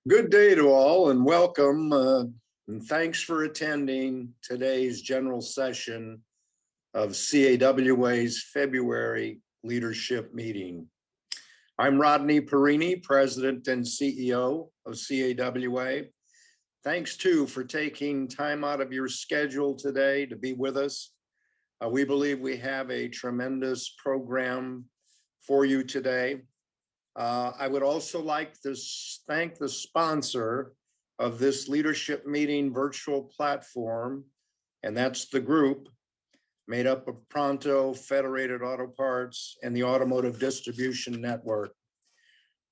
Good day to all and welcome, and thanks for attending today's general session of CAWA's February leadership meeting. I'm Rodney Perini, President and CEO of CAWA. Thanks too for taking time out of your schedule today to be with us. We believe we have a tremendous program for you today. I would also like to thank the sponsor of this leadership meeting virtual platform, and that's the group made up of Pronto, Federated Auto Parts, and the Automotive Distribution Network.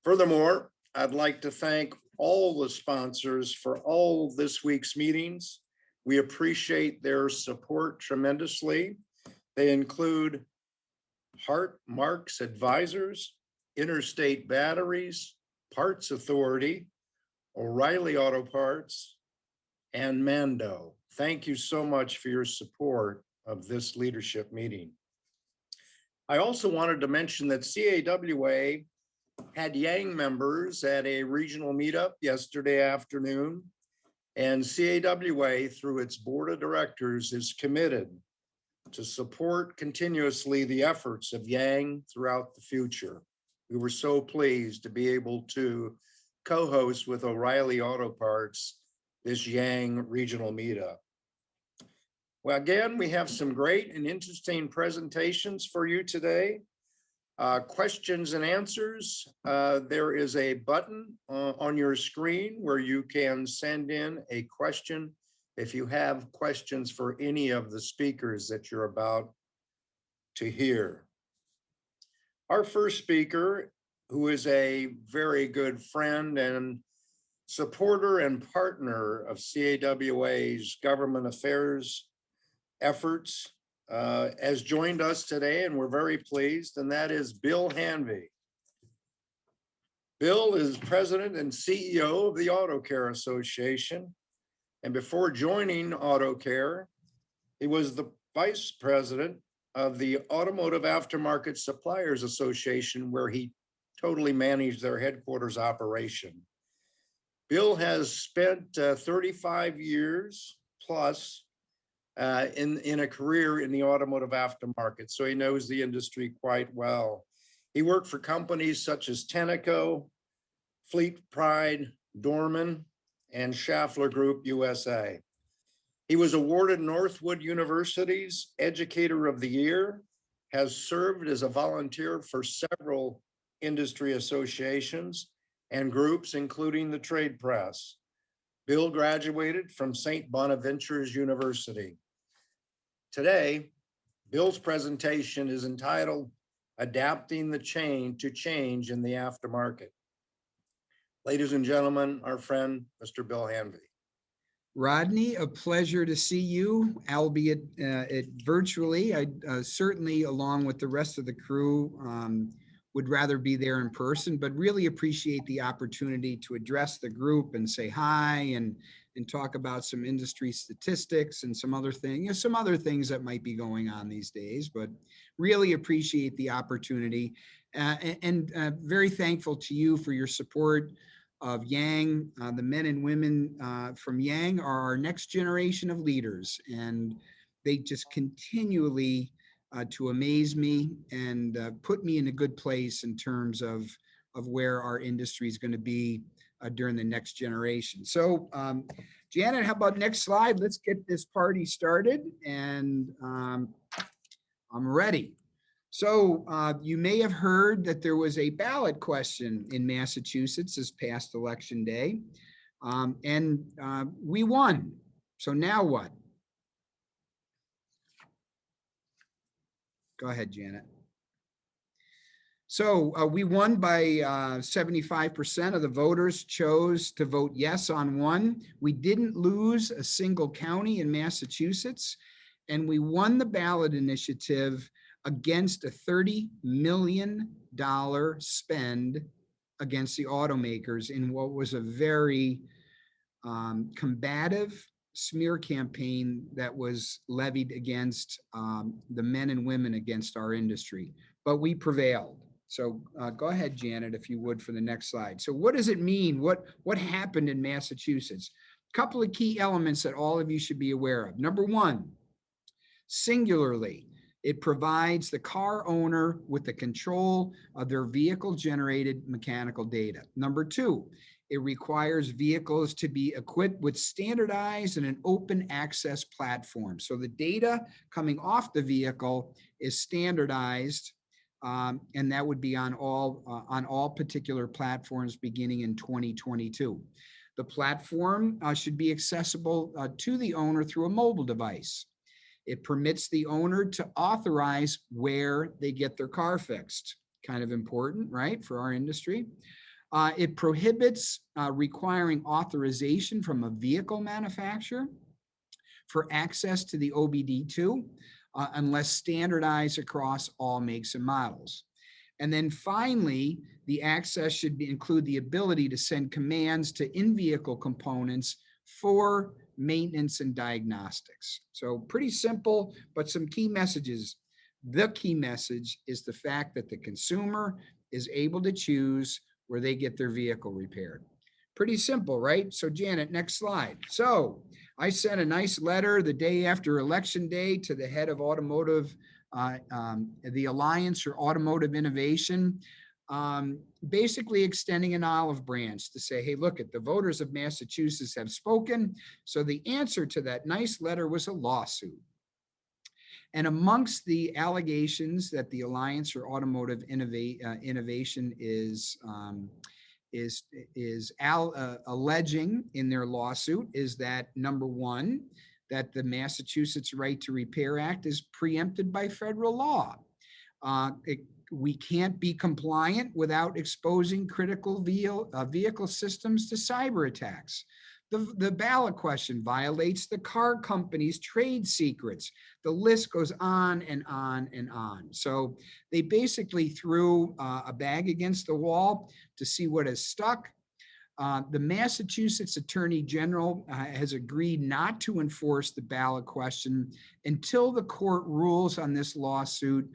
Furthermore, I'd like to thank all the sponsors for all of this week's meetings. We appreciate their support tremendously. They include Hart Marks Advisors, Interstate Batteries, Parts Authority, O'Reilly Auto Parts, and Mando. Thank you so much for your support of this leadership meeting. I also wanted to mention that CAWA had Yang members at a regional meetup yesterday afternoon, and CAWA, through its board of directors, is committed to support continuously the efforts of Yang throughout the future. We were so pleased to be able to co-host with O'Reilly Auto Parts this Yang regional meetup. Well, again, we have some great and interesting presentations for you today. Questions and answers. There is a button on your screen where you can send in a question if you have questions for any of the speakers that you're about to hear. Our first speaker, who is a very good friend and supporter and partner of CAWA's government affairs efforts, has joined us today, and we're very pleased, and that is Bill Hanvey. Bill is president and CEO of the Auto Care Association, and before joining Auto Care, he was the vice president of the Automotive Aftermarket Suppliers Association, where he totally managed their headquarters operation. Bill has spent 35 years plus in a career in the automotive aftermarket, so he knows the industry quite well. He worked for companies such as Tenneco, Fleet Pride, Dorman, and Schaeffler Group USA. He was awarded Northwood University's Educator of the Year, has served as a volunteer for several industry associations and groups, including the trade press. Bill graduated from St. Bonaventure's University. Today, Bill's presentation is entitled Adapting the Change to Change in the Aftermarket. Ladies and gentlemen, our friend, Mr. Bill Hanvey. Rodney, a pleasure to see you, albeit virtually. I certainly, along with the rest of the crew, would rather be there in person, but really appreciate the opportunity to address the group and say hi and talk about some industry statistics and some other things, some other things that might be going on these days, but really appreciate the opportunity and very thankful to you for your support of Yang. The men and women from Yang are our next generation of leaders, and they just continually to amaze me and put me in a good place in terms of where our industry is going to be during the next generation. So Janet, how about next slide? Let's get this party started, and I'm ready. So you may have heard that there was a ballot question in Massachusetts this past election day, and we won. So now what? Go ahead, Janet. So we won by 75% of the voters chose to vote yes on one. We didn't lose a single county in Massachusetts, and we won the ballot initiative against a $30 million spend against the automakers in what was a very combative smear campaign that was levied against the men and women against our industry. But we prevailed. So go ahead, Janet, if you would, for the next slide. So what does it mean? What happened in Massachusetts? A couple of key elements that all of you should be aware of. Number one, singularly, it provides the car owner with the control of their vehicle-generated mechanical data. Number two, it requires vehicles to be equipped with standardized and an open access platform. So the data coming off the vehicle is standardized, and that would be on all particular platforms beginning in 2022. The platform should be accessible to the owner through a mobile device. It permits the owner to authorize where they get their car fixed. Kind of important, right, for our industry. It prohibits requiring authorization from a vehicle manufacturer for access to the OBD2 unless standardized across all makes and models. And then finally, the access should include the ability to send commands to in-vehicle components for maintenance and diagnostics. So pretty simple, but some key messages. The key message is the fact that the consumer is able to choose where they get their vehicle repaired. Pretty simple, right? So Janet, next slide. So I sent a nice letter the day after Election Day to the head of Automotive, the Alliance for Automotive Innovation, basically extending an olive branch to say, hey, look, the voters of Massachusetts have spoken. So the answer to that nice letter was a lawsuit. And amongst the allegations that the Alliance for Automotive Innovation is alleging in their lawsuit is that, number one, that the Massachusetts Right to Repair Act is preempted by federal law. We can't be compliant without exposing critical vehicle systems to cyber attacks. The ballot question violates the car company's trade secrets. The list goes on and on and on. So they basically threw a bag against the wall to see what has stuck. The Massachusetts Attorney General has agreed not to enforce the ballot question until the court rules on this lawsuit.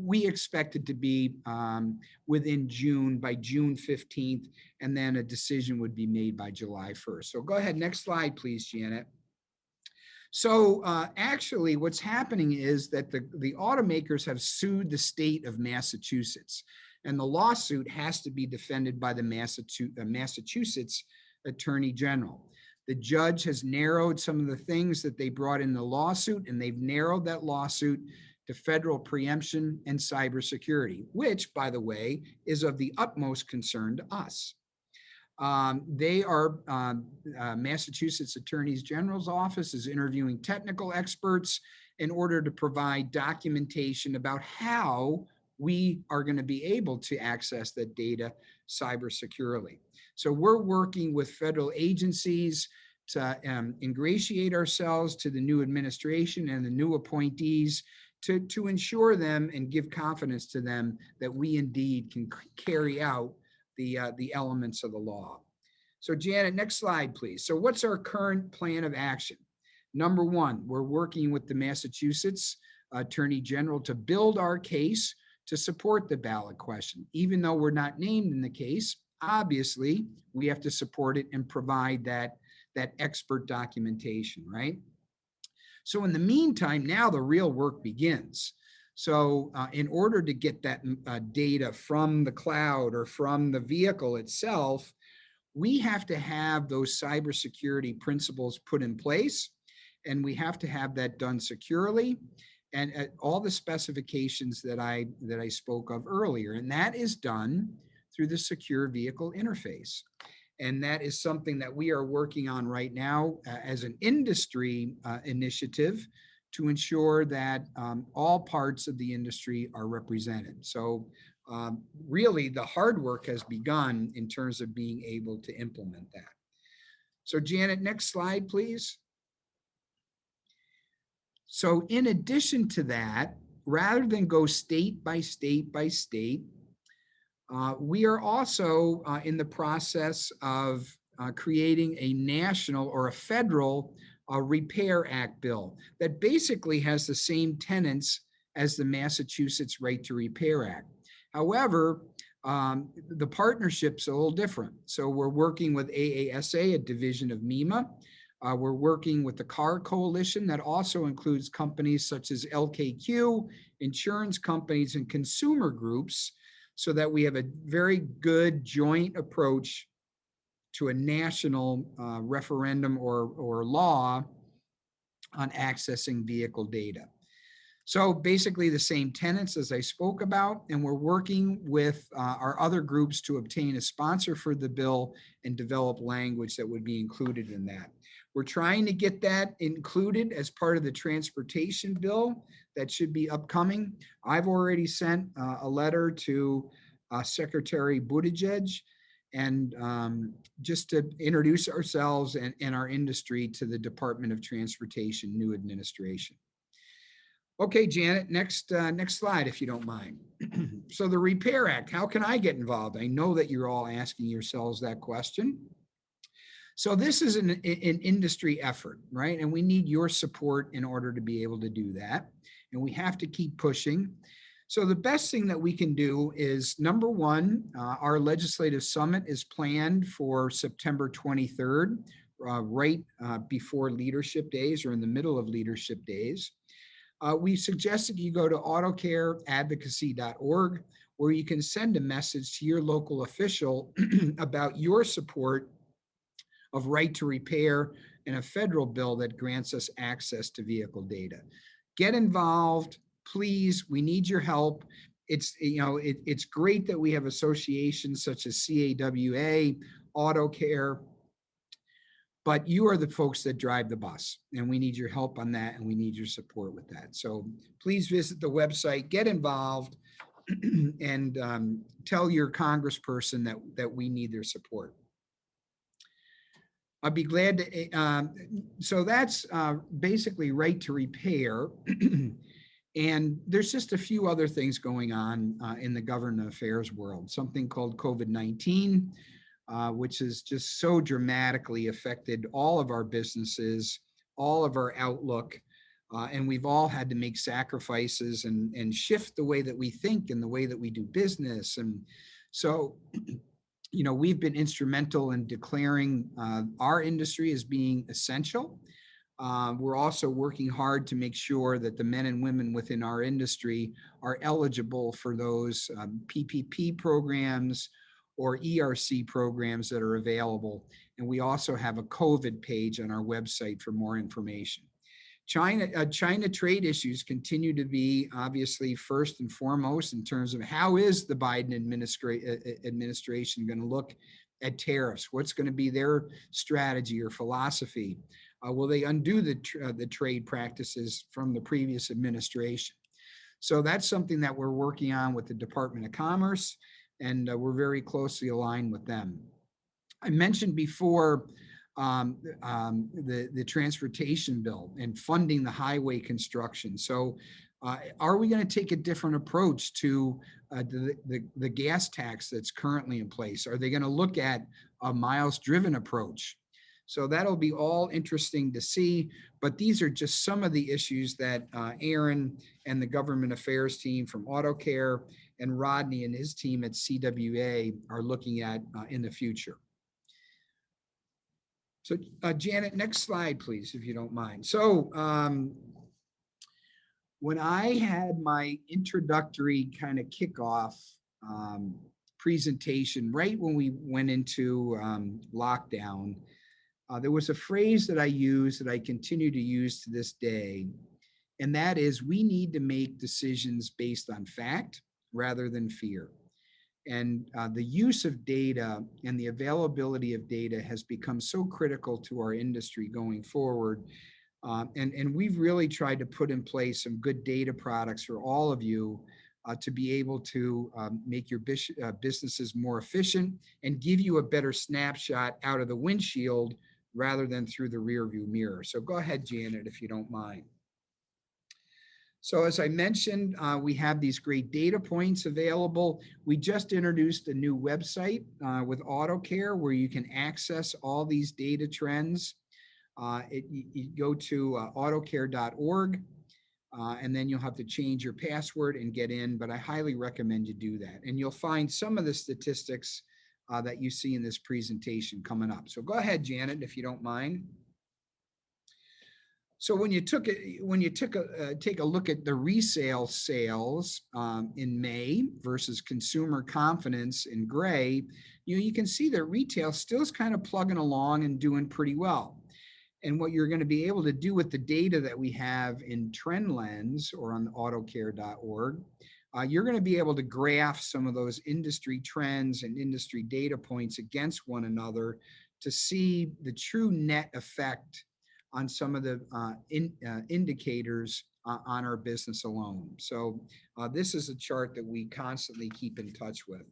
We expect it to be within June, by June 15th, and then a decision would be made by July 1st. So go ahead, next slide, please, Janet. So actually what's happening is that the automakers have sued the state of Massachusetts, and the lawsuit has to be defended by the Massachusetts Attorney General. The judge has narrowed some of the things that they brought in the lawsuit, and they've narrowed that lawsuit to federal preemption and cybersecurity, which, by the way, is of the utmost concern to us. Massachusetts Attorney General's office is interviewing technical experts in order to provide documentation about how we are going to be able to access that data cybersecurely. So we're working with federal agencies to ingratiate ourselves to the new administration and the new appointees to ensure them and give confidence to them that we indeed can carry out the elements of the law. So Janet, next slide, please. So what's our current plan of action? Number one, we're working with the Massachusetts Attorney General to build our case to support the ballot question. Even though we're not named in the case, obviously we have to support it and provide that expert documentation, right? So in the meantime, now the real work begins. So in order to get that data from the cloud or from the vehicle itself, we have to have those cybersecurity principles put in place, and we have to have that done securely and at all the specifications that I spoke of earlier. And that is done through the secure vehicle interface. And that is something that we are working on right now as an industry initiative to ensure that all parts of the industry are represented. So really the hard work has begun in terms of being able to implement that. So Janet, next slide, please. So in addition to that, rather than go state by state by state, we are also in the process of creating a national or a federal Repair Act bill that basically has the same tenets as the Massachusetts Right to Repair Act. However, the partnership's a little different. So we're working with AASA, a division of MEMA. We're working with the CAR Coalition that also includes companies such as LKQ, insurance companies, and consumer groups, so that we have a very good joint approach to a national referendum or law on accessing vehicle data. So basically the same tenets as I spoke about, and we're working with our other groups to obtain a sponsor for the bill and develop language that would be included in that. We're trying to get that included as part of the transportation bill that should be upcoming. I've already sent a letter to Secretary Buttigieg, and just to introduce ourselves and our industry to the Department of Transportation new administration. Okay, Janet, next slide, if you don't mind. So the Repair Act, how can I get involved? I know that you're all asking yourselves that question. So this is an industry effort, right? And we need your support in order to be able to do that. And we have to keep pushing. So the best thing that we can do is, number one, our legislative summit is planned for September 23rd, right before Leadership Days or in the middle of Leadership Days. We suggested you go to AutoCareAdvocacy.org, where you can send a message to your local official about your support of right to repair and a federal bill that grants us access to vehicle data. Get involved, please. We need your help. It's great that we have associations such as CAWA, AutoCare, but you are the folks that drive the bus, and we need your help on that, and we need your support with that. So please visit the website, get involved, and tell your congressperson that we need their support. I'd be glad to, so that's basically right to repair. And there's just a few other things going on in the government affairs world, something called COVID-19, which has just so dramatically affected all of our businesses, all of our outlook, and we've all had to make sacrifices and shift the way that we think and the way that we do business. And so, we've been instrumental in declaring our industry as being essential. We're also working hard to make sure that the men and women within our industry are eligible for those PPP programs or ERC programs that are available. And we also have a COVID page on our website for more information. China trade issues continue to be obviously first and foremost in terms of how is the Biden administration going to look at tariffs? What's going to be their strategy or philosophy? Will they undo the trade practices from the previous administration? So that's something that we're working on with the Department of Commerce, and we're very closely aligned with them. I mentioned before the transportation bill and funding the highway construction. So are we going to take a different approach to the gas tax that's currently in place? Are they going to look at a miles driven approach? So that'll be all interesting to see, but these are just some of the issues that Aaron and the government affairs team from AutoCare and Rodney and his team at CWA are looking at in the future. So Janet, next slide, please, if you don't mind. So when I had my introductory kind of kickoff presentation, right when we went into lockdown, there was a phrase that I used that I continue to use to this day, and that is we need to make decisions based on fact rather than fear. And the use of data and the availability of data has become so critical to our industry going forward. And we've really tried to put in place some good data products for all of you to be able to make your businesses more efficient and give you a better snapshot out of the windshield rather than through the rearview mirror. So go ahead, Janet, if you don't mind. So as I mentioned, we have these great data points available. We just introduced a new website with AutoCare where you can access all these data trends. You go to AutoCare.org. And then you'll have to change your password and get in, but I highly recommend you do that. And you'll find some of the statistics that you see in this presentation coming up. So go ahead, Janet, if you don't mind. So when you take a look at the resale sales in May versus consumer confidence in gray, you can see that retail still is kind of plugging along and doing pretty well. And what you're going to be able to do with the data that we have in TrendLens or on Autocare.org, you're going to be able to graph some of those industry trends and industry data points against one another to see the true net effect on some of the indicators on our business alone. So this is a chart that we constantly keep in touch with.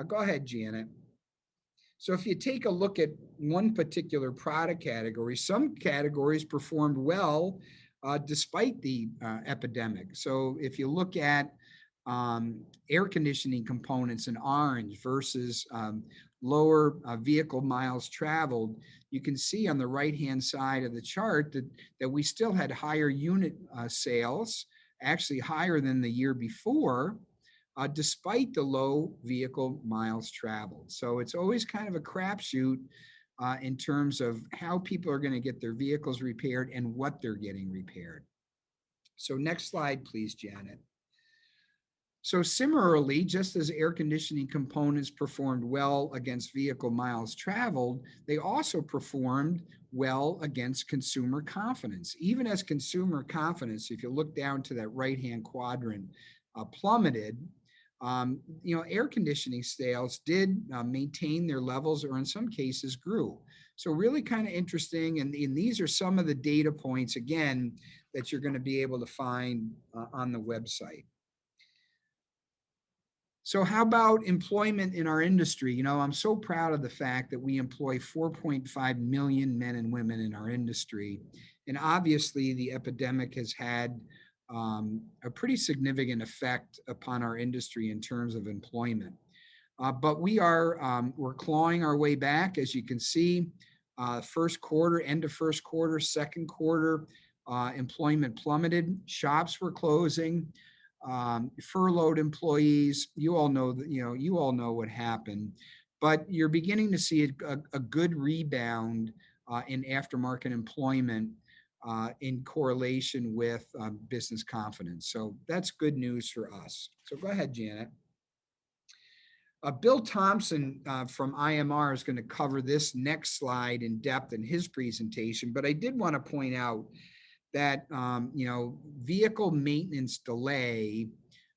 Go ahead, Janet. So if you take a look at one particular product category, some categories performed well despite the epidemic. So if you look at air conditioning components in orange versus lower vehicle miles traveled, you can see on the right-hand side of the chart that we still had higher unit sales, actually higher than the year before, despite the low vehicle miles traveled. So it's always kind of a crapshoot in terms of how people are going to get their vehicles repaired and what they're getting repaired. So next slide, please, Janet. So similarly, just as air conditioning components performed well against vehicle miles traveled, they also performed well against consumer confidence. Even as consumer confidence, if you look down to that right-hand quadrant, plummeted, air conditioning sales did maintain their levels or in some cases grew. So really kind of interesting. And these are some of the data points, again, that you're going to be able to find on the website. So how about employment in our industry? I'm so proud of the fact that we employ 4.5 million men and women in our industry. And obviously the epidemic has had a pretty significant effect upon our industry in terms of employment. But we're clawing our way back, as you can see. First quarter, end of first quarter, second quarter, employment plummeted. Shops were closing. Furloughed employees. You all know what happened. But you're beginning to see a good rebound in aftermarket employment in correlation with business confidence. So that's good news for us. So go ahead, Janet. Bill Thompson from IMR is going to cover this next slide in depth in his presentation, but I did want to point out that, vehicle maintenance delay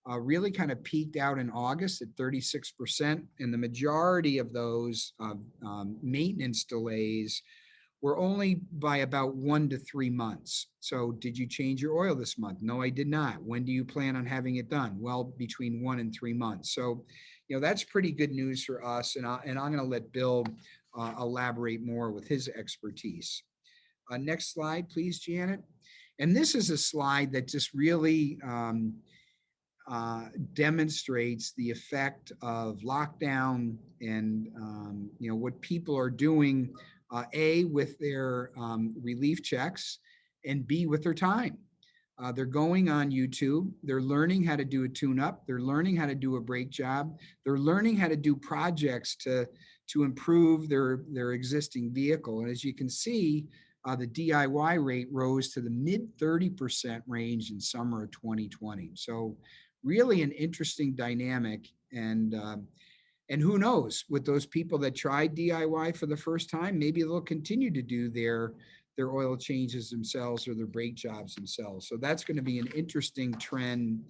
really kind of peaked out in August at 36%, and the majority of those maintenance delays were only by about 1 to 3 months. So did you change your oil this month? No, I did not. When do you plan on having it done? Well, between 1 and 3 months. So, that's pretty good news for us. And I'm going to let Bill elaborate more with his expertise. Next slide, please, Janet. And this is a slide that just really demonstrates the effect of lockdown and, what people are doing, A, with their relief checks, and B, with their time. They're going on YouTube. They're learning how to do a tune-up. They're learning how to do a brake job. They're learning how to do projects to improve their existing vehicle. And as you can see, the DIY rate rose to the mid 30% range in summer of 2020. So really an interesting dynamic. And who knows, with those people that tried DIY for the first time, maybe they'll continue to do their oil changes themselves or their brake jobs themselves. So that's going to be an interesting trend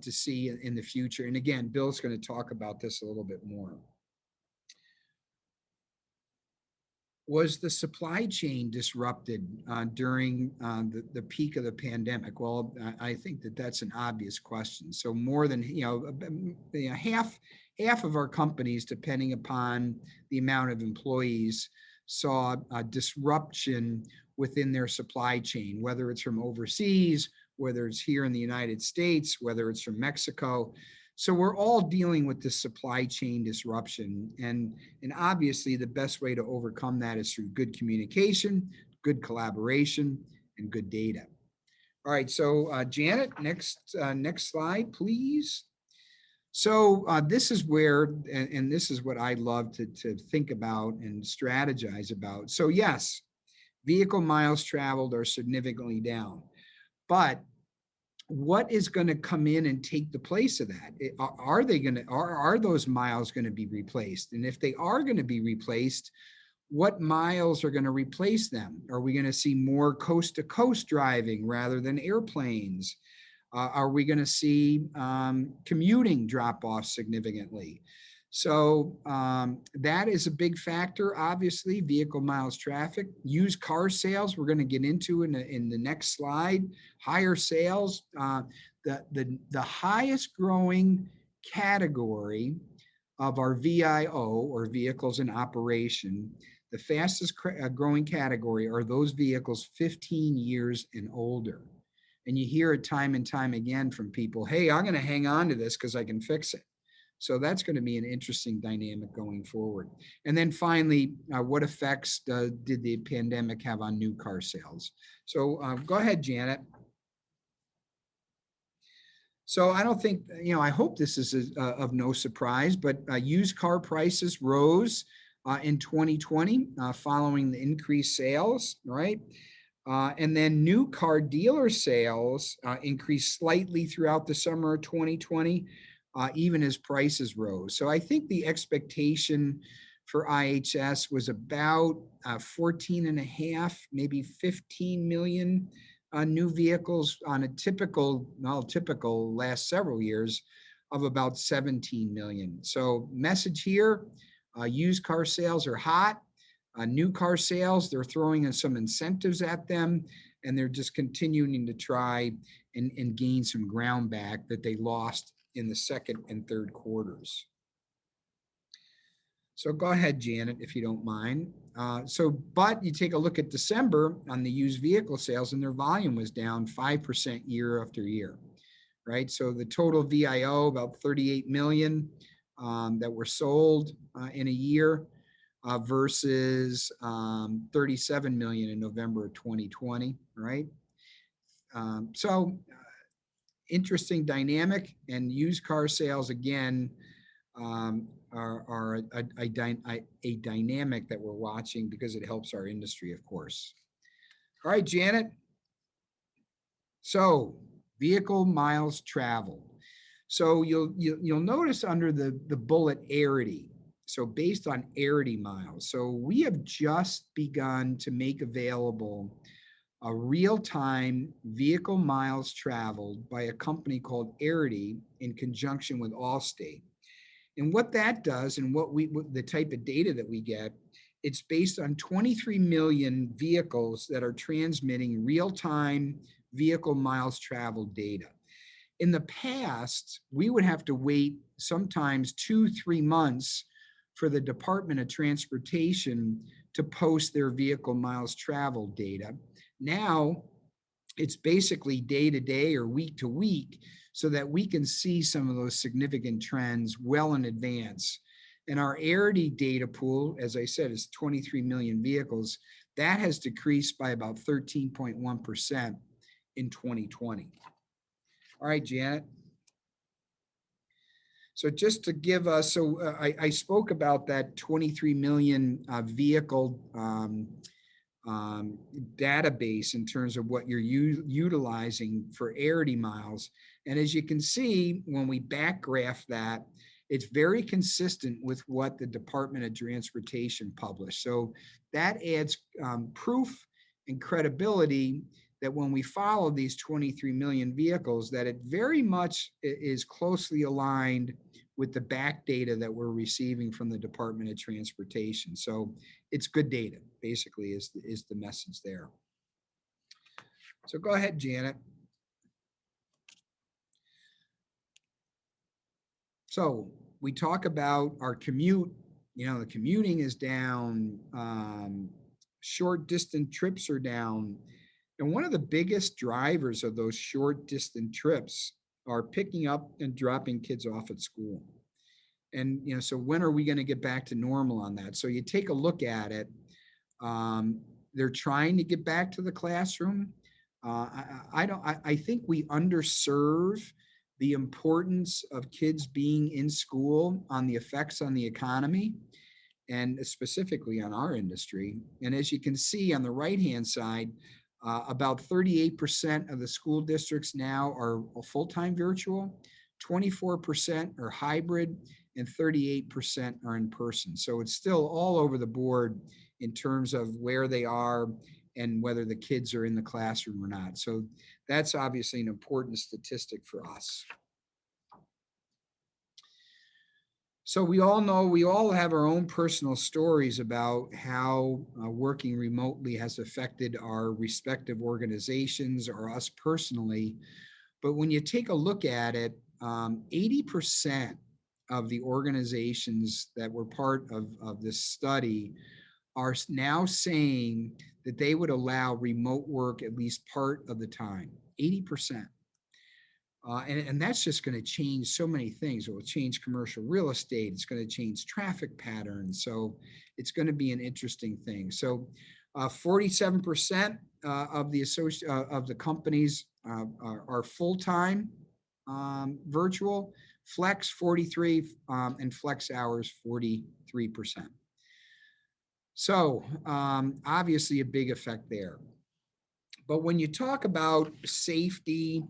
to see in the future. And again, Bill's going to talk about this a little bit more. Was the supply chain disrupted during the peak of the pandemic? Well, I think that's an obvious question. So more than half of our companies, depending upon the amount of employees, saw a disruption within their supply chain, whether it's from overseas, whether it's here in the United States, whether it's from Mexico. So we're all dealing with this supply chain disruption. And obviously the best way to overcome that is through good communication, good collaboration, and good data. All right, so Janet, next slide, please. So this is where, and this is what I love to think about and strategize about. So yes, vehicle miles traveled are significantly down, but what is going to come in and take the place of that? Are those miles going to be replaced? And if they are going to be replaced, what miles are going to replace them? Are we going to see more coast to coast driving rather than airplanes? Are we going to see commuting drop off significantly? So that is a big factor, obviously, vehicle miles traffic. Used car sales, we're going to get into in the next slide. Higher sales, the highest growing category of our VIO, or vehicles in operation, the fastest growing category are those vehicles 15 years and older. And you hear it time and time again from people, hey, I'm going to hang on to this because I can fix it. So that's going to be an interesting dynamic going forward. And then finally, what effects did the pandemic have on new car sales? So go ahead, Janet. So I don't think, I hope this is of no surprise, but used car prices rose in 2020 following the increased sales, right? And then new car dealer sales increased slightly throughout the summer of 2020, even as prices rose. So I think the expectation for IHS was about 14 and a half, maybe 15 million new vehicles on a typical last several years of about 17 million. So message here, used car sales are hot. New car sales, they're throwing in some incentives at them, and they're just continuing to try and gain some ground back that they lost in the second and third quarters. So go ahead, Janet, if you don't mind. But you take a look at December on the used vehicle sales, and their volume was down 5% year after year, right? So the total VIO, about 38 million that were sold in a year. Versus 37 million in November of 2020, right? Interesting dynamic, and used car sales again are a dynamic that we're watching because it helps our industry, of course. All right, Janet. So vehicle miles traveled. So you'll notice under the bullet Arity. So based on Arity miles, so we have just begun to make available a real-time vehicle miles traveled by a company called Arity in conjunction with Allstate. And what that does, and what the type of data that we get, it's based on 23 million vehicles that are transmitting real-time vehicle miles traveled data. In the past, we would have to wait sometimes 2-3 months for the Department of Transportation to post their vehicle miles traveled data. Now, it's basically day to day or week to week, so that we can see some of those significant trends well in advance. And our Arity data pool, as I said, is 23 million vehicles. That has decreased by about 13.1% in 2020. All right, Janet. So just to give us, I spoke about that 23 million vehicle database in terms of what you're utilizing for Arity miles. And as you can see, when we back graph that, it's very consistent with what the Department of Transportation published. So that adds proof and credibility that when we follow these 23 million vehicles, that it very much is closely aligned with the back data that we're receiving from the Department of Transportation. So it's good data, basically, is the message there. So go ahead, Janet. So we talk about our commute. The commuting is down, short distance trips are down. And one of the biggest drivers of those short distance trips are picking up and dropping kids off at school. And, so when are we going to get back to normal on that? So you take a look at it. They're trying to get back to the classroom. I think we underserve the importance of kids being in school on the effects on the economy and specifically on our industry. And as you can see on the right-hand side, about 38% of the school districts now are full-time virtual, 24% are hybrid, and 38% are in person. So it's still all over the board in terms of where they are and whether the kids are in the classroom or not. So that's obviously an important statistic for us. So we all know, we all have our own personal stories about how working remotely has affected our respective organizations or us personally. But when you take a look at it, 80% of the organizations that were part of this study are now saying that they would allow remote work at least part of the time, 80%. And that's just going to change so many things. It will change commercial real estate. It's going to change traffic patterns. So it's going to be an interesting thing. So 47% of the companies are full-time virtual, flex 43, and flex hours 43%. So obviously a big effect there. But when you talk about safety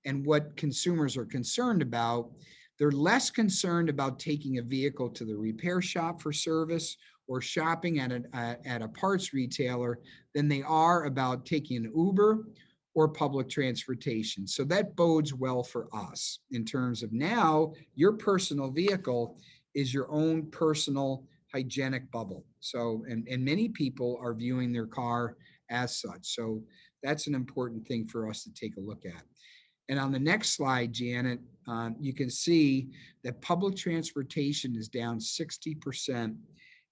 and what consumers are concerned about, they're less concerned about taking a vehicle to the repair shop for service or shopping at a parts retailer than they are about taking an Uber or public transportation. So that bodes well for us in terms of now your personal vehicle is your own personal hygienic bubble. So, and many people are viewing their car as such. So that's an important thing for us to take a look at. And on the next slide, Janet, you can see that public transportation is down 60%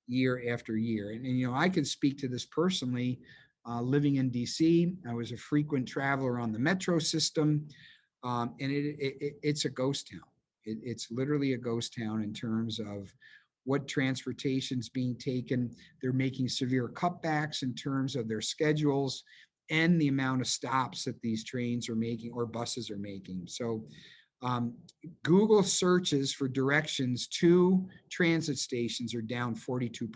year after year. And you know, I can speak to this personally. Living in DC, I was a frequent traveler on the metro system, and it's a ghost town. It's literally a ghost town in terms of what transportation's being taken. They're making severe cutbacks in terms of their schedules and the amount of stops that these trains are making or buses are making. So Google searches for directions to transit stations are down 42%.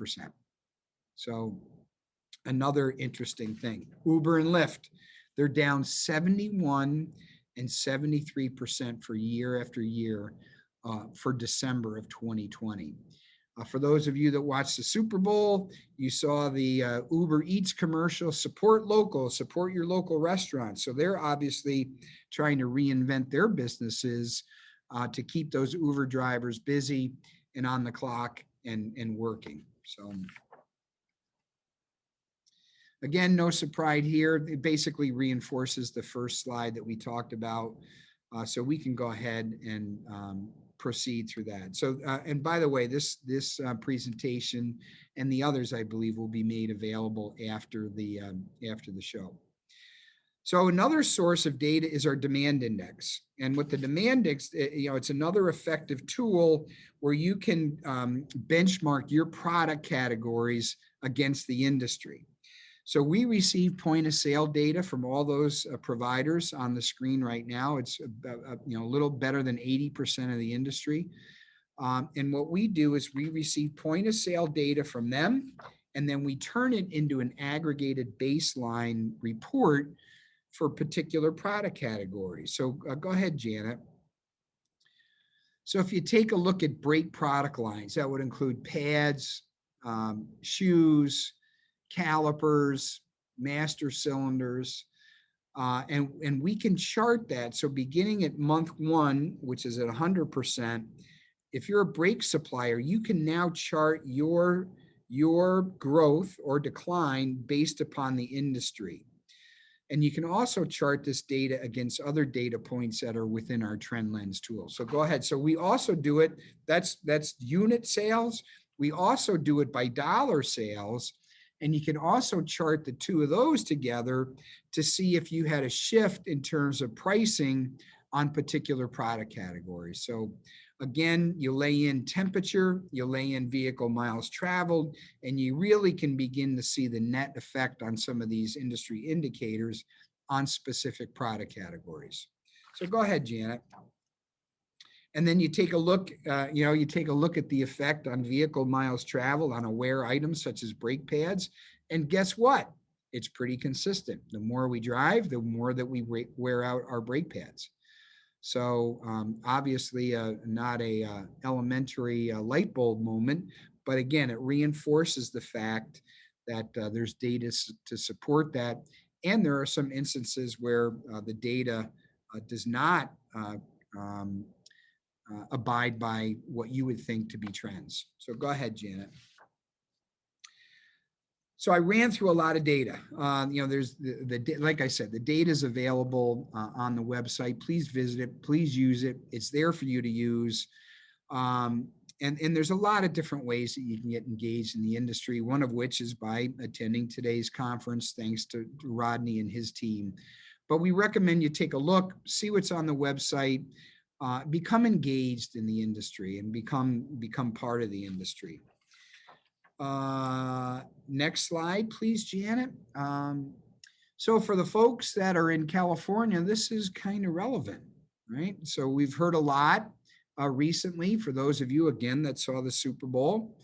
So another interesting thing. Uber and Lyft, they're down 71 and 73% for year after year for December of 2020. For those of you that watched the Super Bowl, you saw the Uber Eats commercial, support local, support your local restaurants. So they're obviously trying to reinvent their businesses to keep those Uber drivers busy and on the clock and working. So again, no surprise here. It basically reinforces the first slide that we talked about. So we can go ahead and proceed through that. So, and by the way, this presentation and the others, I believe, will be made available after the show. So another source of data is our demand index. And with the demand index, it's another effective tool where you can benchmark your product categories against the industry. So we receive point of sale data from all those providers on the screen right now. It's a little better than 80% of the industry. And what we do is we receive point of sale data from them, and then we turn it into an aggregated baseline report for particular product categories. So go ahead, Janet. So if you take a look at brake product lines, that would include pads, shoes, calipers, master cylinders, and we can chart that. So beginning at month 1, which is at 100%, if you're a brake supplier, you can now chart your growth or decline based upon the industry. And you can also chart this data against other data points that are within our trend lens tool. So go ahead. So we also do it, that's unit sales. We also do it by dollar sales. And you can also chart the two of those together to see if you had a shift in terms of pricing on particular product categories. So again, you lay in temperature, you lay in vehicle miles traveled, and you really can begin to see the net effect on some of these industry indicators on specific product categories. So go ahead, Janet. And then you take a look, you take a look at the effect on vehicle miles traveled on aware items such as brake pads. And guess what? It's pretty consistent. The more we drive, the more that we wear out our brake pads. So obviously not a elementary light bulb moment, but again, it reinforces the fact that there's data to support that. And there are some instances where the data does not abide by what you would think to be trends. So go ahead, Janet. So I ran through a lot of data. There's like I said, the data is available on the website. Please visit it. Please use it. It's there for you to use. And there's a lot of different ways that you can get engaged in the industry, one of which is by attending today's conference, thanks to Rodney and his team. But we recommend you take a look, see what's on the website, become engaged in the industry and become part of the industry. Next slide, please, Janet. So for the folks that are in California, this is kind of relevant, right? So we've heard a lot recently. For those of you, again, that saw the Super Bowl,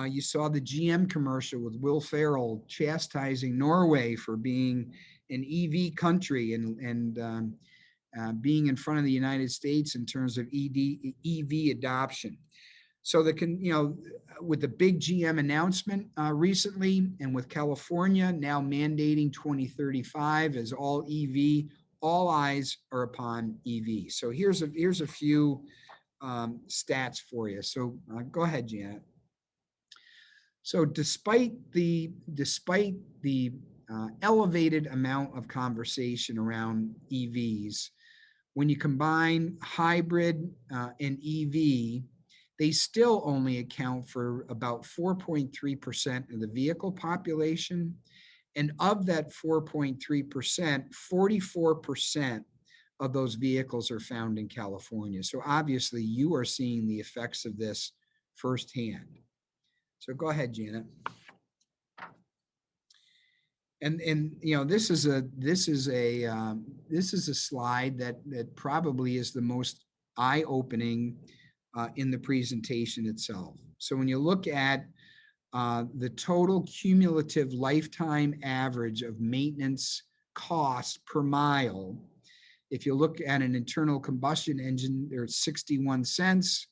you saw the GM commercial with Will Ferrell chastising Norway for being an EV country and being in front of the United States in terms of EV adoption. So with the big GM announcement recently, and with California now mandating 2035 as all EV, all eyes are upon EV. So here's a few stats for you. So go ahead, Janet. So despite the elevated amount of conversation around EVs, when you combine hybrid and EV, they still only account for about 4.3% of the vehicle population. And of that 4.3%, 44% of those vehicles are found in California. So obviously you are seeing the effects of this firsthand. So go ahead, Janet. And this is a slide that probably is the most eye-opening in the presentation itself. So when you look at the total cumulative lifetime average of maintenance costs per mile, if you look at an internal combustion engine, they're at 61 cents.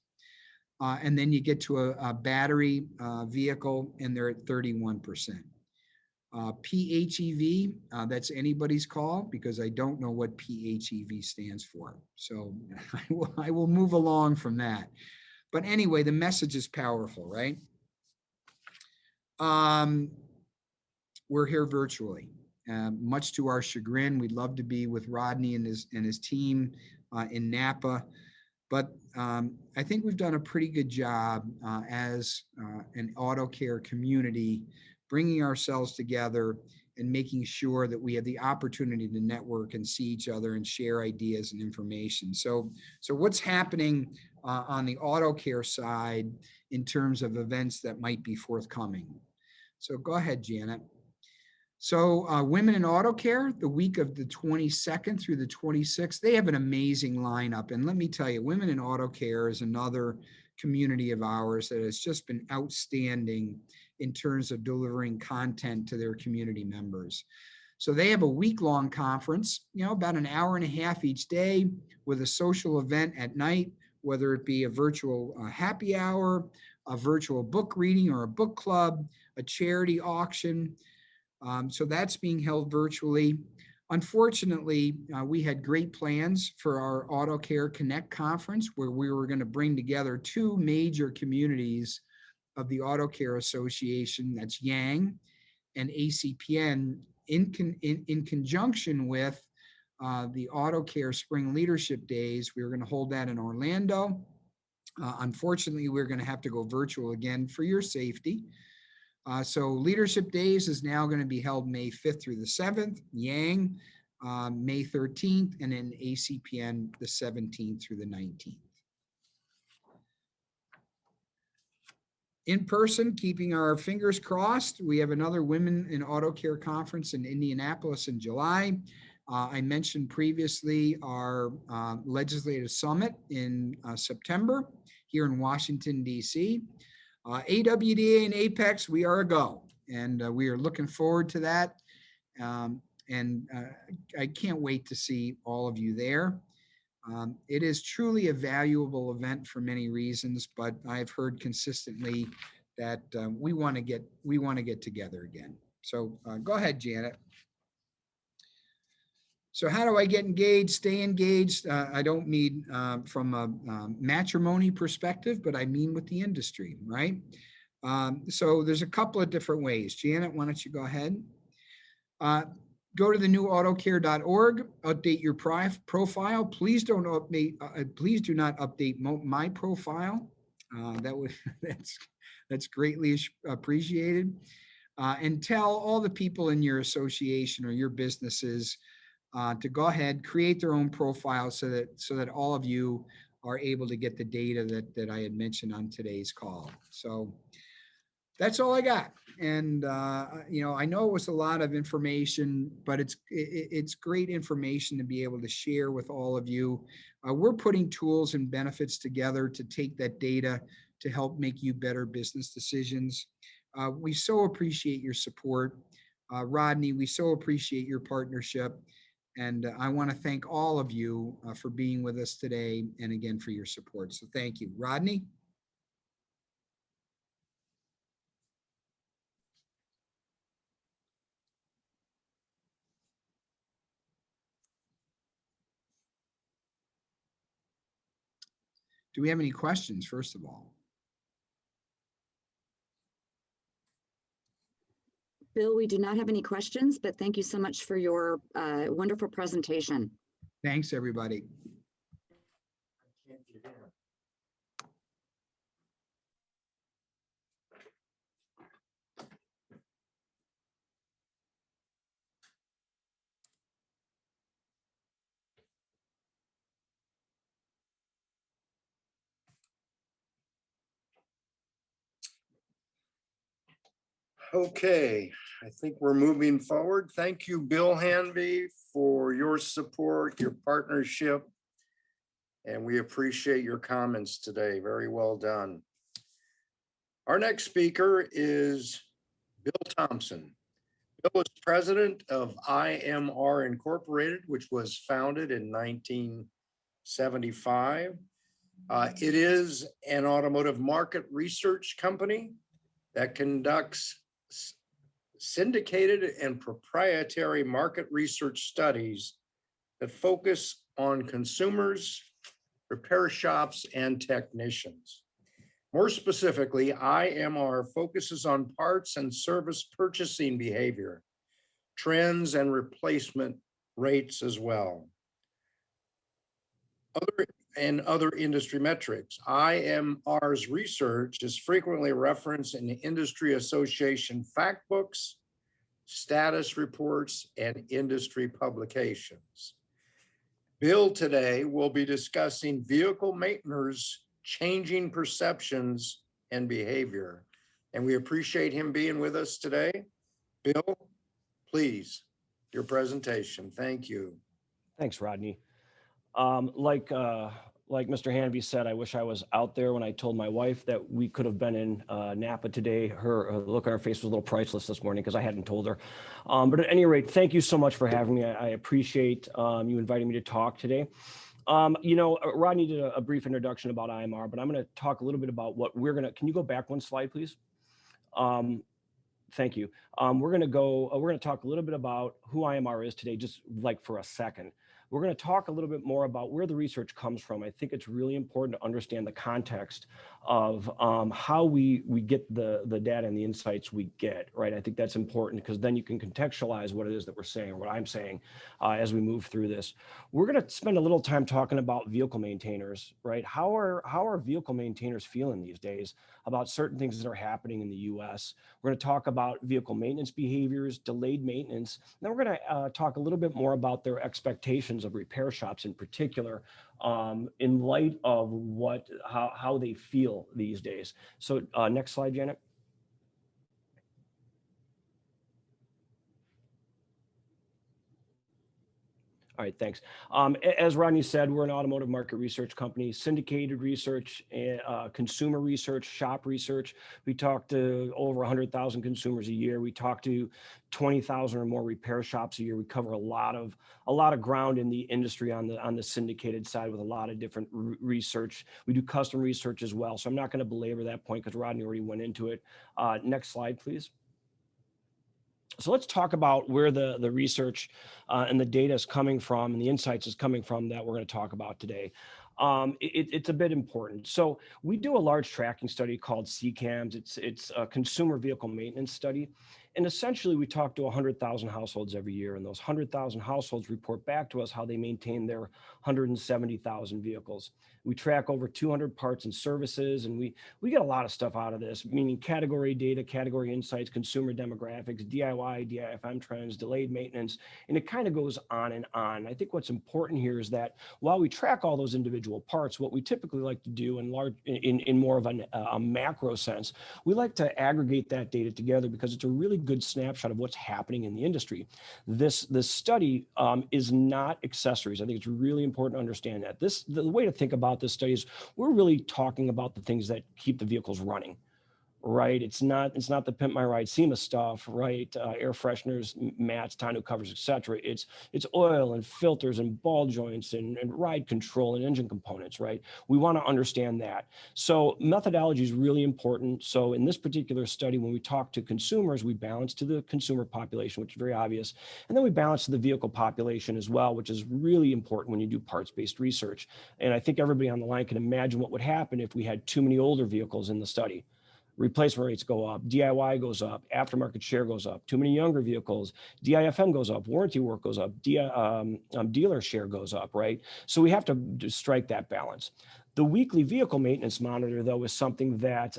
And then you get to a battery vehicle and they're at 31%. PHEV, that's anybody's call because I don't know what PHEV stands for. So I will move along from that. But anyway, the message is powerful, right? We're here virtually. Much to our chagrin, we'd love to be with Rodney and his team in Napa. But I think we've done a pretty good job as an auto care community, bringing ourselves together and making sure that we have the opportunity to network and see each other and share ideas and information. So what's happening on the auto care side in terms of events that might be forthcoming? So go ahead, Janet. So Women in Auto Care, the week of the 22nd through the 26th, they have an amazing lineup. And let me tell you, Women in Auto Care is another community of ours that has just been outstanding in terms of delivering content to their community members. So they have a week-long conference, about an hour and a half each day with a social event at night, whether it be a virtual happy hour, a virtual book reading or a book club, a charity auction. So that's being held virtually. Unfortunately, we had great plans for our Auto Care Connect conference where we were going to bring together two major communities of the Auto Care Association, that's Yang and ACPN, in conjunction with the Auto Care Spring Leadership Days. We were going to hold that in Orlando. Unfortunately, we're going to have to go virtual again for your safety. So Leadership Days is now going to be held May 5th through the 7th, Yang May 13th, and then ACPN the 17th through the 19th. In person, keeping our fingers crossed, we have another Women in Auto Care conference in Indianapolis in July. I mentioned previously our legislative summit in September here in Washington, D.C. AWDA and Apex, we are a go, and we are looking forward to that. And I can't wait to see all of you there. It is truly a valuable event for many reasons, but I've heard consistently that we want to get together again. So go ahead, Janet. So how do I get engaged, stay engaged? I don't mean from a matrimony perspective, but I mean with the industry, right? So there's a couple of different ways. Janet, why don't you go ahead? Go to the new AutoCare.org, update your profile. Please don't update. Please do not update my profile. That's greatly appreciated. And tell all the people in your association or your businesses to go ahead, create their own profile so that all of you are able to get the data that I had mentioned on today's call. So that's all I got. And I know it was a lot of information, but it's great information to be able to share with all of you. We're putting tools and benefits together to take that data to help make you better business decisions. We so appreciate your support. Rodney, we so appreciate your partnership. And I want to thank all of you for being with us today and again for your support. So thank you. Rodney? Do we have any questions, first of all? Bill, we do not have any questions, but thank you so much for your wonderful presentation. Thanks, everybody. Okay, I think we're moving forward. Thank you, Bill Hanvey, for your support, your partnership. And we appreciate your comments today. Very well done. Our next speaker is Bill Thompson. Bill is president of IMR Incorporated, which was founded in 1975. It is an automotive market research company that conducts syndicated and proprietary market research studies that focus on consumers, repair shops, and technicians. More specifically, IMR focuses on parts and service purchasing behavior, trends, and replacement rates as well. Other industry metrics. IMR's research is frequently referenced in industry association fact books, status reports, and industry publications. Bill today will be discussing vehicle maintainers' changing perceptions and behavior. And we appreciate him being with us today. Bill, please, your presentation. Thank you. Thanks, Rodney. Like Mr. Hanvey said, I wish I was out there when I told my wife that we could have been in Napa today. Her look on her face was a little priceless this morning because I hadn't told her. But at any rate, thank you so much for having me. I appreciate you inviting me to talk today. Rodney did a brief introduction about IMR, but I'm going to talk a little bit about what we're going to. Can you go back one slide, please? Thank you. We're going to talk a little bit about who IMR is today, just like for a second. We're going to talk a little bit more about where the research comes from. I think it's really important to understand the context of how we get the data and the insights we get, right? I think that's important because then you can contextualize what it is that we're saying or what I'm saying as we move through this. We're going to spend a little time talking about vehicle maintainers, right? How are vehicle maintainers feeling these days about certain things that are happening in the U.S.? We're going to talk about vehicle maintenance behaviors, delayed maintenance. Then we're going to talk a little bit more about their expectations of repair shops in particular, in light of how they feel these days. So next slide, Janet. All right, thanks. As Rodney said, we're an automotive market research company, syndicated research, consumer research, shop research. We talk to over 100,000 consumers a year. We talk to 20,000 or more repair shops a year. We cover a lot of ground in the industry on the syndicated side with a lot of different research. We do custom research as well. So I'm not going to belabor that point because Rodney already went into it. Next slide, please. So let's talk about where the research and the data is coming from and the insights is coming from that we're going to talk about today. It's a bit important. So we do a large tracking study called CAMS. It's a consumer vehicle maintenance study. And essentially, we talk to 100,000 households every year, and those 100,000 households report back to us how they maintain their 170,000 vehicles. We track over 200 parts and services, and we get a lot of stuff out of this, meaning category data, category insights, consumer demographics, DIY, DIFM trends, delayed maintenance, and it kind of goes on and on. I think what's important here is that while we track all those individual parts, what we typically like to do in more of a macro sense, we like to aggregate that data together because it's a really good snapshot of what's happening in the industry. This study is not accessories. I think it's really important to understand that. The way to think about this study is we're really talking about the things that keep the vehicles running. Right, it's not the Pimp My Ride SEMA stuff, right? Air fresheners, mats, tonneau covers, etc. It's oil and filters and ball joints and ride control and engine components, right? We want to understand that. So methodology is really important. So in this particular study, when we talk to consumers, we balance to the consumer population, which is very obvious, and then we balance to the vehicle population as well, which is really important when you do parts-based research. And I think everybody on the line can imagine what would happen if we had too many older vehicles in the study. Replacement rates go up, DIY goes up, aftermarket share goes up, too many younger vehicles, DIFM goes up, warranty work goes up, dealer share goes up, right? So we have to strike that balance. The weekly vehicle maintenance monitor, though, is something that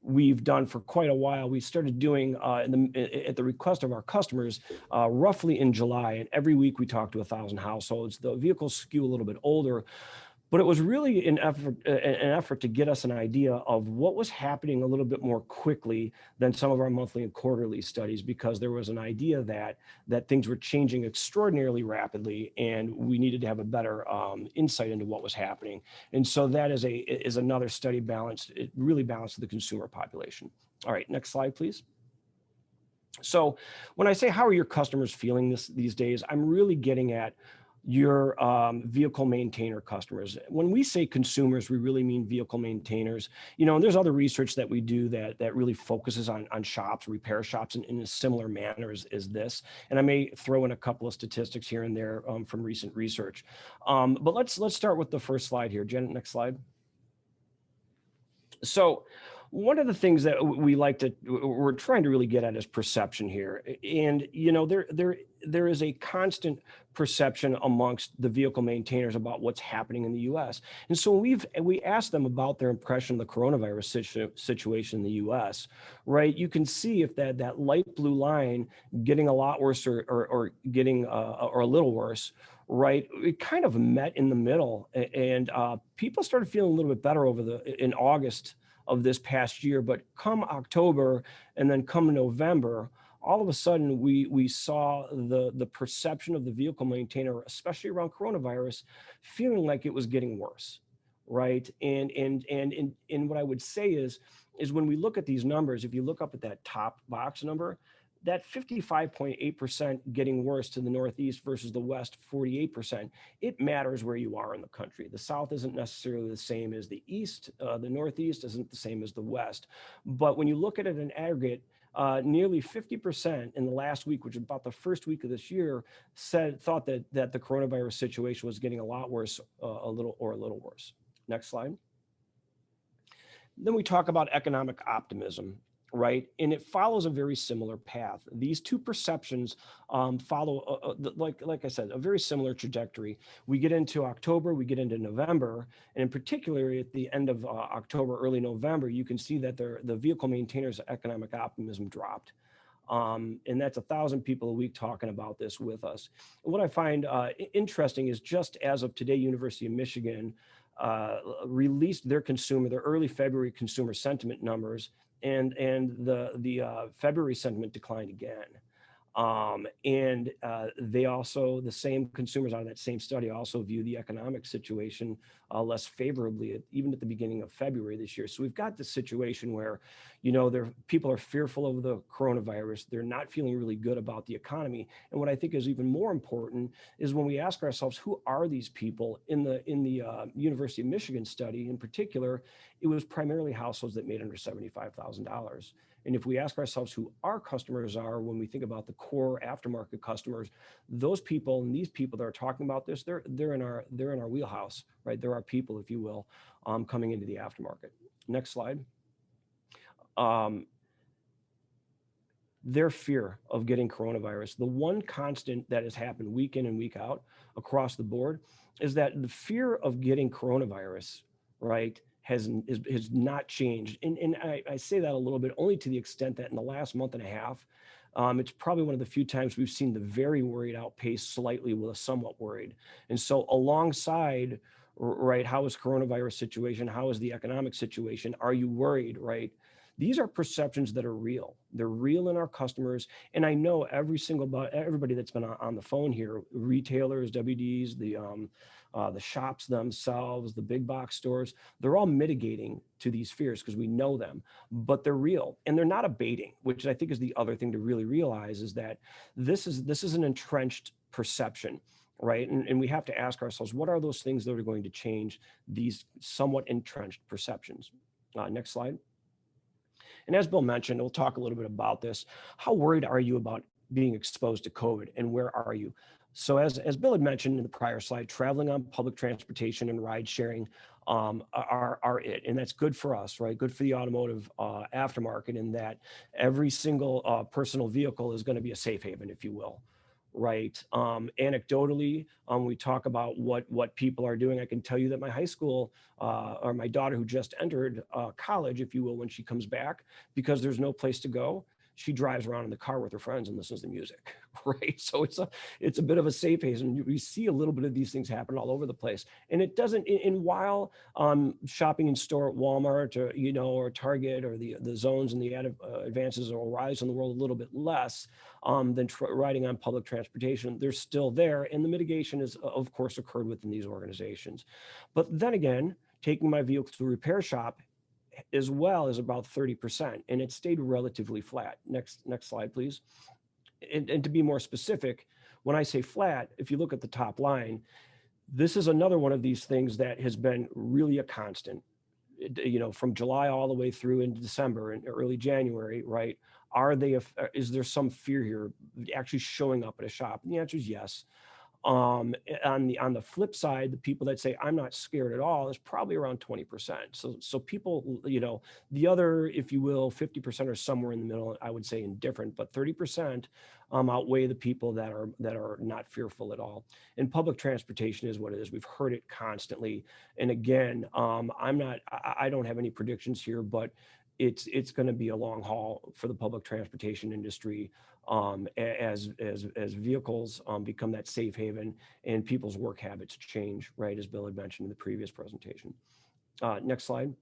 we've done for quite a while. We started doing at the request of our customers roughly in July, and every week we talk to 1,000 households. The vehicles skew a little bit older, but it was really an effort to get us an idea of what was happening a little bit more quickly than some of our monthly and quarterly studies, because there was an idea that things were changing extraordinarily rapidly, and we needed to have a better insight into what was happening. And so that is another study balanced. It really balanced the consumer population. All right, next slide, please. So when I say how are your customers feeling these days, I'm really getting at your vehicle maintainer customers. When we say consumers, we really mean vehicle maintainers. You know, and there's other research that we do that really focuses on shops, repair shops in a similar manner as this. And I may throw in a couple of statistics here and there from recent research. But let's start with the first slide here. Jen, next slide. So one of the things that we're trying to really get at is perception here. And, you know, there is a constant perception amongst the vehicle maintainers about what's happening in the U.S. And so we asked them about their impression of the coronavirus situation in the U.S., right? You can see if that light blue line getting a lot worse or getting or a little worse, right? It kind of met in the middle, and people started feeling a little bit better in August of this past year. But come October and then come November, all of a sudden we saw the perception of the vehicle maintainer, especially around coronavirus, feeling like it was getting worse, right? And what I would say is when we look at these numbers, if you look up at that top box number, that 55.8% getting worse to the Northeast versus the West, 48%, it matters where you are in the country. The South isn't necessarily the same as the East. The Northeast isn't the same as the West. But when you look at it in aggregate, nearly 50% in the last week, which is about the first week of this year, thought that the coronavirus situation was getting a lot worse, a little worse. Next slide. Then we talk about economic optimism, right? And it follows a very similar path. These two perceptions follow, like I said, a very similar trajectory. We get into October, we get into November, and in particular at the end of October, early November, you can see that the vehicle maintainers' economic optimism dropped. And that's 1,000 people a week talking about this with us. And what I find interesting is just as of today, University of Michigan released their early February consumer sentiment numbers, and the February sentiment declined again. They also, the same consumers out of that same study also view the economic situation less favorably, even at the beginning of February this year. So we've got this situation where, people are fearful of the coronavirus. They're not feeling really good about the economy. And what I think is even more important is when we ask ourselves, who are these people? In the University of Michigan study in particular, it was primarily households that made under $75,000. And if we ask ourselves who our customers are, when we think about the core aftermarket customers, those people and these people that are talking about this, they're in our wheelhouse, right? They're our people, if you will, coming into the aftermarket. Next slide. Their fear of getting coronavirus. The one constant that has happened week in and week out across the board is that the fear of getting coronavirus, right, has not changed. And I say that a little bit only to the extent that in the last month and a half, it's probably one of the few times we've seen the very worried outpace slightly with a somewhat worried. And so alongside, right, how is coronavirus situation? How is the economic situation? Are you worried, right? These are perceptions that are real. They're real in our customers. And I know everybody that's been on the phone here, retailers, WDs, the shops themselves, the big box stores, they're all mitigating to these fears because we know them, but they're real and they're not abating, which I think is the other thing to really realize is that this is an entrenched perception, right? And we have to ask ourselves, what are those things that are going to change these somewhat entrenched perceptions? Next slide. And as Bill mentioned, we'll talk a little bit about this. How worried are you about being exposed to COVID and where are you? So as Bill had mentioned in the prior slide, traveling on public transportation and ride sharing are it. And that's good for us, right? Good for the automotive aftermarket in that every single personal vehicle is going to be a safe haven, if you will. Right. Anecdotally, we talk about what people are doing. I can tell you that my high school or my daughter who just entered college, if you will, when she comes back, because there's no place to go, she drives around in the car with her friends and listens to music, right? So it's a bit of a safe haven. We see a little bit of these things happen all over the place. And it doesn't, and while shopping in store at Walmart or, or Target or the zones and the advances will rise in the world a little bit less than riding on public transportation, they're still there. And the mitigation is, of course, occurred within these organizations. But then again, taking my vehicle to a repair shop as well is about 30%, and it stayed relatively flat. Next slide, please. And to be more specific, when I say flat, if you look at the top line, this is another one of these things that has been really a constant, from July all the way through into December and early January, right? Is there some fear here actually showing up at a shop? And the answer is yes. On the flip side, the people that say I'm not scared at all is probably around 20%. So people, the other, if you will, 50% are somewhere in the middle. I would say indifferent, but 30% outweigh the people that are not fearful at all. And public transportation is what it is. We've heard it constantly. And again, I don't have any predictions here, but it's going to be a long haul for the public transportation industry as vehicles become that safe haven and people's work habits change, right, as Bill had mentioned in the previous presentation. Next slide.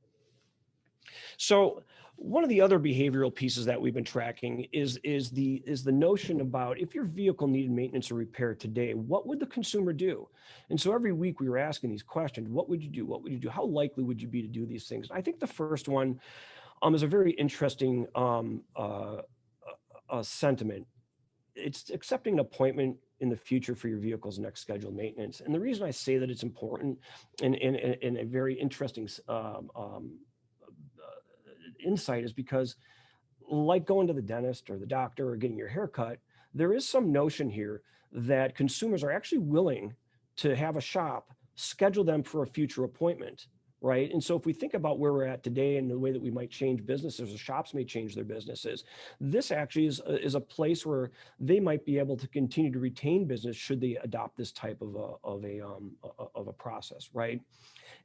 So one of the other behavioral pieces that we've been tracking is the notion about if your vehicle needed maintenance or repair today, what would the consumer do? And so every week we were asking these questions: what would you do? What would you do? How likely would you be to do these things? I think the first one is a very interesting sentiment. It's accepting an appointment in the future for your vehicle's next scheduled maintenance. And the reason I say that it's important and a very interesting insight is because, like going to the dentist or the doctor or getting your hair cut, there is some notion here that consumers are actually willing to have a shop schedule them for a future appointment. Right. And so if we think about where we're at today and the way that we might change businesses or shops may change their businesses, this actually is a place where they might be able to continue to retain business should they adopt this type of a process. Right.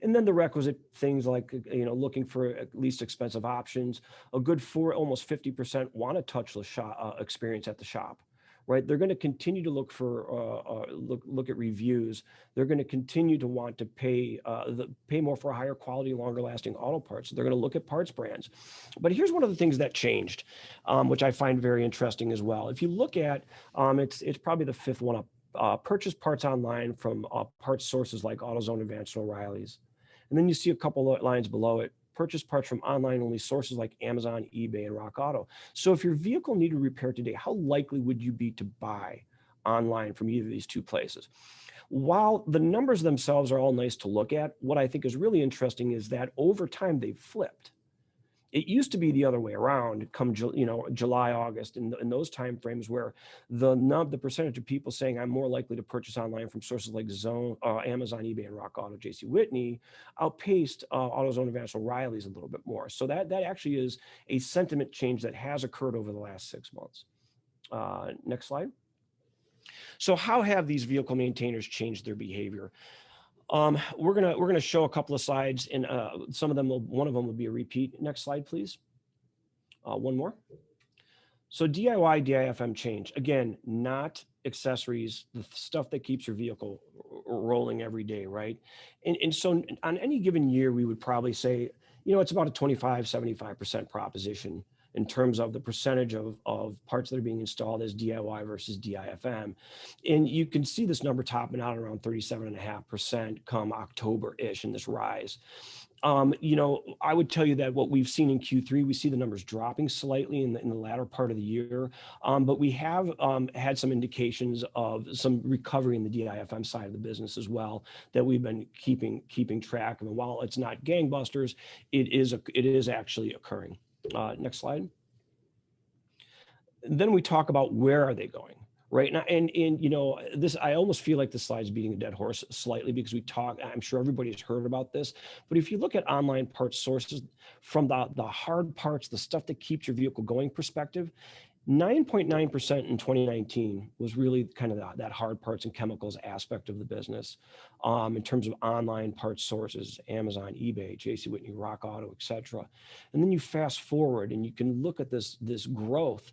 And then the requisite things like, looking for least expensive options. A good almost 50% want to touch the shop experience at the shop. right? They're going to continue to look for look at reviews. They're going to continue to want to pay more for higher quality, longer lasting auto parts. They're going to look at parts brands. But here's one of the things that changed, which I find very interesting as well. If you look at it's probably the fifth one up. Purchase parts online from parts sources like AutoZone, Advanced, and O'Reilly's. And then you see a couple of lines below it. Purchase parts from online-only sources like Amazon, eBay, and Rock Auto. So if your vehicle needed repair today, how likely would you be to buy online from either of these two places? While the numbers themselves are all nice to look at, what I think is really interesting is that over time they've flipped. It used to be the other way around, come July, August, in those timeframes where the percentage of people saying I'm more likely to purchase online from sources like Amazon, eBay, and Rock Auto, J.C. Whitney, outpaced AutoZone, Advanced, O'Reilly's a little bit more. So that actually is a sentiment change that has occurred over the last 6 months. Next slide. So how have these vehicle maintainers changed their behavior? We're gonna show a couple of slides, and one of them will be a repeat. Next slide, please. One more. So DIY, DIFM change. Again, not accessories, the stuff that keeps your vehicle rolling every day, right? And so on any given year, we would probably say, it's about a 25-75% proposition in terms of the percentage of parts that are being installed as DIY versus DIFM. And you can see this number topping out around 37.5% come October-ish in this rise. I would tell you that what we've seen in Q3, we see the numbers dropping slightly in the latter part of the year, but we have had some indications of some recovery in the DIFM side of the business as well that we've been keeping track of. And while it's not gangbusters, it is actually occurring. Next slide. Then we talk about where are they going, right? And this, I almost feel like the slide's beating a dead horse slightly because I'm sure everybody's heard about this, but if you look at online parts sources from the hard parts, the stuff that keeps your vehicle going perspective, 9.9% in 2019 was really kind of that hard parts and chemicals aspect of the business in terms of online parts sources, Amazon, eBay, J.C. Whitney, Rock Auto, etc. And then you fast forward and you can look at this growth.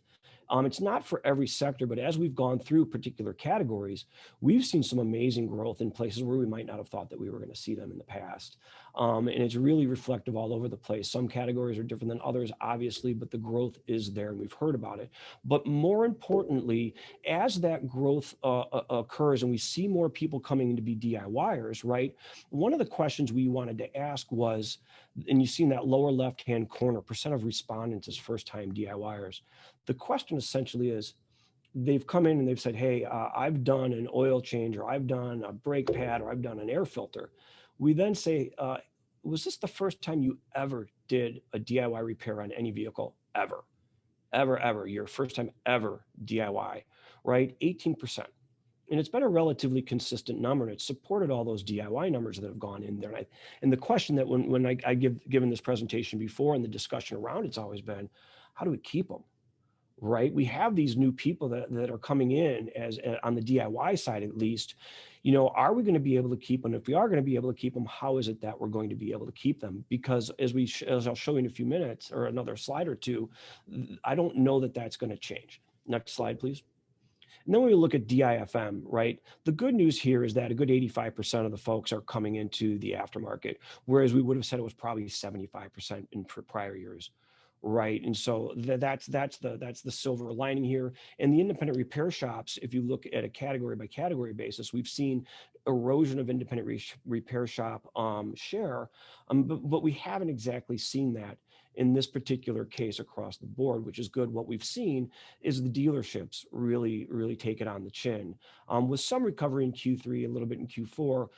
It's not for every sector, but as we've gone through particular categories, we've seen some amazing growth in places where we might not have thought that we were going to see them in the past. And it's really reflective all over the place. Some categories are different than others, obviously, but the growth is there and we've heard about it. But more importantly, as that growth occurs and we see more people coming in to be DIYers, right? One of the questions we wanted to ask was, and you see in that lower left-hand corner, percent of respondents as first-time DIYers. The question essentially is, they've come in and they've said, hey, I've done an oil change, or I've done a brake pad, or I've done an air filter. We then say, was this the first time you ever did a DIY repair on any vehicle? Ever, your first time ever DIY, right? 18%. And it's been a relatively consistent number, and it's supported all those DIY numbers that have gone in there. And the question that when I given this presentation before and the discussion around it's always been, how do we keep them? Right? We have these new people that are coming in as on the DIY side, at least, are we going to be able to keep them? If we are going to be able to keep them, how is it that we're going to be able to keep them? Because as I'll show you in a few minutes or another slide or two, I don't know that that's going to change. Next slide, please. And then when we look at DIFM, right? The good news here is that a good 85% of the folks are coming into the aftermarket, whereas we would have said it was probably 75% in prior years. Right. And so that's the silver lining here. And the independent repair shops, if you look at a category by category basis, we've seen erosion of independent repair shop share, but we haven't exactly seen that in this particular case across the board, which is good. What we've seen is the dealerships really take it on the chin, with some recovery in Q3, a little bit in Q4,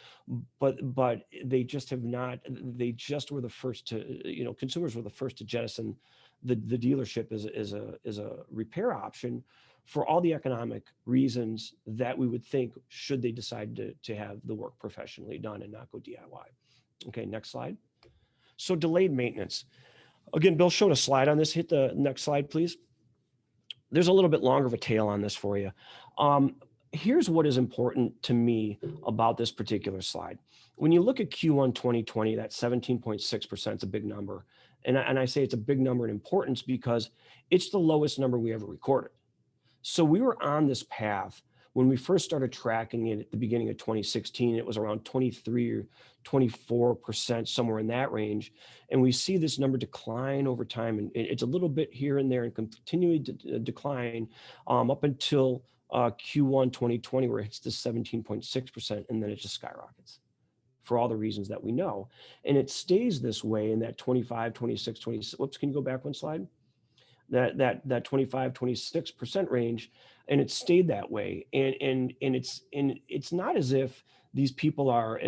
but they just have not. They just were the first to, consumers were the first to jettison the dealership as a repair option for all the economic reasons that we would think should they decide to have the work professionally done and not go DIY. Okay, next slide. So delayed maintenance. Again, Bill showed a slide on this. Hit the next slide, please. There's a little bit longer of a tail on this for you. Here's what is important to me about this particular slide. When you look at Q1 2020, that 17.6% is a big number. And I say it's a big number in importance because it's the lowest number we ever recorded. So we were on this path. When we first started tracking it at the beginning of 2016, it was around 23 or 24%, somewhere in that range. And we see this number decline over time. And it's a little bit here and there and continuing to decline up until Q1 2020, where it hits the 17.6%, and then it just skyrockets for all the reasons that we know. And it stays this way in that 25, 26, 26. Whoops, can you go back one slide? That 25, 26% range, and it stayed that way. And it's not as if these people are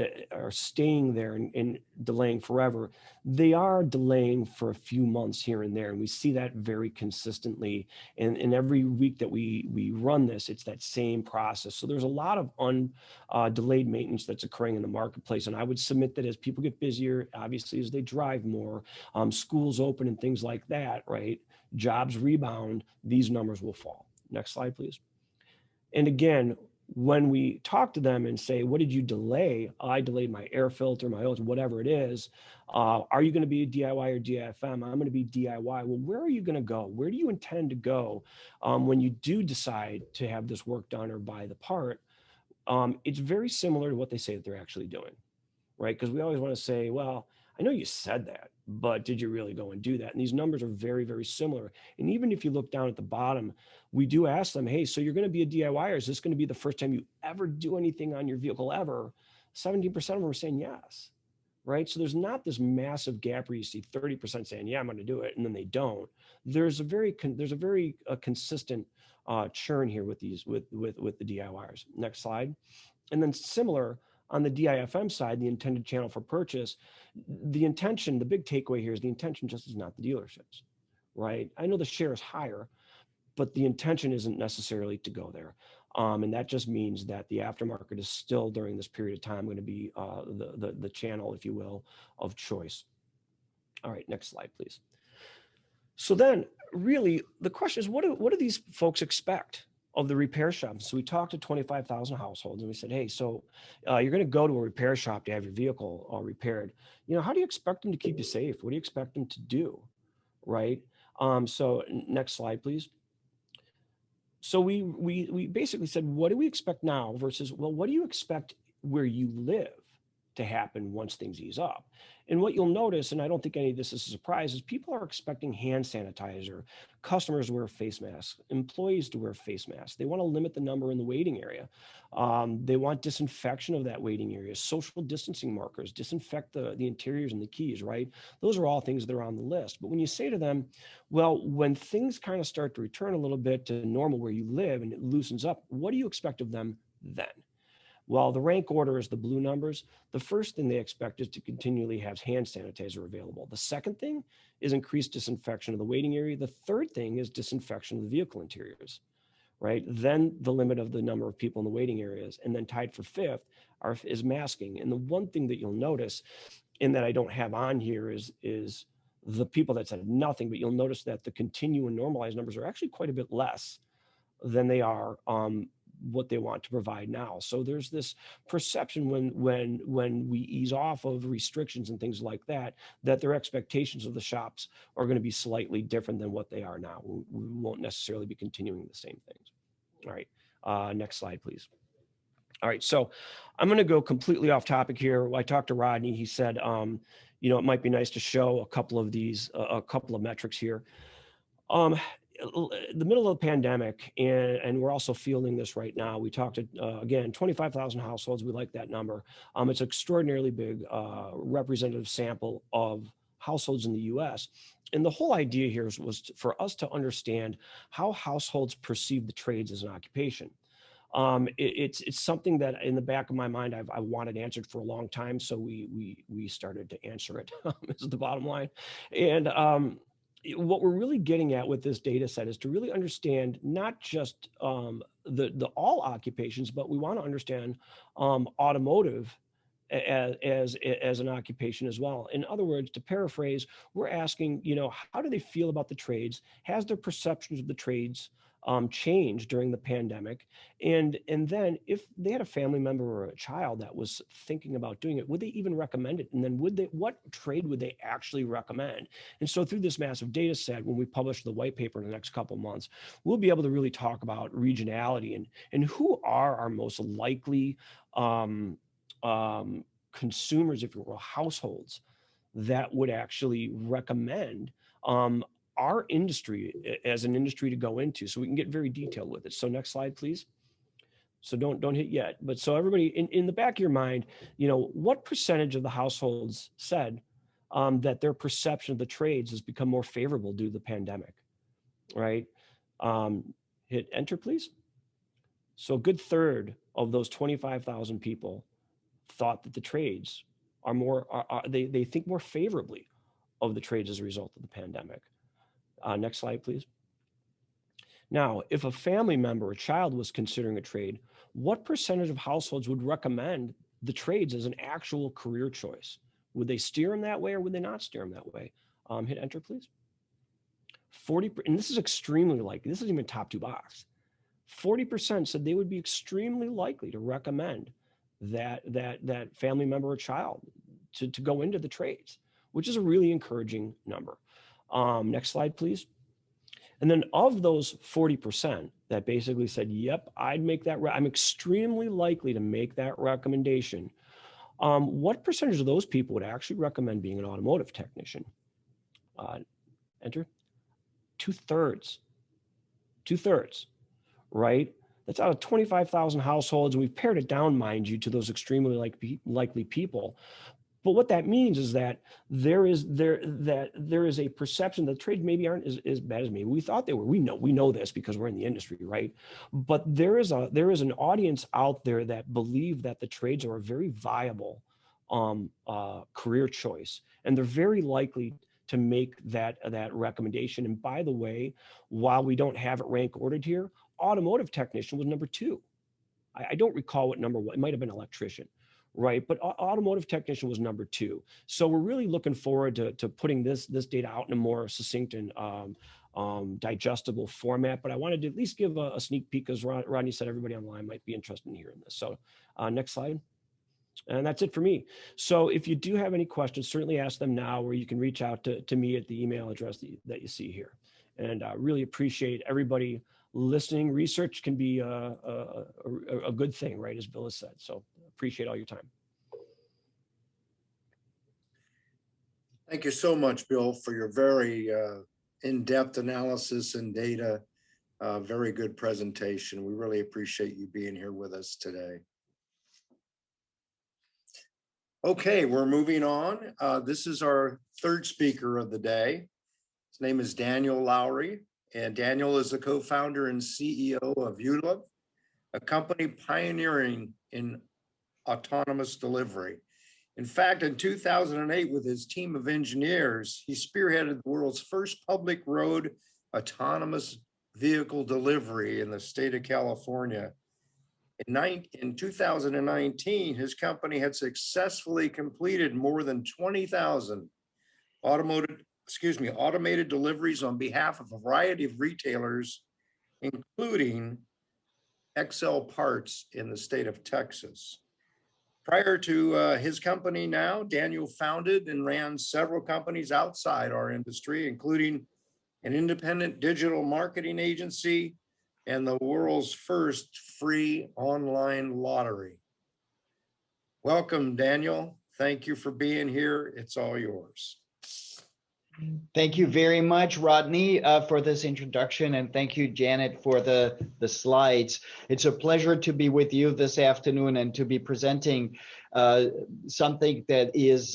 staying there and delaying forever. They are delaying for a few months here and there, and we see that very consistently. And every week that we run this, it's that same process. So there's a lot of delayed maintenance that's occurring in the marketplace. And I would submit that as people get busier, obviously as they drive more, schools open and things like that, right? Jobs rebound, these numbers will fall. Next slide, please. And again, when we talk to them and say, what did you delay? I delayed my air filter, my oil, whatever it is. Are you going to be a DIY or DIFM? I'm going to be DIY. Well, where are you going to go? Where do you intend to go when you do decide to have this work done or buy the part? It's very similar to what they say that they're actually doing, right? Because we always want to say, well, I know you said that, but did you really go and do that? And these numbers are very, very similar. And even if you look down at the bottom, we do ask them, hey, so you're going to be a DIY, or is this going to be the first time you ever do anything on your vehicle ever? 17% of them are saying yes, right? So there's not this massive gap where you see 30% saying, yeah, I'm going to do it, and then they don't. There's a very consistent churn here with these with the DIYers. Next slide. And then similar on the DIFM side, the intended channel for purchase, the intention, the big takeaway here is the intention just is not the dealerships, right? I know the share is higher, but the intention isn't necessarily to go there. And that just means that the aftermarket is still, during this period of time, going to be the channel, if you will, of choice. All right, next slide, please. So then really the question is, what do these folks expect of the repair shop? So we talked to 25,000 households and we said, hey, so you're going to go to a repair shop to have your vehicle repaired. You know, how do you expect them to keep you safe? What do you expect them to do? Right. So next slide, please. So we basically said, what do we expect now versus, well, what do you expect where you live to happen once things ease up? And what you'll notice, and I don't think any of this is a surprise, is people are expecting hand sanitizer, customers to wear face masks, employees to wear face masks. They want to limit the number in the waiting area. They want disinfection of that waiting area, social distancing markers, disinfect the interiors and the keys, right? Those are all things that are on the list. But when you say to them, well, when things kind of start to return a little bit to normal where you live and it loosens up, what do you expect of them then? Well, the rank order is the blue numbers. The first thing they expect is to continually have hand sanitizer available. The second thing is increased disinfection of the waiting area. The third thing is disinfection of the vehicle interiors, right? Then the limit of the number of people in the waiting areas. And then tied for fifth is masking. And the one thing that you'll notice, and that I don't have on here, is the people that said nothing, but you'll notice that the continue and normalized numbers are actually quite a bit less than they are what they want to provide now. So there's this perception when we ease off of restrictions and things like that, that their expectations of the shops are going to be slightly different than what they are now. We won't necessarily be continuing the same things. All right, next slide, please. All right, so I'm going to go completely off topic here. I talked to Rodney. He said, you know, it might be nice to show a couple of these, a couple of metrics here. The middle of the pandemic, and we're also feeling this right now. We talked to, again, 25,000 households. We like that number. It's an extraordinarily big representative sample of households in the US. And the whole idea here was for us to understand how households perceive the trades as an occupation. It's something that in the back of my mind, I wanted answered for a long time. So we started to answer it is the bottom line. And what we're really getting at with this data set is to really understand not just the all occupations, but we want to understand automotive as an occupation as well. In other words, to paraphrase, we're asking, you know, how do they feel about the trades? Has their perceptions of the trades change during the pandemic. And then if they had a family member or a child that was thinking about doing it, would they even recommend it? And then what trade would they actually recommend? And so through this massive data set, when we publish the white paper in the next couple of months, we'll be able to really talk about regionality and who are our most likely consumers, if you will, households that would actually recommend our industry as an industry to go into, so we can get very detailed with it. So next slide, please. So don't hit yet. But so everybody in the back of your mind, what percentage of the households said that their perception of the trades has become more favorable due to the pandemic, right? Hit enter, please. So a good third of those 25,000 people thought that the trades are more, they think more favorably of the trades as a result of the pandemic. Next slide, please. Now, if a family member or child was considering a trade, what percentage of households would recommend the trades as an actual career choice? Would they steer them that way or would they not steer them that way? Hit enter, please. 40%, and this is extremely likely. This isn't even top two box. 40% said they would be extremely likely to recommend that family member or child to go into the trades, which is a really encouraging number. Next slide, please. And then of those 40% that basically said, yep, I'd make that, I'm extremely likely to make that recommendation. What percentage of those people would actually recommend being an automotive technician? Enter. Two-thirds, right? That's out of 25,000 households. And we've pared it down, mind you, to those extremely likely people. But what that means is that there is a perception that trades maybe aren't as bad as maybe we thought they were. We know this because we're in the industry, right? But there is an audience out there that believe that the trades are a very viable career choice, and they're very likely to make that recommendation. And by the way, while we don't have it rank ordered here, automotive technician was number 2. I don't recall what number 1. It might have been electrician. Right, but automotive technician was number 2. So we're really looking forward to putting this data out in a more succinct and digestible format. But I wanted to at least give a sneak peek, as Rodney said, everybody online might be interested in hearing this. So next slide. And that's it for me. So if you do have any questions, certainly ask them now, or you can reach out to me at the email address that you see here. And I really appreciate everybody listening. Research can be a good thing, right, as Bill has said. So appreciate all your time. Thank you so much, Bill, for your very in-depth analysis and data. Very good presentation. We really appreciate you being here with us today. Okay, we're moving on. This is our third speaker of the day. His name is Daniel Laury, and Daniel is the co-founder and CEO of Udelv, a company pioneering in autonomous delivery. In fact, in 2008, with his team of engineers, he spearheaded the world's first public road autonomous vehicle delivery in the state of California. In 2019, his company had successfully completed more than 20,000 automated deliveries on behalf of a variety of retailers, including XL Parts in the state of Texas. Prior to his company now, Daniel founded and ran several companies outside our industry, including an independent digital marketing agency and the world's first free online lottery. Welcome, Daniel. Thank you for being here. It's all yours. Thank you very much, Rodney, for this introduction, and thank you, Janet, for the slides. It's a pleasure to be with you this afternoon and to be presenting something that is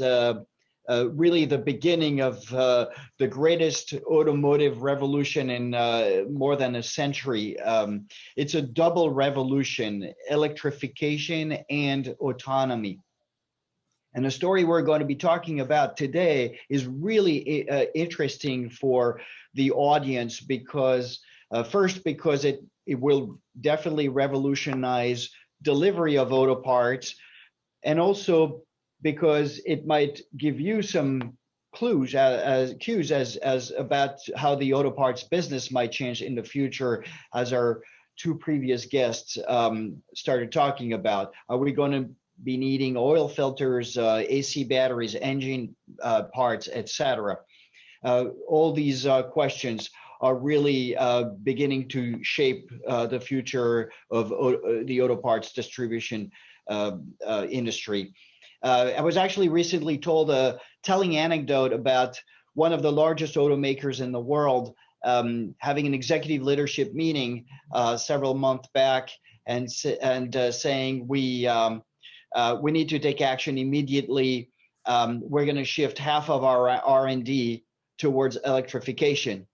really the beginning of the greatest automotive revolution in more than a century. It's a double revolution: electrification and autonomy. And the story we're going to be talking about today is really interesting for the audience because, first, because it will definitely revolutionize delivery of auto parts, and also because it might give you some cues as about how the auto parts business might change in the future, as our two previous guests started talking about. Are we going to be needing oil filters, AC batteries, engine parts, etc.? All these questions are really beginning to shape the future of the auto parts distribution industry. I was actually recently told a telling anecdote about one of the largest automakers in the world having an executive leadership meeting several months back and saying we need to take action immediately. We're going to shift half of our R&D towards electrification.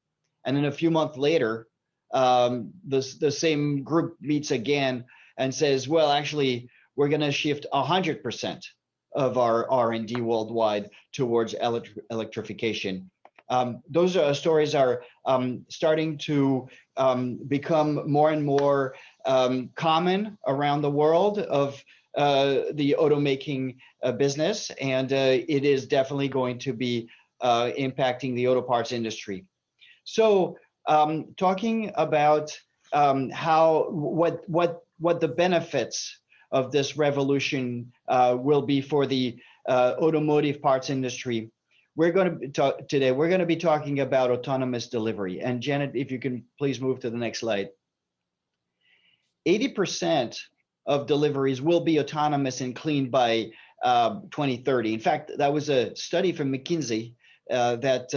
And then a few months later, the same group meets again and says, well, actually, we're going to shift 100% of our R&D worldwide towards electrification. Those stories are starting to become more and more common around the world of the automaking business, and it is definitely going to be impacting the auto parts industry. So, talking about what the benefits of this revolution will be for the automotive parts industry, we're going to be talking about autonomous delivery. And Janet, if you can please move to the next slide. 80% of deliveries will be autonomous and clean by 2030. In fact, that was a study from McKinsey that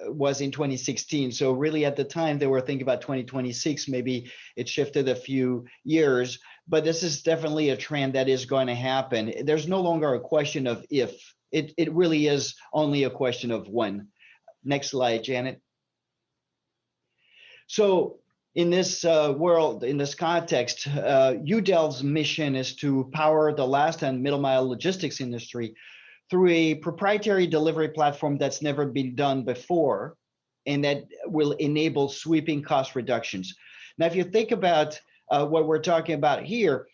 was in 2016. So really at the time they were thinking about 2026, maybe it shifted a few years, but this is definitely a trend that is going to happen. There's no longer a question of if, it really is only a question of when. Next slide, Janet. So in this world, in this context, Udelv's mission is to power the last and middle mile logistics industry through a proprietary delivery platform that's never been done before, and that will enable sweeping cost reductions. Now, if you think about what we're talking about here,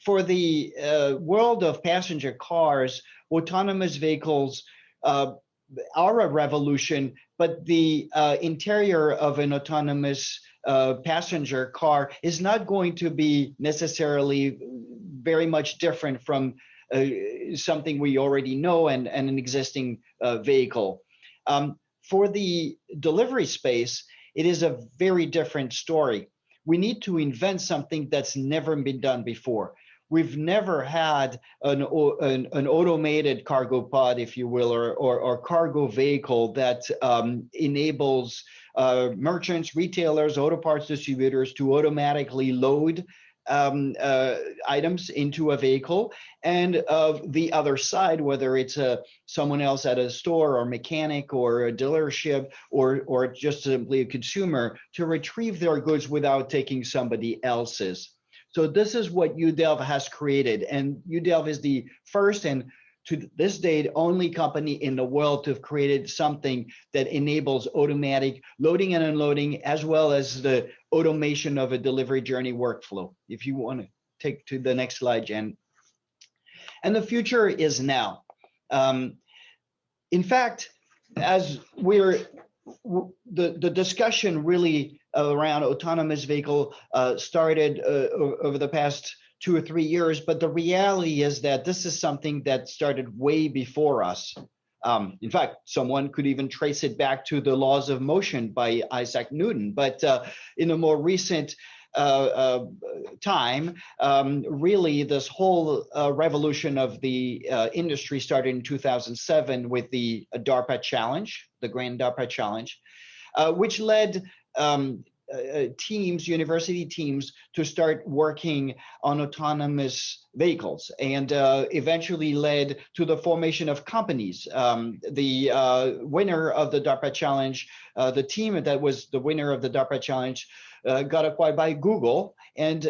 for the world of passenger cars, autonomous vehicles are a revolution, but the interior of an autonomous passenger car is not going to be necessarily very much different from something we already know and an existing vehicle. For the delivery space, it is a very different story. We need to invent something that's never been done before. We've never had an automated cargo pod, if you will, or cargo vehicle that enables merchants, retailers, auto parts distributors to automatically load items into a vehicle, and of the other side, whether it's someone else at a store or mechanic or a dealership or just simply a consumer, to retrieve their goods without taking somebody else's. So this is what Udelv has created, and Udelv is the first and to this date only company in the world to have created something that enables automatic loading and unloading, as well as the automation of a delivery journey workflow. If you want to take to the next slide, Jen. And the future is now. In fact, as the discussion really around autonomous vehicle started over the past 2 or 3 years, but the reality is that this is something that started way before us. In fact, someone could even trace it back to the laws of motion by Isaac Newton. But in a more recent time, really this whole revolution of the industry started in 2007 with the DARPA challenge, the Grand DARPA challenge, which led teams, university teams, to start working on autonomous vehicles, and eventually led to the formation of companies. The winner of the DARPA challenge, the team that was the winner of the DARPA challenge, got acquired by Google and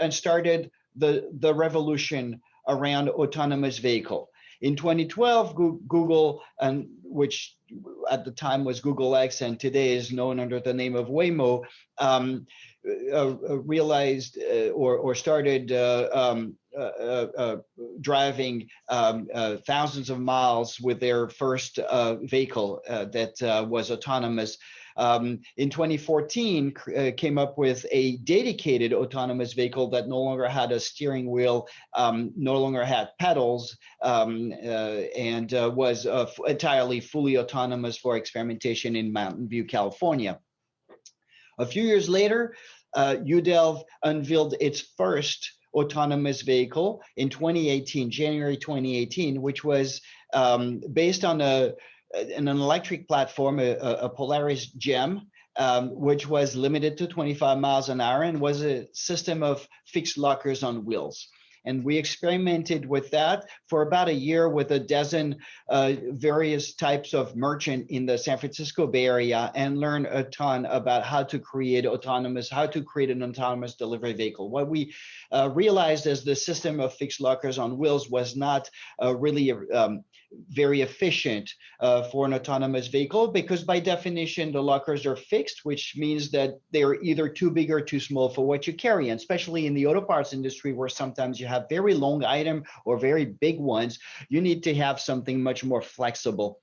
started the revolution around autonomous vehicle. In 2012, Google, which at the time was Google X and today is known under the name of Waymo, realized or started driving thousands of miles with their first vehicle that was autonomous. In 2014, came up with a dedicated autonomous vehicle that no longer had a steering wheel, no longer had pedals, and was entirely fully autonomous for experimentation in Mountain View, California. A few years later, Udelv unveiled its first autonomous vehicle in 2018, January 2018, which was based on an electric platform, a Polaris Gem, which was limited to 25 miles an hour and was a system of fixed lockers on wheels. And we experimented with that for about a year with a dozen various types of merchant in the San Francisco Bay Area, and learned a ton about how to create an autonomous delivery vehicle. What we realized is the system of fixed lockers on wheels was not really very efficient for an autonomous vehicle, because by definition, the lockers are fixed, which means that they're either too big or too small for what you carry. And especially in the auto parts industry, where sometimes you have very long item or very big ones, you need to have something much more flexible.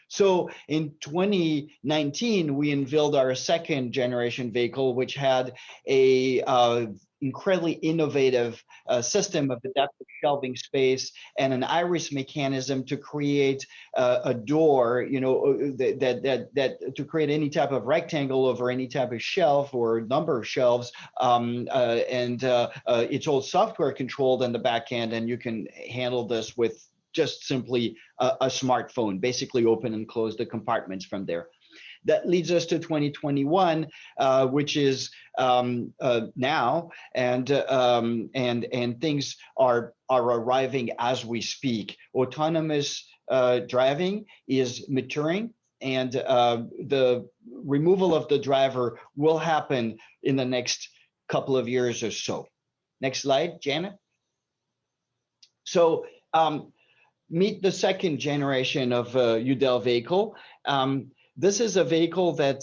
So in 2019, we unveiled our second generation vehicle, which had a incredibly innovative system of adaptive shelving space and an Ayres mechanism to create a door, that to create any type of rectangle over any type of shelf or number of shelves, and it's all software controlled on the back end, and you can handle this with just simply a smartphone, basically open and close the compartments from there. That leads us to 2021, which is now, and things are arriving as we speak. Autonomous driving is maturing, and the removal of the driver will happen in the next couple of years or so. Next slide, Janet. So meet the second generation of Udelv vehicle. This is a vehicle that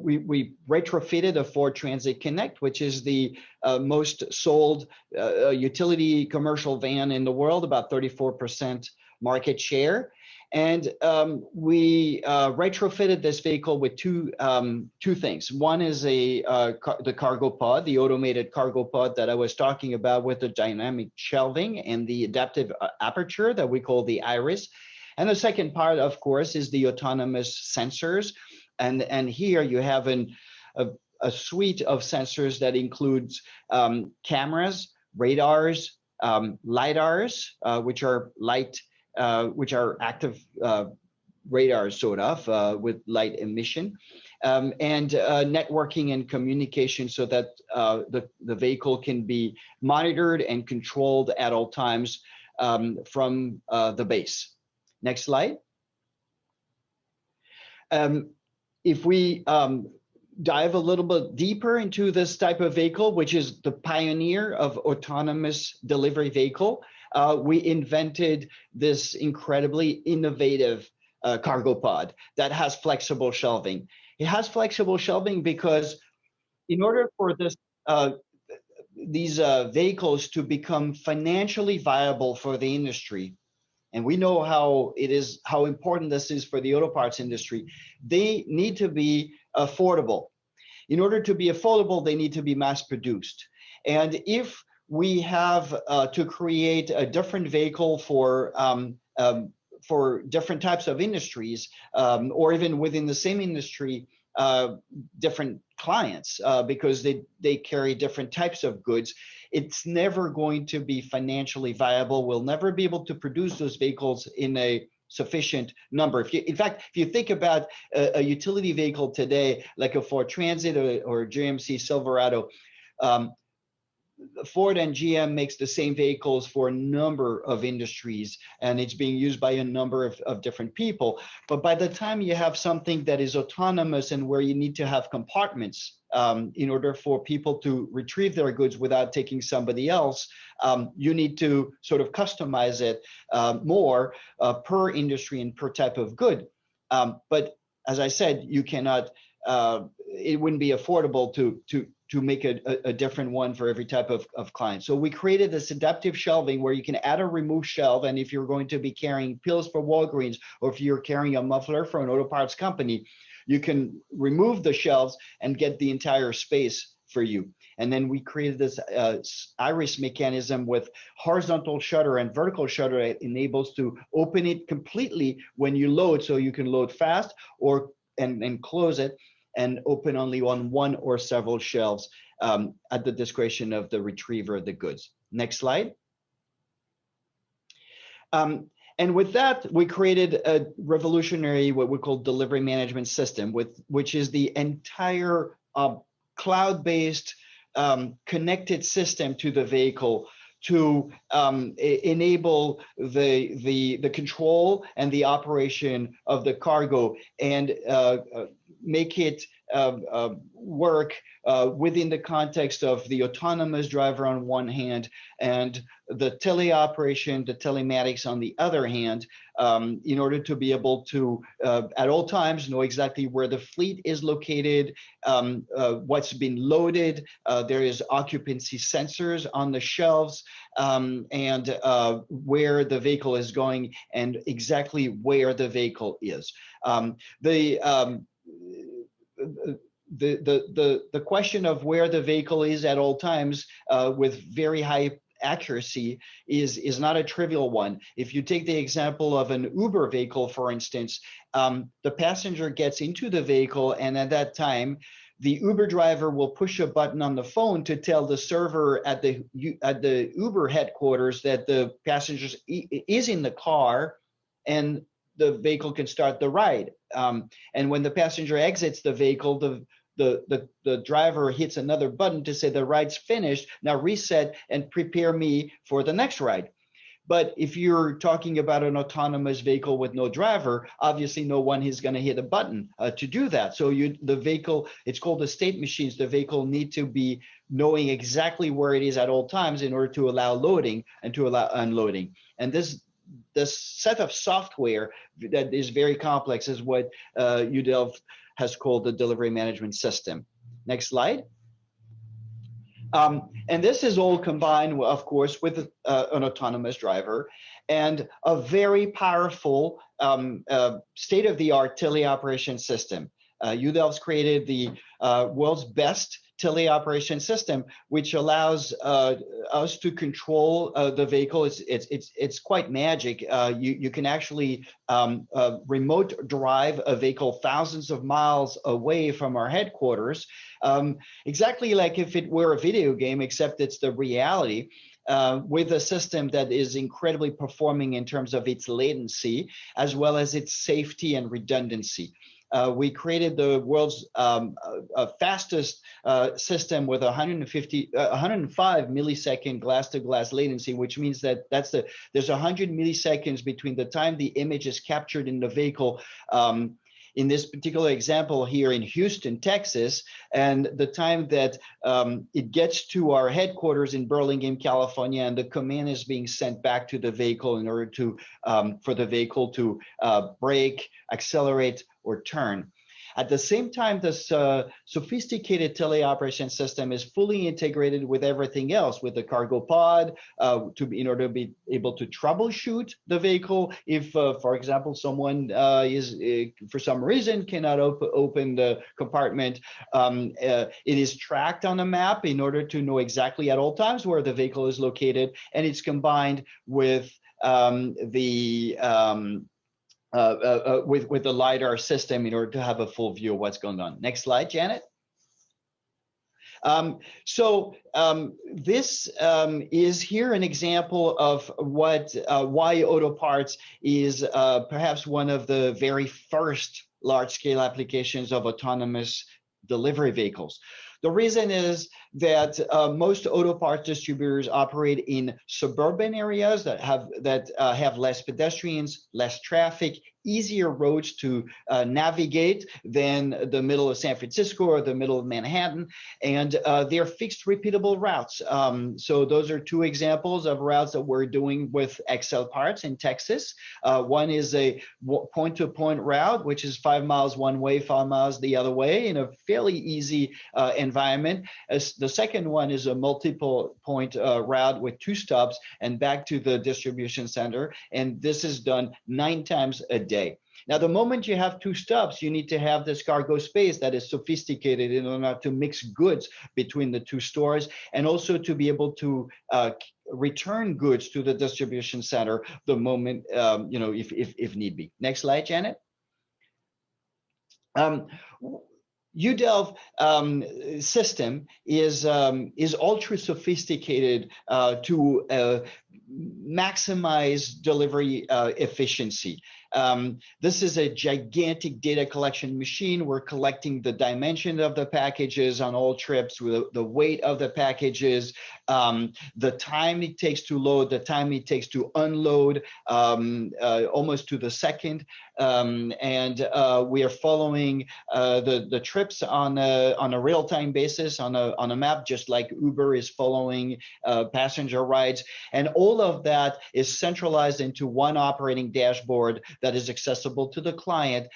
we retrofitted a Ford Transit Connect, which is the most sold utility commercial van in the world, about 34% market share. And we retrofitted this vehicle with two things. One is the cargo pod, the automated cargo pod that I was talking about, with the dynamic shelving and the adaptive aperture that we call the Ayres. And the second part, of course, is the autonomous sensors. And here you have a suite of sensors that includes cameras, radars, lidars, which are active radars, sort of, with light emission, and networking and communication, so that the vehicle can be monitored and controlled at all times from the base. Next slide. If we dive a little bit deeper into this type of vehicle, which is the pioneer of autonomous delivery vehicle, we invented this incredibly innovative cargo pod that has flexible shelving. It has flexible shelving because in order for these vehicles to become financially viable for the industry, and we know how important this is for the auto parts industry, they need to be affordable. In order to be affordable, they need to be mass produced. And if we have to create a different vehicle for different types of industries, or even within the same industry, different clients, because they carry different types of goods, it's never going to be financially viable. We'll never be able to produce those vehicles in a sufficient number. In fact, if you think about a utility vehicle today, like a Ford Transit or GMC Silverado, Ford and GM makes the same vehicles for a number of industries, and it's being used by a number of different people. But by the time you have something that is autonomous and where you need to have compartments in order for people to retrieve their goods without taking somebody else, you need to sort of customize it more per industry and per type of good. But as I said, you cannot, it wouldn't be affordable to make a different one for every type of client. So we created this adaptive shelving where you can add or remove shelf. And if you're going to be carrying pills for Walgreens, or if you're carrying a muffler for an auto parts company, you can remove the shelves and get the entire space for you. And then we created this Ayres mechanism with horizontal shutter and vertical shutter. It enables to open it completely when you load, so you can load fast, or and close it and open only on one or several shelves at the discretion of the retriever of the goods. Next slide. And with that, we created a revolutionary, what we call delivery management system, which is the entire cloud-based connected system to the vehicle to enable the control and the operation of the cargo, and make it work within the context of the autonomous driver on one hand, and the teleoperation, the telematics on the other hand, in order to be able to, at all times, know exactly where the fleet is located, what's been loaded. There is occupancy sensors on the shelves, and where the vehicle is going and exactly where the vehicle is. The question of where the vehicle is at all times with very high accuracy is not a trivial one. If you take the example of an Uber vehicle, for instance, the passenger gets into the vehicle, and at that time, the Uber driver will push a button on the phone to tell the server at the Uber headquarters that the passenger is in the car, and the vehicle can start the ride. And when the passenger exits the vehicle, the driver hits another button to say the ride's finished, now reset and prepare me for the next ride. But if you're talking about an autonomous vehicle with no driver, obviously no one is going to hit a button to do that. So the vehicle, it's called the state machines. The vehicle need to be knowing exactly where it is at all times in order to allow loading and to allow unloading. And this set of software that is very complex is what Udelv has called the delivery management system. Next slide. And this is all combined, of course, with an autonomous driver and a very powerful state-of-the-art teleoperation system. Udelv's created the world's best teleoperation system, which allows us to control the vehicle. It's quite magic. You can actually remote drive a vehicle thousands of miles away from our headquarters, exactly like if it were a video game, except it's the reality. With a system that is incredibly performing in terms of its latency, as well as its safety and redundancy. We created the world's fastest system with 105 millisecond glass-to-glass latency, which means that there's 100 milliseconds between the time the image is captured in the vehicle, in this particular example here in Houston, Texas, and the time that it gets to our headquarters in Burlingame, California, and the command is being sent back to the vehicle in order to for the vehicle to brake, accelerate, or turn. At the same time, this sophisticated teleoperation system is fully integrated with everything else, with the cargo pod, in order to be able to troubleshoot the vehicle. If, for example, someone for some reason cannot open the compartment, it is tracked on a map in order to know exactly at all times where the vehicle is located, and it's combined with with the LiDAR system in order to have a full view of what's going on. Next slide, Janet. This is here an example of why auto parts is perhaps one of the very first large-scale applications of autonomous delivery vehicles. The reason is that most auto parts distributors operate in suburban areas that have less pedestrians, less traffic, easier roads to navigate than the middle of San Francisco or the middle of Manhattan, and they're fixed repeatable routes. So those are two examples of routes that we're doing with Excel Parts in Texas. One is a point-to-point route, which is 5 miles one way, 5 miles the other way in a fairly easy environment. As the second one is a multiple point route with 2 stops and back to the distribution center. And this is done 9 times a day. Now, the moment you have 2 stops, you need to have this cargo space that is sophisticated in order to mix goods between the 2 stores, and also to be able to return goods to the distribution center the moment, if need be. Next slide, Janet. Udelv system is ultra sophisticated to maximize delivery efficiency. This is a gigantic data collection machine. We're collecting the dimension of the packages on all trips, the weight of the packages, the time it takes to load, the time it takes to unload, almost to the second. And we are following the trips on a real-time basis on a map, just like Uber is following passenger rides. And all of that is centralized into one operating dashboard that is accessible to the client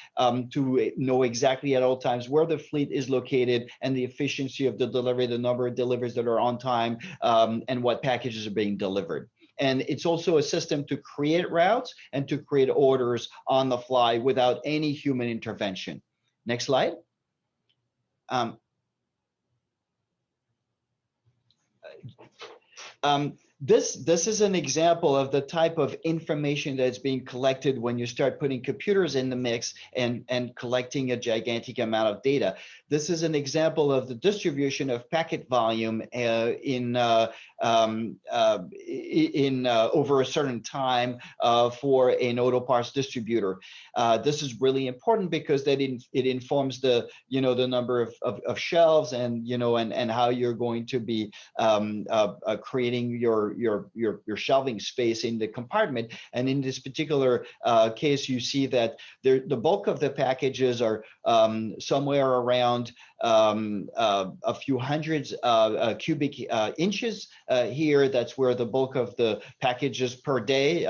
to know exactly at all times where the fleet is located and the efficiency of the delivery, the number of deliveries that are on time, and what packages are being delivered. And it's also a system to create routes and to create orders on the fly without any human intervention. Next slide. This is an example of the type of information that's being collected when you start putting computers in the mix and collecting a gigantic amount of data. This is an example of the distribution of packet volume in over a certain time for an auto parts distributor. This is really important because that it informs the number of shelves and how you're going to be creating your shelving space in the compartment. And in this particular case, you see that the bulk of the packages are somewhere around a few hundreds cubic inches here. That's where the bulk of the packages per day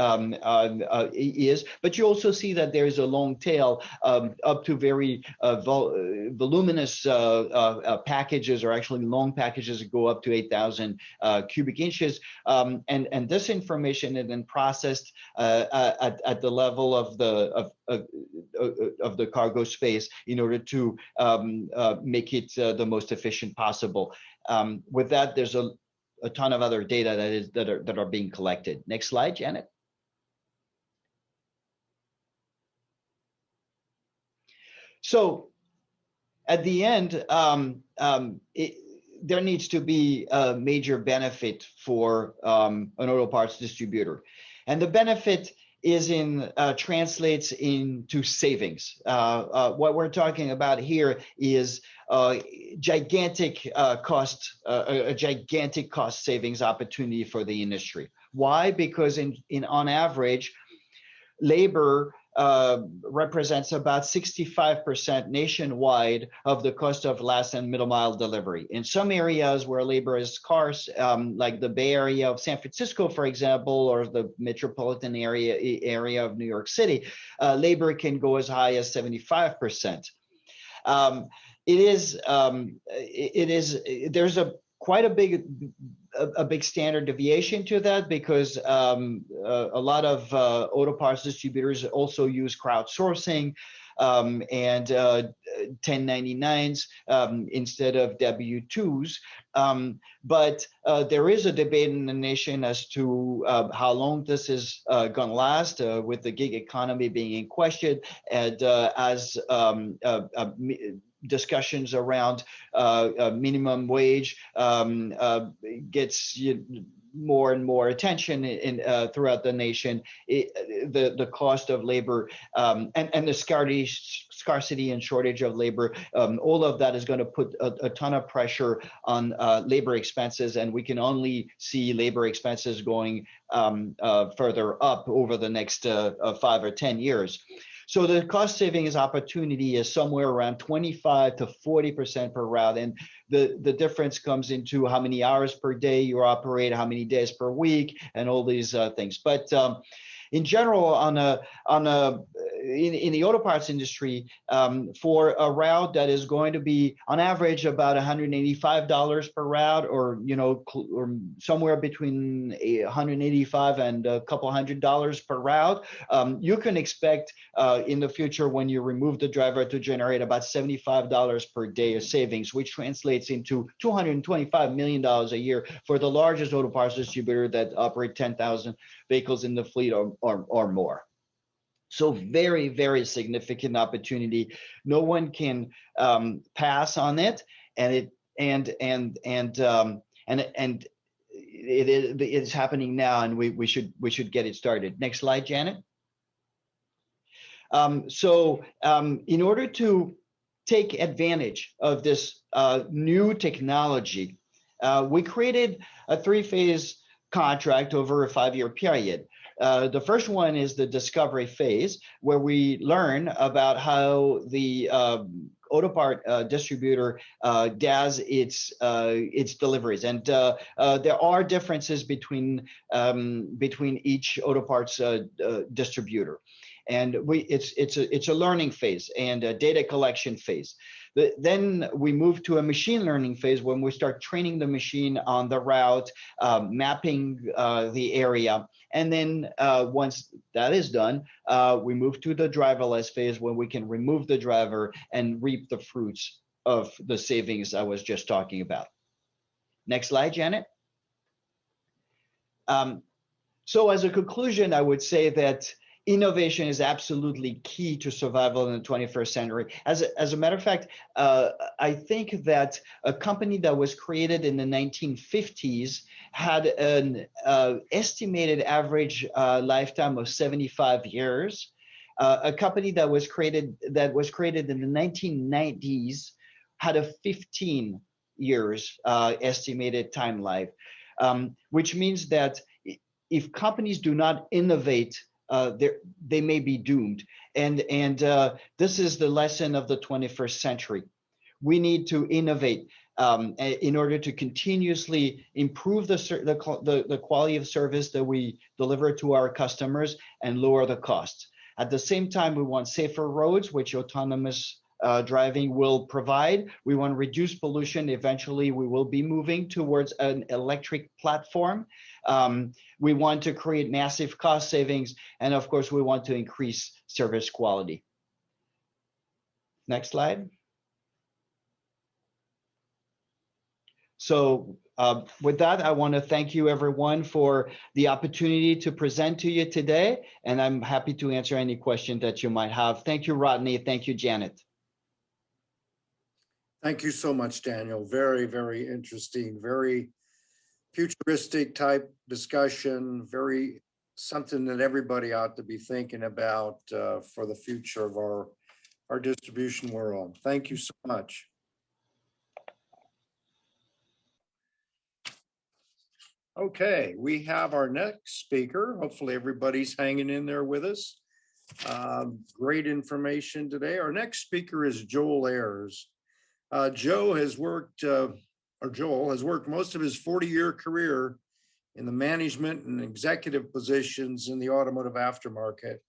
is. But you also see that there's a long tail up to very voluminous packages, or actually long packages that go up to 8,000 cubic inches. And this information is then processed at the level of the cargo space in order to make it the most efficient possible. With that, there's a ton of other data that are being collected. Next slide, Janet. So at the end, there needs to be a major benefit for an auto parts distributor, and the benefit translates into savings. What we're talking about here is a gigantic cost savings opportunity for the industry. Why? Because on average, labor represents about 65% nationwide of the cost of last and middle mile delivery. In some areas where labor is scarce, like the Bay Area of San Francisco, for example, or the metropolitan area of New York City, labor can go as high as 75%. There's quite a big standard deviation to that, because a lot of auto parts distributors also use crowdsourcing and 1099s instead of W-2s. But there is a debate in the nation as to how long this is going to last, with the gig economy being in question, and as discussions around minimum wage gets more and more attention throughout the nation. The cost of labor and the scarcity and shortage of labor, all of that is going to put a ton of pressure on labor expenses, and we can only see labor expenses going further up over the next 5 or 10 years. So the cost savings opportunity is somewhere around 25 to 40% per route. And the difference comes into how many hours per day you operate, how many days per week, and all these things. But in general, in the auto parts industry, for a route that is going to be on average about $185 per route, or or somewhere between $185 and a couple $100 per route, you can expect in the future, when you remove the driver, to generate about $75 per day of savings, which translates into $225 million a year for the largest auto parts distributor that operate 10,000 vehicles in the fleet or more. So very, very significant opportunity. No one can pass on it, and it's happening now, and we should get it started. Next slide, Janet. In order to take advantage of this new technology, we created a 3-phase contract over a 5-year period. The first one is the discovery phase, where we learn about how the auto part distributor does its deliveries, and there are differences between each auto parts distributor, and it's a learning phase and a data collection phase. Then we move to a machine learning phase, when we start training the machine on the route, mapping the area. And then once that is done, we move to the driverless phase, when we can remove the driver and reap the fruits of the savings I was just talking about. Next slide, Janet. So as a conclusion, I would say that innovation is absolutely key to survival in the 21st century. As a matter of fact, I think that a company that was created in the 1950s had an estimated average lifetime of 75 years. A company that was created in the 1990s had a 15 years estimated time life, which means that if companies do not innovate, they may be doomed. And this is the lesson of the 21st century. We need to innovate in order to continuously improve the quality of service that we deliver to our customers and lower the costs. At the same time, we want safer roads, which autonomous driving will provide. We want to reduce pollution. Eventually, we will be moving towards an electric platform. We want to create massive cost savings. And of course, we want to increase service quality. Next slide. So with that, I want to thank you, everyone, for the opportunity to present to you today. And I'm happy to answer any question that you might have. Thank you, Rodney. Thank you, Janet. Thank you so much, Daniel. Very, very interesting, very futuristic type discussion, very something that everybody ought to be thinking about for the future of our distribution world. Thank you so much. Okay, we have our next speaker. Hopefully everybody's hanging in there with us. Great information today. Our next speaker is Joel Ayres. Joel has worked most of his 40-year career in the management and executive positions in the automotive aftermarket.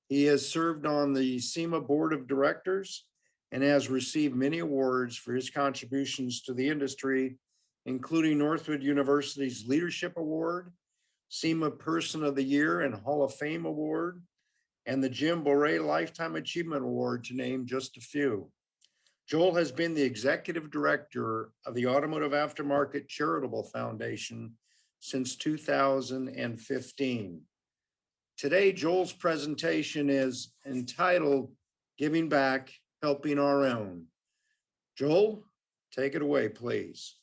He has served on the SEMA board of directors and has received many awards for his contributions to the industry, including Northwood University's Leadership Award, SEMA Person of the Year and Hall of Fame Award, and the Jim Boret Lifetime Achievement Award, to name just a few. Joel has been the executive director of the Automotive Aftermarket Charitable Foundation since 2015. Today, Joel's presentation is entitled Giving Back, Helping Our Own. Joel, take it away, please.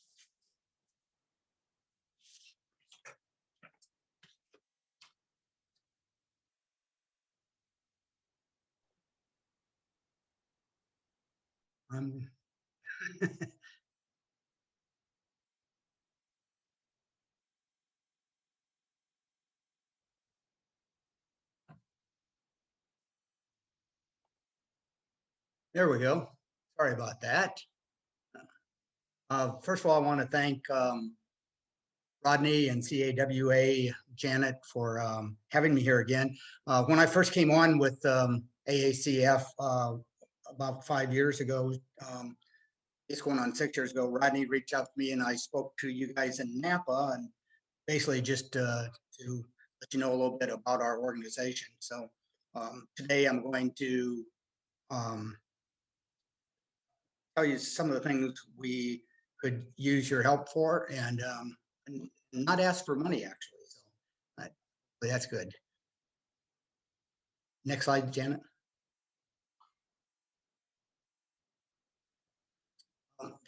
There we go. Sorry about that. First of all, I want to thank Rodney and CAWA, Janet, for having me here again. When I first came on with AACF about 5 years ago, it's going on 6 years ago, Rodney reached out to me and I spoke to you guys in Napa and basically just to let you know a little bit about our organization. So today I'm going to tell you some of the things we could use your help for and not ask for money, actually. So that's good. Next slide, Janet.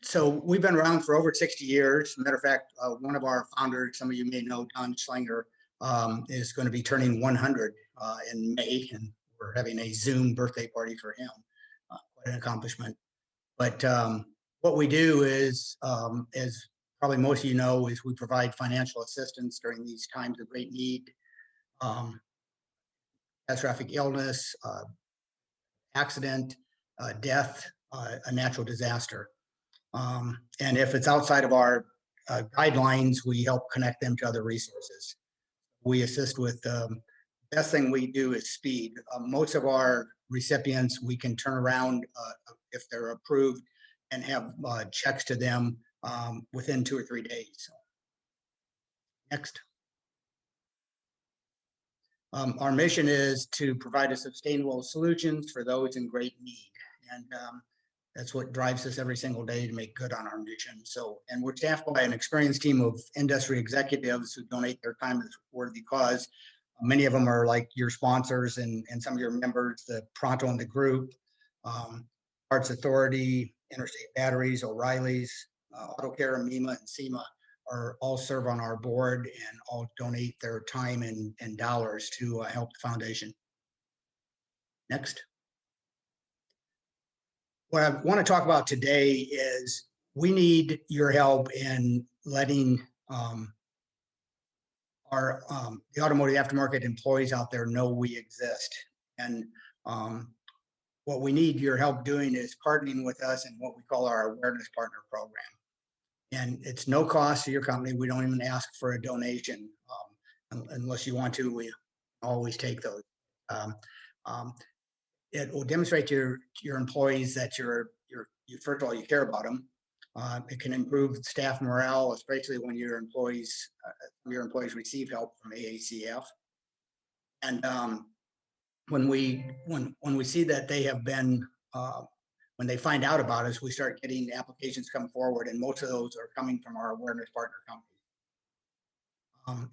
So we've been around for over 60 years. Matter of fact, one of our founders, some of you may know, Don Schlanger, is going to be turning 100 in May, and we're having a Zoom birthday party for him. Quite an accomplishment. But what we do is, as probably most of you know, is we provide financial assistance during these times of great need, catastrophic illness, accident, death, a natural disaster. And if it's outside of our guidelines, we help connect them to other resources. We assist with, best thing we do is speed. Most of our recipients, we can turn around if they're approved and have checks to them within 2 or 3 days. Next. Our mission is to provide a sustainable solutions for those in great need. And that's what drives us every single day to make good on our mission. So, and we're staffed by an experienced team of industry executives who donate their time to this worthy cause. Many of them are like your sponsors and some of your members, the Pronto and the Group, Parts Authority, Interstate Batteries, O'Reilly's, Auto Care, MEMA, and SEMA are all serve on our board and all donate their time and dollars to help the foundation. Next. What I want to talk about today is we need your help in letting the automotive aftermarket employees out there know we exist. And what we need your help doing is partnering with us in what we call our Awareness Partner Program. And it's no cost to your company. We don't even ask for a donation unless you want to. We always take those. It will demonstrate to your employees that first of all, you care about them. It can improve staff morale, especially when your employees receive help from AACF. And when we see that they have been, when they find out about us, we start getting applications come forward, and most of those are coming from our awareness partner companies.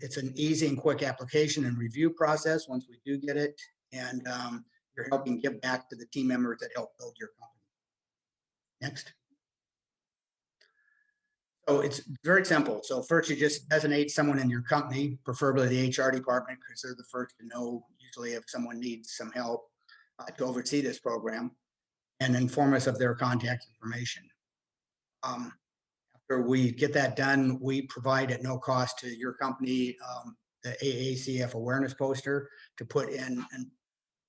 It's an easy and quick application and review process once we do get it, and you're helping give back to the team members that help build your company. Next. So it's very simple. So first, you just designate someone in your company, preferably the HR department, because they're the first to know usually if someone needs some help to oversee this program, and inform us of their contact information. After we get that done, we provide at no cost to your company the AACF awareness poster to put in a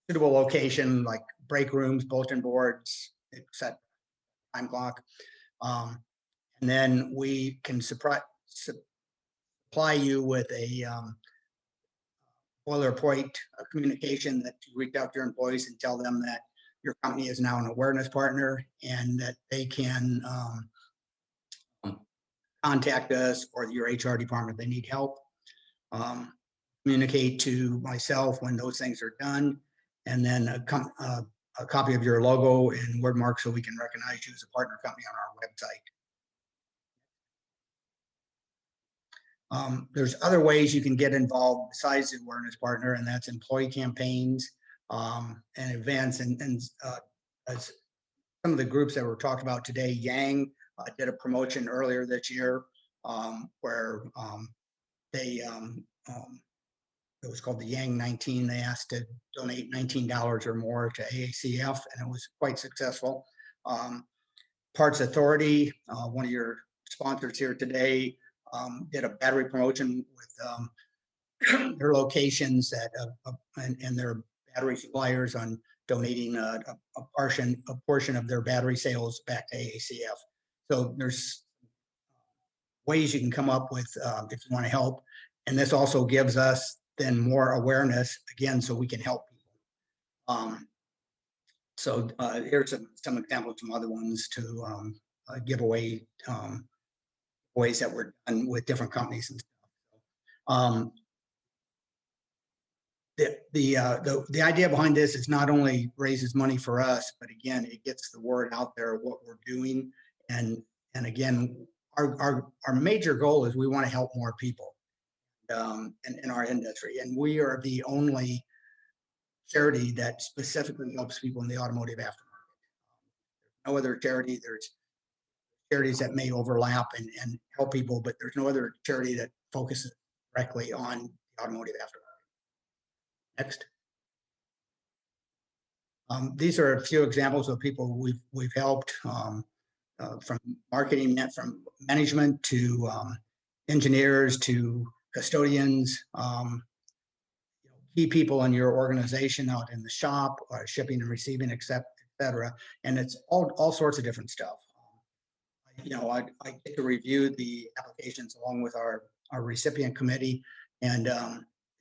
suitable location like break rooms, bulletin boards, set time clock. And then we can supply you with a boilerplate communication that you reach out to your employees and tell them that your company is now an awareness partner and that they can contact us or your HR department if they need help. Communicate to myself when those things are done, and then a copy of your logo and word mark so we can recognize you as a partner company on our website. There's other ways you can get involved besides the awareness partner, and that's employee campaigns and events. And as some of the groups that were talked about today, Yang did a promotion earlier this year where it was called the Yang 19. They asked to donate $19 or more to AACF, and it was quite successful. Parts Authority, one of your sponsors here today, did a battery promotion with their locations and their battery suppliers on donating a portion of their battery sales back to AACF. So there's ways you can come up with if you want to help. And this also gives us then more awareness again, so we can help people. So here's some examples from other ones to give away ways that were done with different companies and stuff. The idea behind this is not only raises money for us, but again, it gets the word out there of what we're doing. And again, our major goal is we want to help more people in our industry. And we are the only charity that specifically helps people in the automotive aftermarket. No other charity. There's charities that may overlap and help people, but there's no other charity that focuses directly on the automotive aftermarket. Next. These are a few examples of people we've helped from marketing, from management to engineers to custodians, key people in your organization out in the shop, shipping and receiving, et cetera. And it's all sorts of different stuff. I get to review the applications along with our recipient committee, and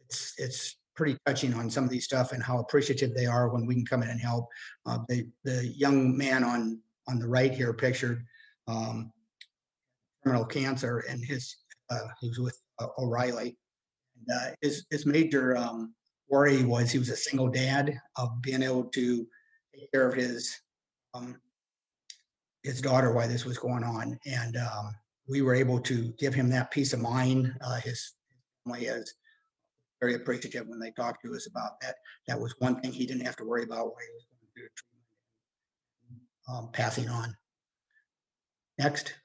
it's pretty touching on some of these stuff and how appreciative they are when we can come in and help. The young man on the right here pictured terminal cancer, and he was with O'Reilly. And, his major worry was he was a single dad of being able to take care of his daughter while this was going on, and we were able to give him that peace of mind. His family is very appreciative when they talked to us about that. That was one thing he didn't have to worry about while he was going through treatment, passing on. Next.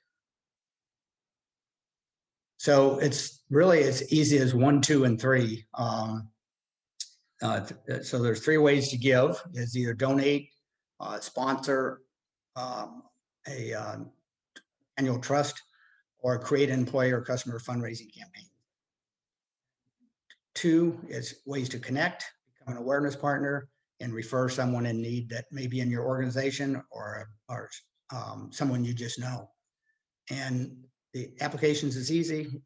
So it's really as easy as 1, 2, and 3. So there's 3 ways to give: is either donate, sponsor a annual trust, or create an employee or customer fundraising campaign. 2 is ways to connect, become an awareness partner, and refer someone in need that may be in your organization or someone you just know. And the applications is easy.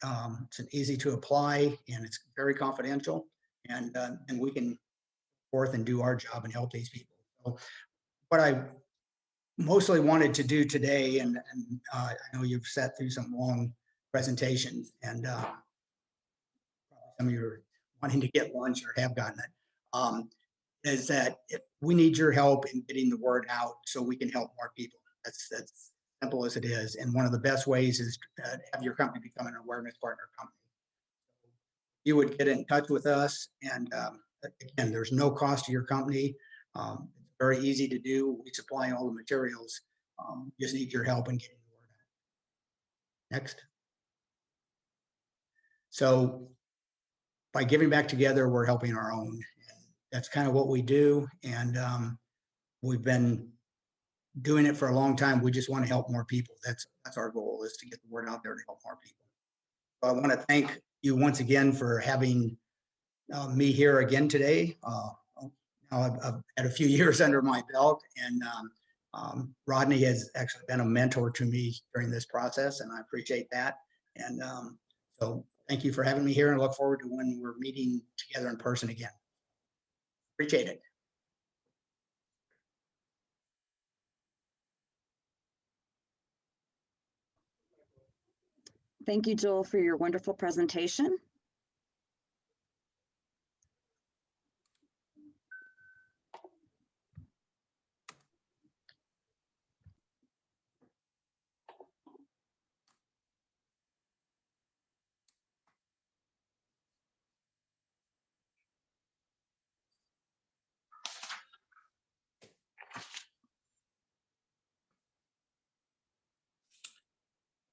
It's an easy to apply, and it's very confidential. And we can forth and do our job and help these people. So what I mostly wanted to do today, and I know you've sat through some long presentations, and some of you are wanting to get lunch or have gotten it, is that we need your help in getting the word out so we can help more people. That's simple as it is. And one of the best ways is to have your company become an awareness partner company. You would get in touch with us, and again, there's no cost to your company. It's very easy to do. We supply all the materials. Just need your help in getting the word out. Next. So by giving back together, we're helping our own. And that's kind of what we do. And we've been doing it for a long time. We just want to help more people. That's our goal, is to get the word out there to help more people. So I want to thank you once again for having me here again today. I've had a few years under my belt, and Rodney has actually been a mentor to me during this process, and I appreciate that. And so thank you for having me here, and look forward to when we're meeting together in person again. Appreciate it. Thank you, Joel, for your wonderful presentation.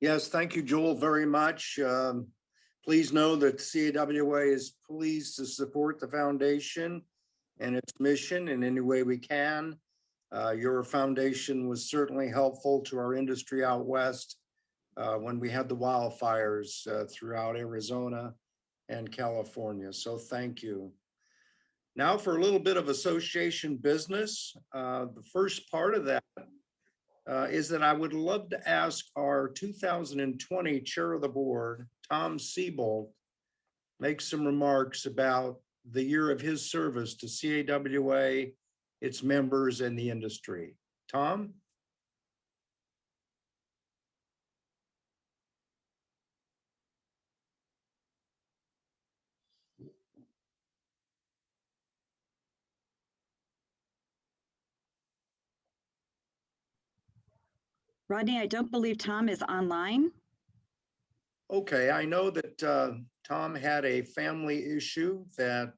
Yes, thank you, Joel, very much. Please know that CAWA is pleased to support the foundation and its mission in any way we can. Your foundation was certainly helpful to our industry out west when we had the wildfires throughout Arizona and California. So thank you. Now for a little bit of association business. The first part of that is that I would love to ask our 2020 Chair of the Board, Tom Siebold, make some remarks about the year of his service to CAWA, its members, and the industry. Tom? Rodney, I don't believe Tom is online. Okay, I know that Tom had a family issue that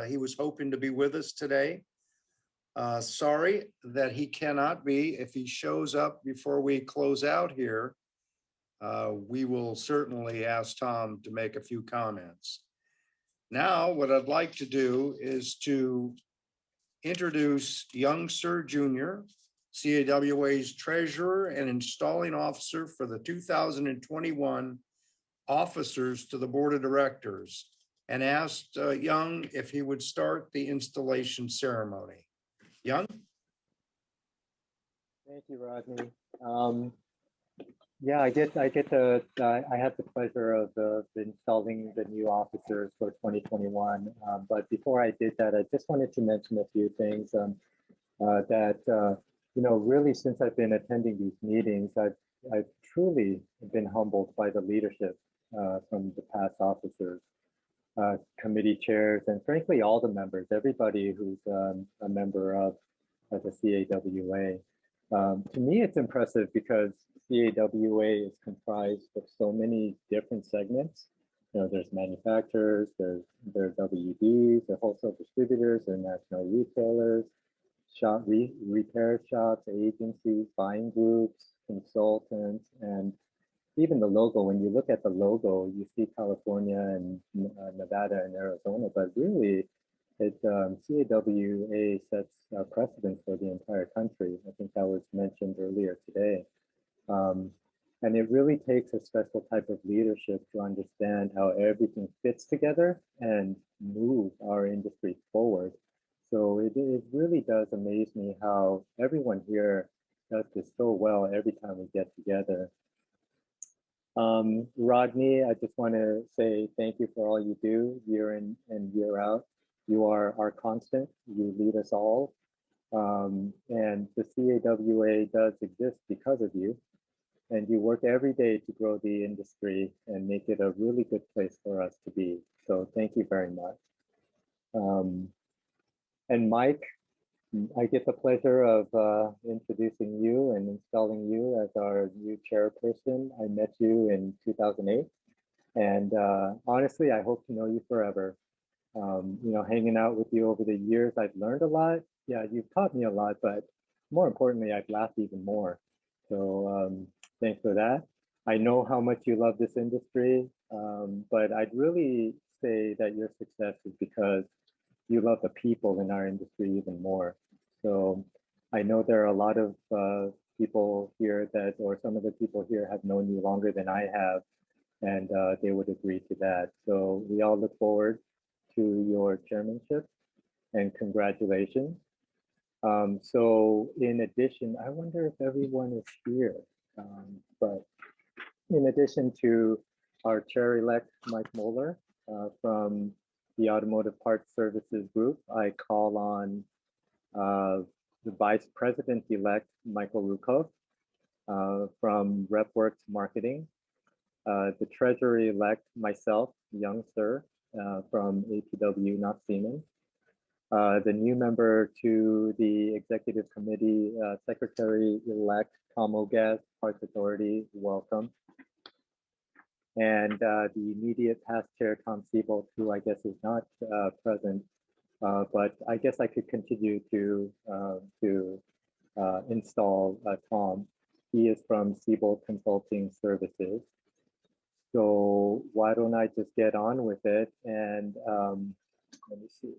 he was hoping to be with us today. Sorry that he cannot be. If he shows up before we close out here, we will certainly ask Tom to make a few comments. Now, what I'd like to do is to introduce young Sir Junior, CAWA's treasurer and installing officer for the 2021 officers to the board of directors, and asked Young if he would start the installation ceremony. Young? Thank you, Rodney. Yeah, I had the pleasure of installing the new officers for 2021. But before I did that, I just wanted to mention a few things really since I've been attending these meetings, I've truly been humbled by the leadership from the past officers, committee chairs, and frankly, all the members, everybody who's a member of the CAWA. To me, it's impressive because CAWA is comprised of so many different segments. There's manufacturers, there's WDs, the wholesale distributors, there are national retailers, repair shops, agencies, buying groups, consultants, and even the logo. When you look at the logo, you see California and Nevada and Arizona, but really, CAWA sets a precedent for the entire country. I think that was mentioned earlier today. And it really takes a special type of leadership to understand how everything fits together and move our industry forward. So it really does amaze me how everyone here does this so well every time we get together. Rodney, I just want to say thank you for all you do year in and year out. You are our constant, you lead us all. And the CAWA does exist because of you. And you work every day to grow the industry and make it a really good place for us to be. So thank you very much. And Mike, I get the pleasure of introducing you and installing you as our new chairperson. I met you in 2008. And honestly, I hope to know you forever. Hanging out with you over the years, I've learned a lot. Yeah, you've taught me a lot, but more importantly, I've laughed even more. So thanks for that. I know how much you love this industry, but I'd really say that your success is because you love the people in our industry even more. So I know there are a lot of people here or some of the people here have known you longer than I have, and they would agree to that. So we all look forward to your chairmanship, and congratulations. So in addition, I wonder if everyone is here, but in addition to our chair-elect, Mike Moeller, from the Automotive Parts Services Group, I call on the Vice President-elect, Michael Rukov, from RepWorks Marketing, the Treasurer-elect, myself, Young Sir, from APW, not Siemens, the new member to the Executive Committee, Secretary-elect, CAWA.ORG, Parts Authority, welcome. And the immediate past chair, Tom Siebold, who I guess is not present, but I guess I could continue to install Tom. He is from Siebold Consulting Services. So why don't I just get on with it? And let me see.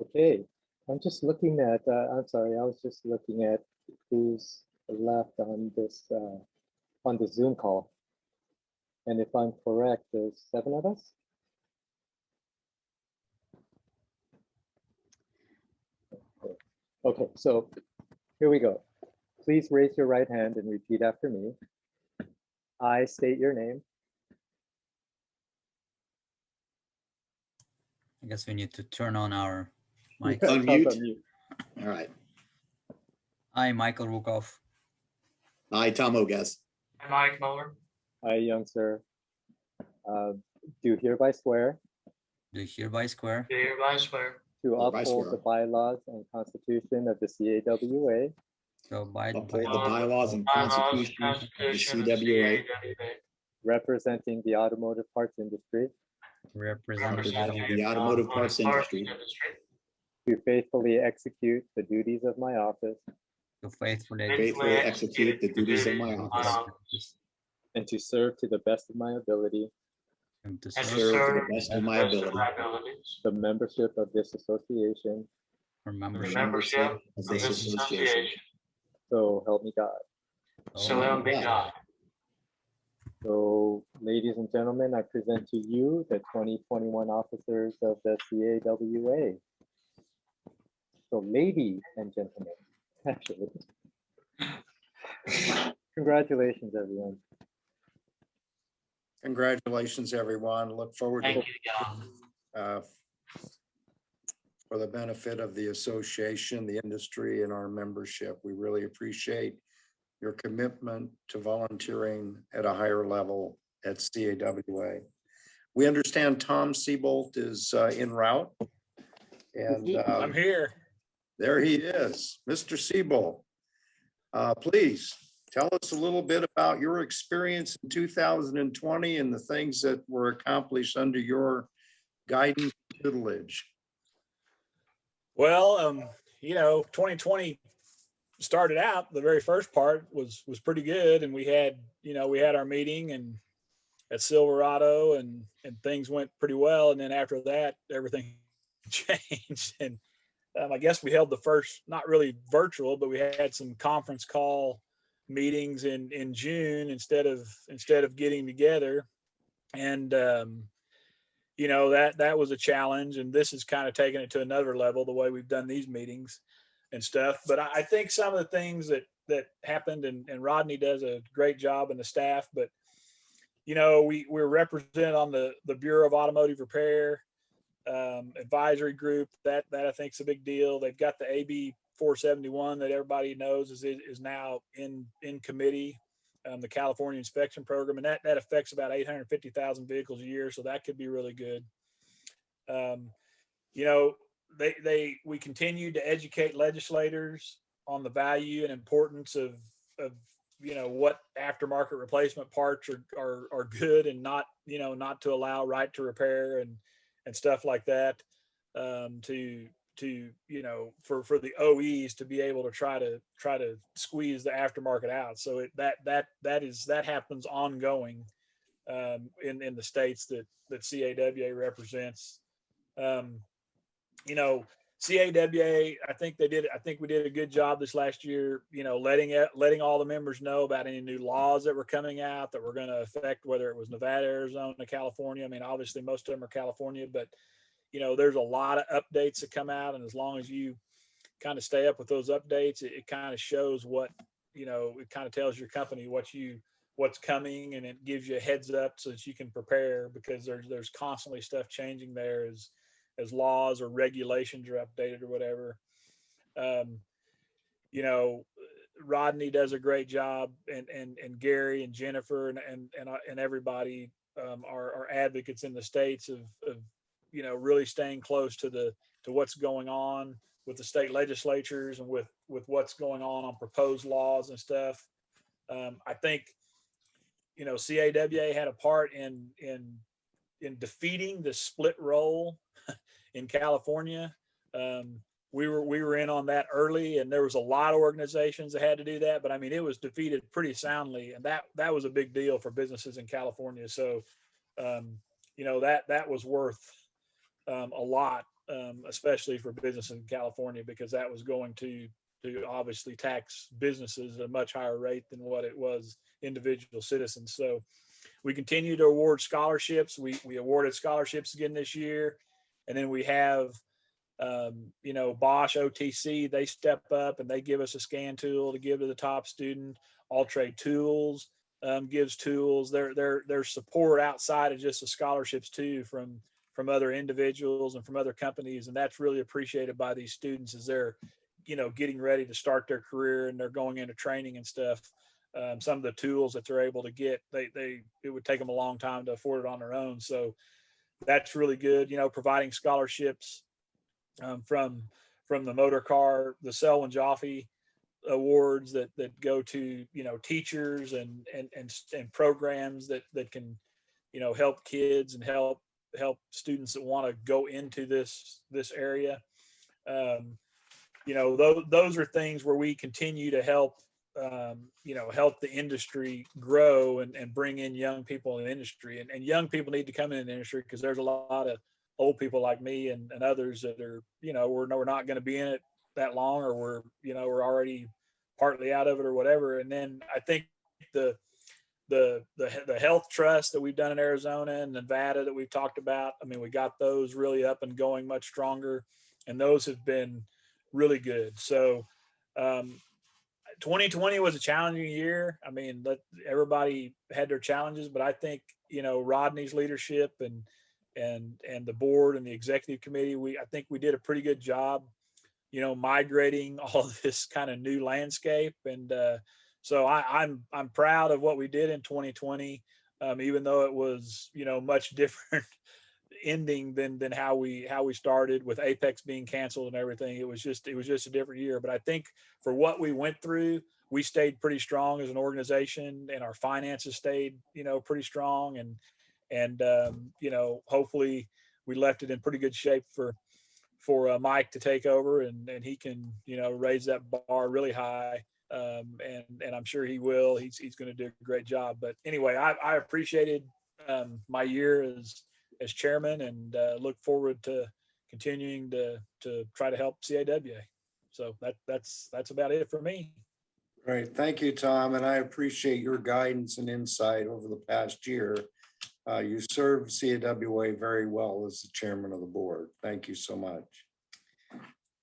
Okay, I'm just looking at, I'm sorry, I was just looking at who's left on this Zoom call. And if I'm correct, there's 7 of us. Okay, so here we go. Please raise your right hand and repeat after me. I state your name. I guess we need to turn on our mic. Yeah, Unmute. All right. I, Michael Rukov, I, Tom Ogas. I'm Mike Muller. I, young sir, do hereby swear do hereby swear Do hereby swear to Hereby uphold swear. the bylaws and constitution of the CAWA, to abide Uphold by the bylaws and constitution of the CWA, representing the automotive parts industry, representing the automotive parts industry, to faithfully execute the duties of my office, to faithfully faithfully execute the duties of my office, and to serve to the best of my ability and to and to serve serve to the best of my ability, the membership of this association. for the membership membership of of this this association. association. So help me God. So help me God. So, ladies and gentlemen, I present to you the 2021 officers of the CAWA. So, ladies and gentlemen, actually, congratulations, everyone. Congratulations, everyone. Look forward Thank to you, John. for the benefit of the association, the industry, and our membership. We really appreciate your commitment to volunteering at a higher level at CAWA. We understand Tom Seabolt is en route. And I'm here. there he is, Mr. Seabolt. Please tell us a little bit about your experience in 2020 and the things that were accomplished under your guidance and tutelage. Well, 2020 started out, the very first part was pretty good. And we had our meeting and at Silverado and things went pretty well. And then after that, everything changed. And I guess we held the first, not really virtual, but we had some conference call meetings in June instead of getting together. And, that was a challenge, and this is kind of taking it to another level, the way we've done these meetings and stuff. But I think some of the things that happened, and Rodney does a great job and the staff, but we're represented on the Bureau of Automotive Repair advisory group. That I think is a big deal. They've got the AB 471 that everybody knows is now in committee, the California inspection program, and that affects about 850,000 vehicles a year. So that could be really good. We continue to educate legislators on the value and importance of what aftermarket replacement parts are good and not to allow right to repair and stuff like that, for the OEs to be able to try to squeeze the aftermarket out. So that happens ongoing in the states that CAWA represents. CAWA, I think we did a good job this last year, letting all the members know about any new laws that were coming out that were going to affect, whether it was Nevada, Arizona, California. I mean, obviously most of them are California, but there's a lot of updates that come out, and as long as you kind of stay up with those updates, it kind of shows what, it kind of tells your company what's coming, and it gives you a heads up so that you can prepare, because there's constantly stuff changing there as laws or regulations are updated or whatever. Rodney does a great job, and Gary and Jennifer and everybody are advocates in the states of really staying close to what's going on with the state legislatures and with what's going on proposed laws and stuff. I think, CAWA had a part in defeating the split roll in California. We were in on that early, and there was a lot of organizations that had to do that, but I mean, it was defeated pretty soundly, and that was a big deal for businesses in California. So, that was worth a lot, especially for business in California, because that was going to obviously tax businesses at a much higher rate than what it was individual citizens. So we continue to award scholarships. We awarded scholarships again this year. And then we have, Bosch OTC, they step up and they give us a scan tool to give to the top student. All Trade Tools gives tools. There's support outside of just the scholarships too, from other individuals and from other companies. And that's really appreciated by these students as they're, getting ready to start their career and they're going into training and stuff. Some of the tools that they're able to get, it would take them a long time to afford it on their own. So that's really good, providing scholarships from the motor car, the Selwyn Jaffe awards that go to, teachers and programs that can, help kids and help students that want to go into this area. Those are things where we continue to help help the industry grow and bring in young people in the industry, and young people need to come in the industry because there's a lot of old people like me and others that are, we're not going to be in it that long, or we're already partly out of it or whatever. And then I think the health trust that we've done in Arizona and Nevada that we've talked about, I mean, we got those really up and going much stronger, and those have been really good. So 2020 was a challenging year. I mean, everybody had their challenges, but I think, Rodney's leadership and the board and the executive committee, I think we did a pretty good job, migrating all of this kind of new landscape. And so I'm proud of what we did in 2020, even though it was, much different ending than how we started, with Apex being canceled and everything. It was just a different year. But I think for what we went through, we stayed pretty strong as an organization, and our finances stayed, pretty strong. And hopefully we left it in pretty good shape for Mike to take over, and he can, raise that bar really high. And I'm sure he will. He's going to do a great job. But anyway, I appreciated my year as chairman, and look forward to continuing to try to help CAWA. So that's about it for me. Great. Thank you, Tom. And I appreciate your guidance and insight over the past year. You served CAWA very well as the chairman of the board. Thank you so much.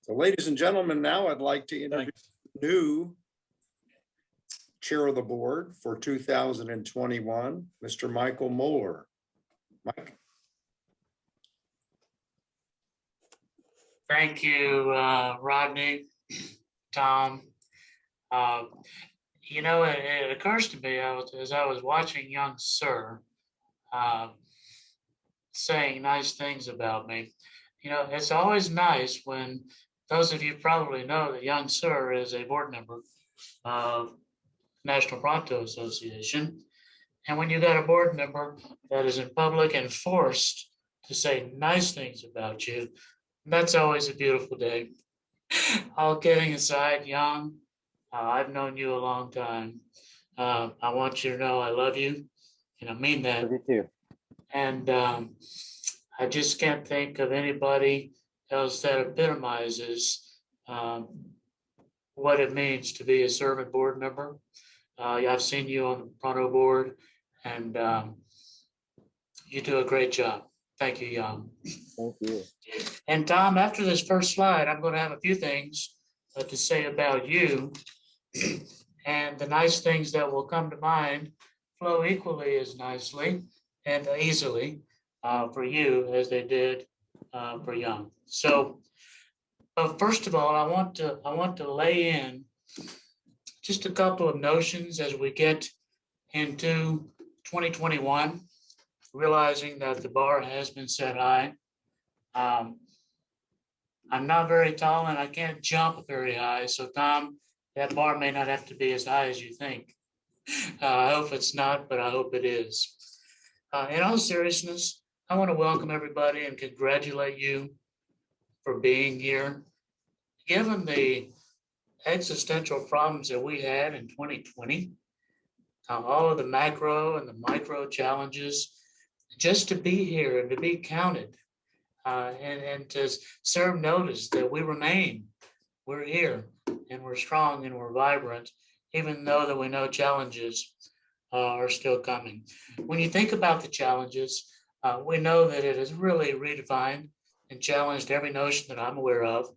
So ladies and gentlemen, now I'd like to introduce the new chair of the board for 2021, Mr. Michael Moeller. Mike. Thank you, Rodney, Tom. It occurs to me as I was watching young Sir saying nice things about me. It's always nice when those of you probably know that young Sir is a board member of National Pronto Association. And when you got a board member that is in public and forced to say nice things about you, that's always a beautiful day. All kidding aside, Young, I've known you a long time. I want you to know I love you, and I mean that. Me too. And I just can't think of anybody else that epitomizes what it means to be a servant board member. I've seen you on the Pronto board, and you do a great job. Thank you, Young. Thank you. And Tom, after this first slide, I'm going to have a few things to say about you, and the nice things that will come to mind flow equally as nicely and easily for you as they did for Young. So, first of all, I want to lay in just a couple of notions as we get into 2021, realizing that the bar has been set high. I'm not very tall and I can't jump very high. So Tom, that bar may not have to be as high as you think. I hope it's not, but I hope it is. In all seriousness, I want to welcome everybody and congratulate you for being here. Given the existential problems that we had in 2020, all of the macro and the micro challenges, just to be here and to be counted and to serve notice that we're here, and we're strong and we're vibrant, even though that we know challenges are still coming. When you think about the challenges, we know that it has really redefined and challenged every notion that I'm aware of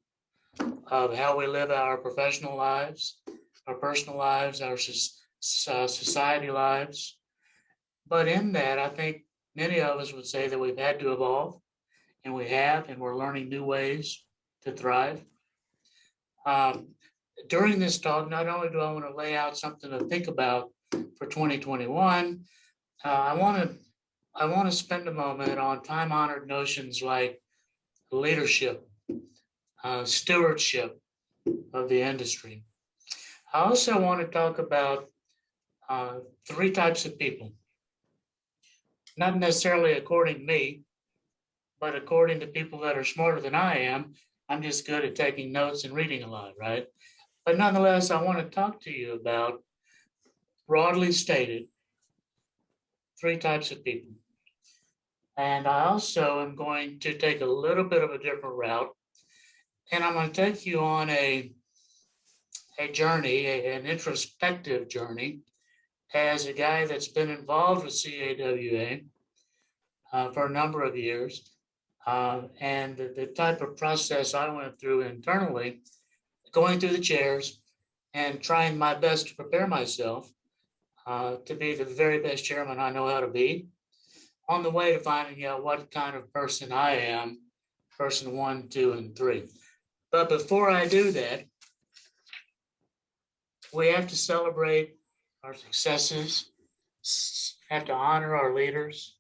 how we live our professional lives, our personal lives, our society lives. But in that, I think many of us would say that we've had to evolve, and we have, and we're learning new ways to thrive. During this talk, not only do I want to lay out something to think about for 2021, I want to spend a moment on time-honored notions like leadership, stewardship of the industry. I also want to talk about three types of people, not necessarily according to me, but according to people that are smarter than I am. I'm just good at taking notes and reading a lot, right? But nonetheless, I want to talk to you about, broadly stated, three types of people. And I also am going to take a little bit of a different route, and I'm going to take you on a journey, an introspective journey, as a guy that's been involved with CAWA for a number of years. And the type of process I went through internally, going through the chairs and trying my best to prepare myself to be the very best chairman I know how to be, on the way to finding out what kind of person I am, person 1, 2, and 3. But before I do that, we have to celebrate our successes, have to honor our leaders.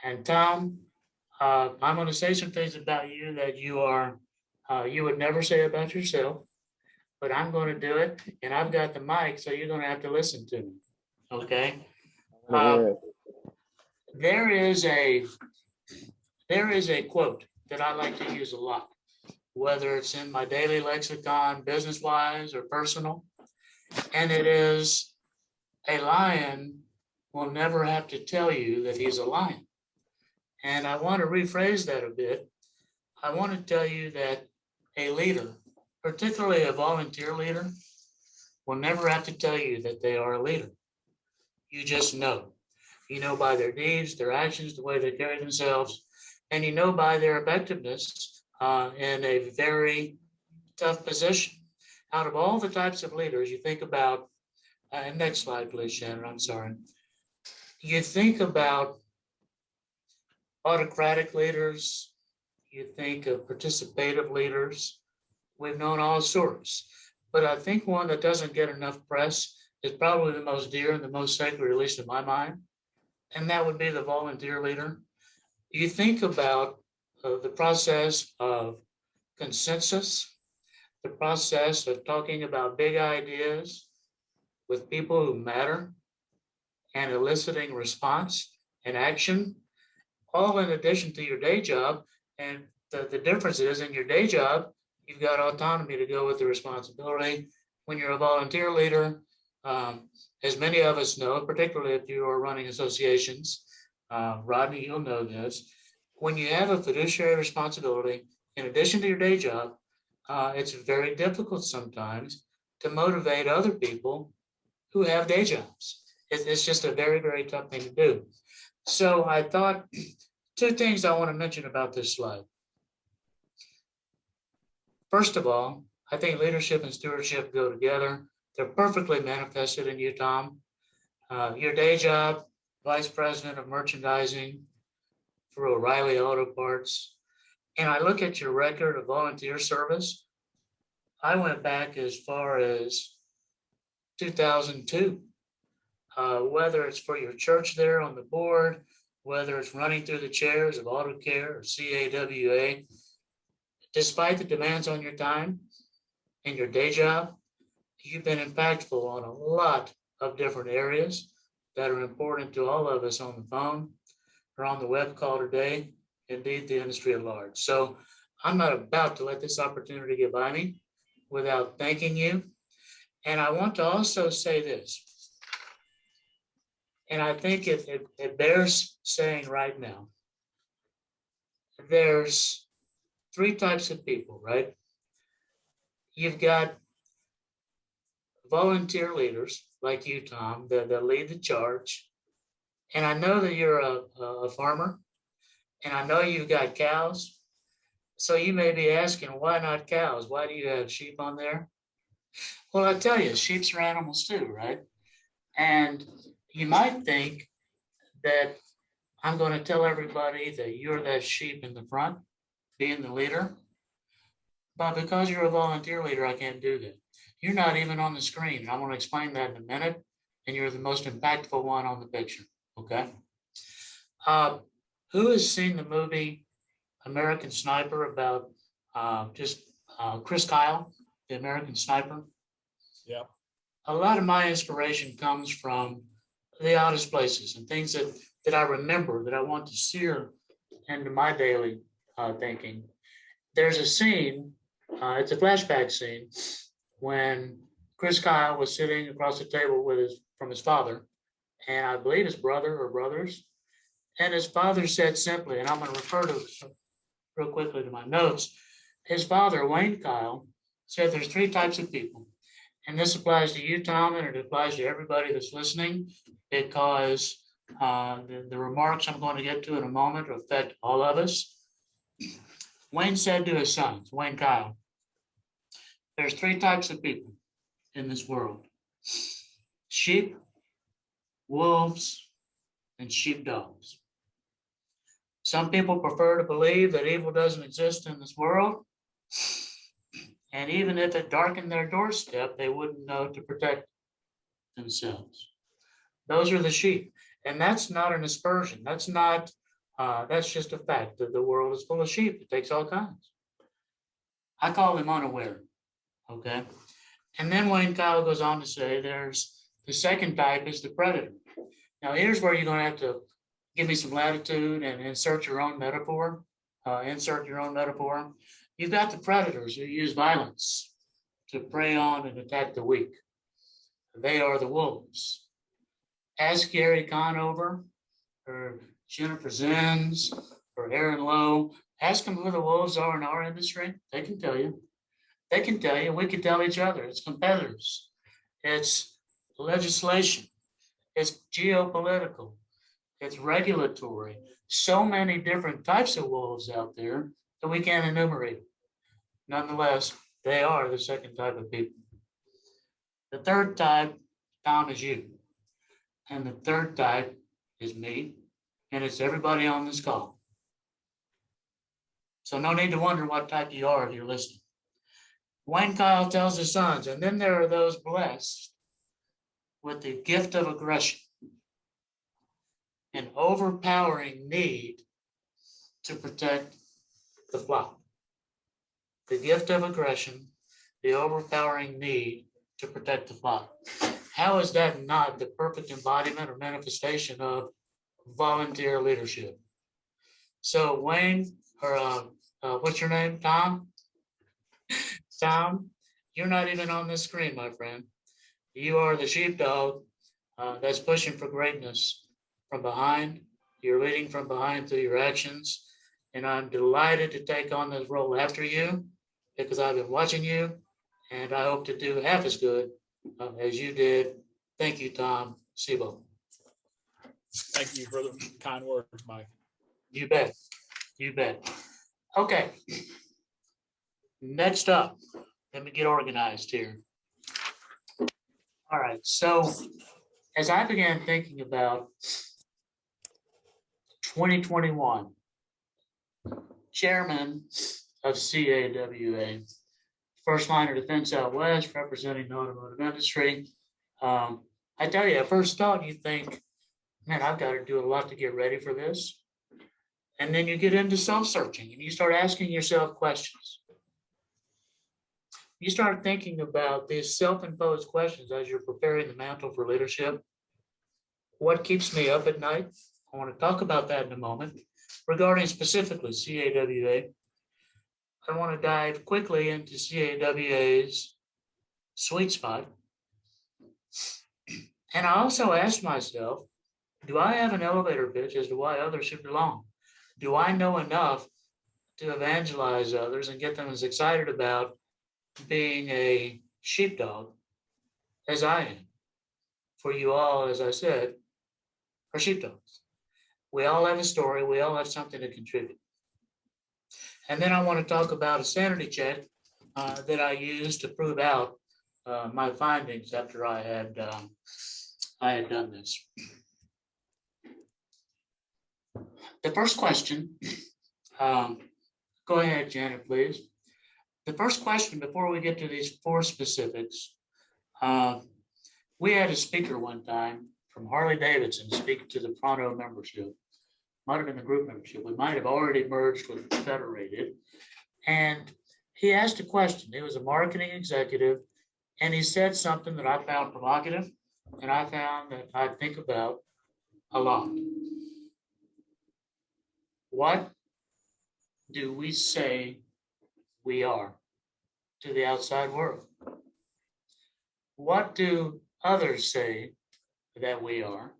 And Tom, I'm going to say some things about you that you would never say about yourself, but I'm going to do it, and I've got the mic, so you're going to have to listen to me. Okay. There is a quote that I like to use a lot, whether it's in my daily lexicon, business-wise or personal, and it is, a lion will never have to tell you that he's a lion. And I want to rephrase that a bit. I want to tell you that a leader, particularly a volunteer leader, will never have to tell you that they are a leader. You just know. You know by their deeds, their actions, the way they carry themselves, and you know by their effectiveness in a very tough position. Out of all the types of leaders you think about, and next slide, please, Shannon, I'm sorry. You think about autocratic leaders, you think of participative leaders. We've known all sorts, but I think one that doesn't get enough press is probably the most dear and the most sacred, at least in my mind, and that would be the volunteer leader. You think about the process of consensus, the process of talking about big ideas with people who matter and eliciting response and action, all in addition to your day job. And the difference is, in your day job, you've got autonomy to go with the responsibility. When you're a volunteer leader, as many of us know, particularly if you are running associations, Rodney, you'll know this, when you have a fiduciary responsibility, in addition to your day job, it's very difficult sometimes to motivate other people who have day jobs. It's just a very, very tough thing to do. So I thought two things I want to mention about this slide. First of all, I think leadership and stewardship go together. They're perfectly manifested in you, Tom. Your day job, Vice President of Merchandising for O'Reilly Auto Parts. And I look at your record of volunteer service. I went back as far as 2002. Whether it's for your church there on the board, whether it's running through the chairs of Auto Care or CAWA, despite the demands on your time and your day job, you've been impactful on a lot of different areas that are important to all of us on the phone or on the web call today, indeed the industry at large. So I'm not about to let this opportunity get by me without thanking you. And I want to also say this, and I think it bears saying right now, there's three types of people, right? You've got volunteer leaders like you, Tom, that lead the charge. And I know that you're a farmer, and I know you've got cows. So you may be asking, why not cows? Why do you have sheep on there? Well, I tell you, sheep's are animals too, right? And you might think that I'm going to tell everybody that you're that sheep in the front, being the leader. But because you're a volunteer leader, I can't do that. You're not even on the screen. And I'm going to explain that in a minute. And you're the most impactful one on the picture. Okay. Who has seen the movie American Sniper about Chris Kyle, the American Sniper? Yep. A lot of my inspiration comes from the oddest places and things that I remember that I want to sear into my daily thinking. There's a scene, it's a flashback scene, when Chris Kyle was sitting across the table from his father, and I believe his brother or brothers. And his father said simply, and I'm going to refer to real quickly to my notes. His father, Wayne Kyle, said there's three types of people. And this applies to you, Tom, and it applies to everybody that's listening, because the remarks I'm going to get to in a moment affect all of us. Wayne said to his sons, Wayne Kyle, there's three types of people in this world: sheep, wolves, and sheepdogs. Some people prefer to believe that evil doesn't exist in this world. And even if it darkened their doorstep, they wouldn't know to protect themselves. Those are the sheep. And that's not an aspersion. That's just a fact that the world is full of sheep. It takes all kinds. I call them unaware. Okay. And then Wayne Kyle goes on to say there's the second type is the predator. Now here's where you're going to have to give me some latitude and insert your own metaphor. You've got the predators who use violence to prey on and attack the weak. They are the wolves. Ask Gary Conover or Jennifer Zins or Aaron Lowe. Ask them who the wolves are in our industry. They can tell you. They can tell you. We can tell each other. It's competitors. It's legislation. It's geopolitical. It's regulatory. So many different types of wolves out there that we can't enumerate. Nonetheless, they are the second type of people. The third type, Tom, is you. And the third type is me. And it's everybody on this call. So no need to wonder what type you are if you're listening. Wayne Kyle tells his sons, and then there are those blessed with the gift of aggression, an overpowering need to protect the flock. The gift of aggression, the overpowering need to protect the flock. How is that not the perfect embodiment or manifestation of volunteer leadership? So Wayne, or what's your name, Tom? Tom, you're not even on this screen, my friend. You are the sheepdog that's pushing for greatness from behind. You're leading from behind through your actions. And I'm delighted to take on this role after you because I've been watching you and I hope to do half as good as you did. Thank you, Tom Sebo. Thank you for the kind words, Mike. You bet. You bet. Okay. Next up, let me get organized here. All right. So as I began thinking about 2021, chairman of CAWA, first line of defense out west, representing the automotive industry. I tell you, at first thought, you think, man, I've got to do a lot to get ready for this. And then you get into self-searching and you start asking yourself questions. You start thinking about these self-imposed questions as you're preparing the mantle for leadership. What keeps me up at night? I want to talk about that in a moment. Regarding specifically CAWA, I want to dive quickly into CAWA's sweet spot. And I also asked myself, do I have an elevator pitch as to why others should belong? Do I know enough to evangelize others and get them as excited about being a sheepdog as I am. For you all, as I said, are sheepdogs. We all have a story. We all have something to contribute. And then I want to talk about a sanity check that I used to prove out my findings after I had done this. The first question, go ahead, Janet, please. The first question before we get to these 4 specifics, we had a speaker one time from Harley Davidson speak to the Pronto membership. Might have been the group membership. We might have already merged with Federated. And he asked a question. He was a marketing executive, and he said something that I found provocative, and I found that I think about a lot. What do we say we are to the outside world? What do others say that we are?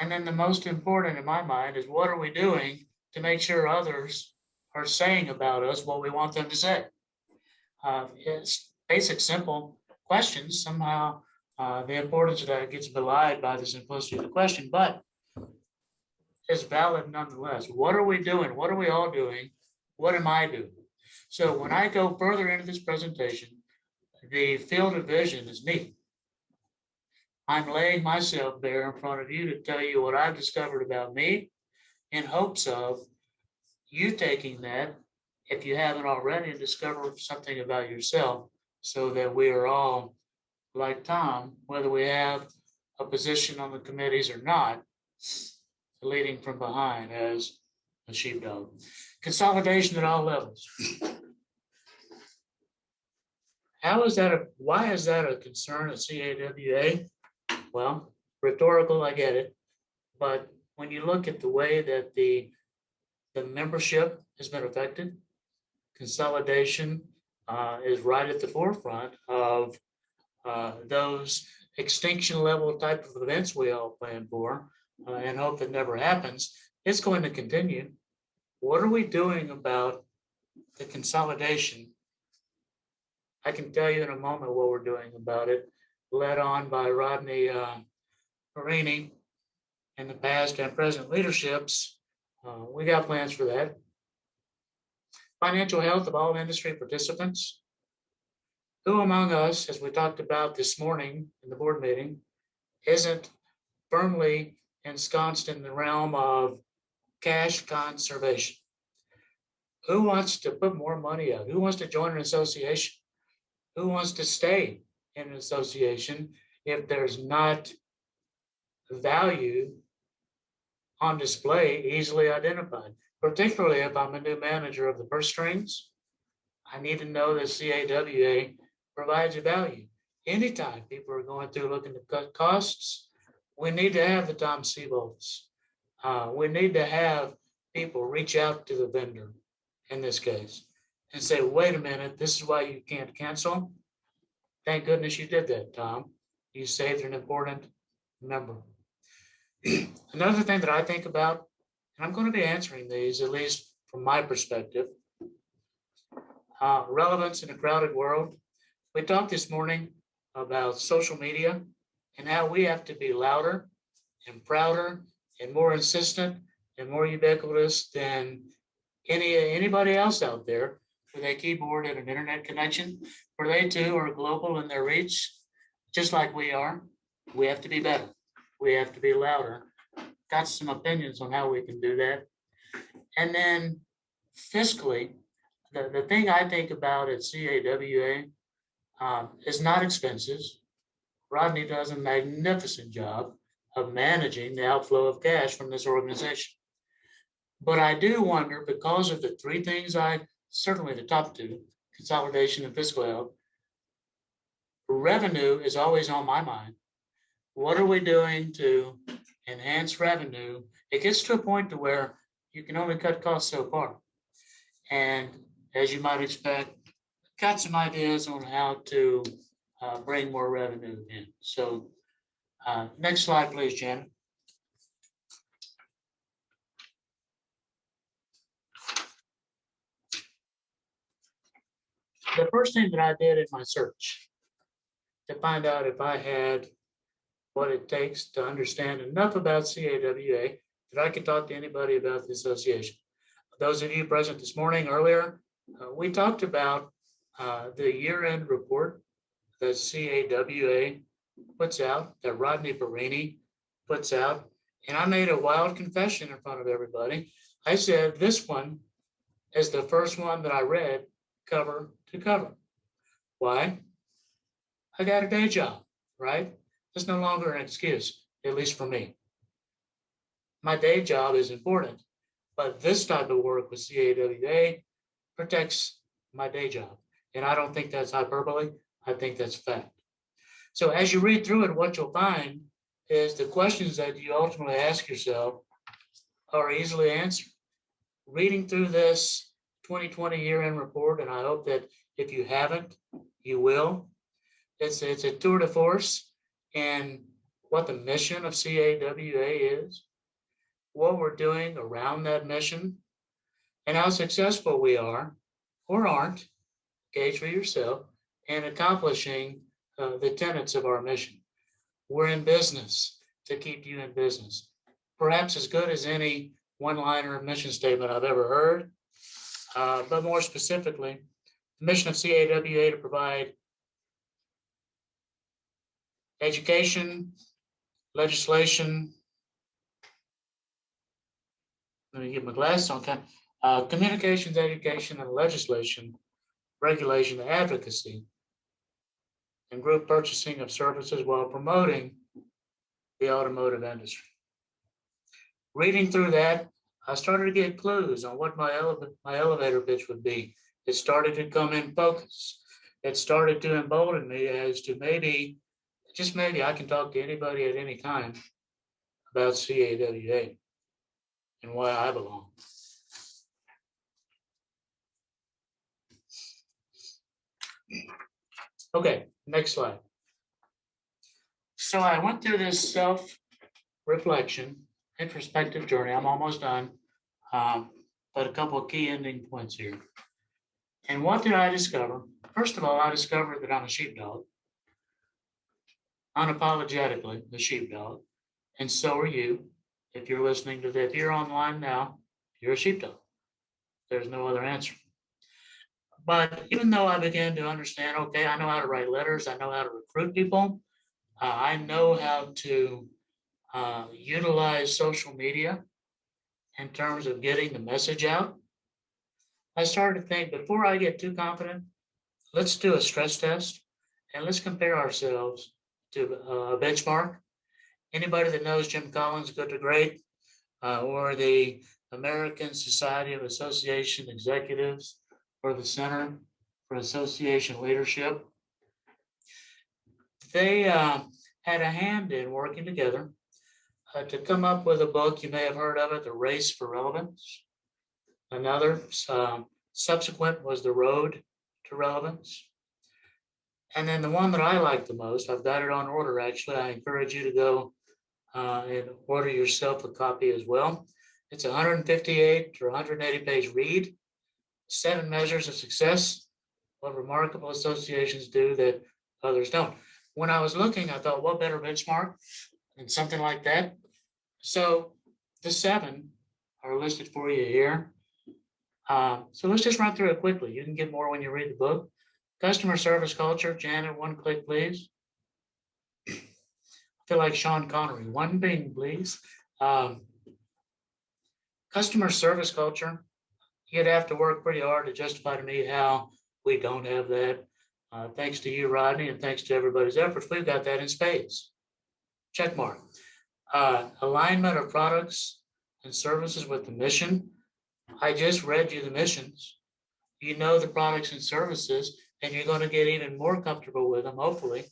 And then the most important in my mind is, what are we doing to make sure others are saying about us what we want them to say? It's basic, simple questions. Somehow the importance of that gets belied by the simplicity of the question, but it's valid nonetheless. What are we doing? What are we all doing? What am I doing? So when I go further into this presentation, the field of vision is me. I'm laying myself bare in front of you to tell you what I've discovered about me, in hopes of you taking that, if you haven't already, and discover something about yourself, so that we are all like Tom, whether we have a position on the committees or not, leading from behind as a sheepdog. Consolidation at all levels. Why is that a concern at CAWA? Well, rhetorical, I get it. But when you look at the way that the membership has been affected, consolidation is right at the forefront of those extinction level type of events we all plan for and hope that never happens. It's going to continue. What are we doing about the consolidation? I can tell you in a moment what we're doing about it, led on by Rodney Marini and the past and present leaderships. We got plans for that. Financial health of all industry participants. Who among us, as we talked about this morning in the board meeting, isn't firmly ensconced in the realm of cash conservation? Who wants to put more money out? Who wants to join an association? Who wants to stay in an association if there's not value on display easily identified? Particularly if I'm a new manager of the purse strings, I need to know that CAWA provides a value. Anytime people are going through looking to cut costs, we need to have the Tom Seabolts. We need to have people reach out to the vendor in this case and say, wait a minute, this is why you can't cancel. Thank goodness you did that, Tom. You saved an important member. Another thing that I think about, and I'm going to be answering these, at least from my perspective, relevance in a crowded world. We talked this morning about social media and how we have to be louder and prouder and more insistent and more ubiquitous than anybody else out there with a keyboard and an internet connection, where they too are global in their reach, just like we are. We have to be better. We have to be louder. Got some opinions on how we can do that. And then fiscally, the thing I think about at CAWA is not expenses. Rodney does a magnificent job of managing the outflow of cash from this organization. But I do wonder, because of the 3 things certainly the top 2, consolidation and fiscal health, revenue is always on my mind. What are we doing to enhance revenue? It gets to a point to where you can only cut costs so far. And as you might expect, got some ideas on how to bring more revenue in. So next slide, please, Janet. the first thing that I did in my search to find out if I had what it takes to understand enough about CAWA that I could talk to anybody about the association. Those of you present this morning earlier, we talked about the year-end report that CAWA puts out, that Rodney Perini puts out. And I made a wild confession in front of everybody. I said, this one is the first one that I read cover to cover. Why? I got a day job, right? It's no longer an excuse, at least for me. My day job is important, but this type of work with CAWA protects my day job. And I don't think that's hyperbole. I think that's fact. So as you read through it, what you'll find is the questions that you ultimately ask yourself are easily answered. Reading through this 2020 year-end report, and I hope that if you haven't, you will. It's a tour de force in what the mission of CAWA is, what we're doing around that mission, and how successful we are or aren't, gauge for yourself, in accomplishing the tenets of our mission. We're in business to keep you in business. Perhaps as good as any one-liner mission statement I've ever heard, but more specifically, the mission of CAWA to provide education, legislation, let me get my glasses on, communications, education, and legislation, regulation, advocacy, and group purchasing of services while promoting the automotive industry. Reading through that, I started to get clues on what my elevator pitch would be. It started to come in focus. It started to embolden me as to maybe, just maybe, I can talk to anybody at any time about CAWA and why I belong. Okay, next slide. So I went through this self-reflection, introspective journey. I'm almost done, but a couple of key ending points here. And what did I discover? First of all, I discovered that I'm a sheepdog, unapologetically a sheepdog, and so are you. If you're listening to that, if you're online now, you're a sheepdog. There's no other answer. But even though I began to understand, okay, I know how to write letters, I know how to recruit people, I know how to utilize social media in terms of getting the message out, I started to think, before I get too confident, let's do a stress test and let's compare ourselves to a benchmark. Anybody that knows Jim Collins, Good to Great, or the American Society of Association Executives, or the Center for Association Leadership, they had a hand in working together to come up with a book. You may have heard of it, The Race for Relevance. Another subsequent was The Road to Relevance. And then the one that I like the most, I've got it on order actually. I encourage you to go and order yourself a copy as well. It's a 158 or 180 page read, 7 measures of success, what remarkable associations do that others don't. When I was looking, I thought, what better benchmark than something like that? So the 7 are listed for you here. So let's just run through it quickly. You can get more when you read the book. Customer service culture, Janet, one click, please. I feel like Sean Connery, one ping, please. Customer service culture, you'd have to work pretty hard to justify to me how we don't have that. Thanks to you, Rodney, and thanks to everybody's efforts, we've got that in spades. Check mark. Alignment of products and services with the mission. I just read you the missions. You know the products and services, and you're going to get even more comfortable with them, hopefully,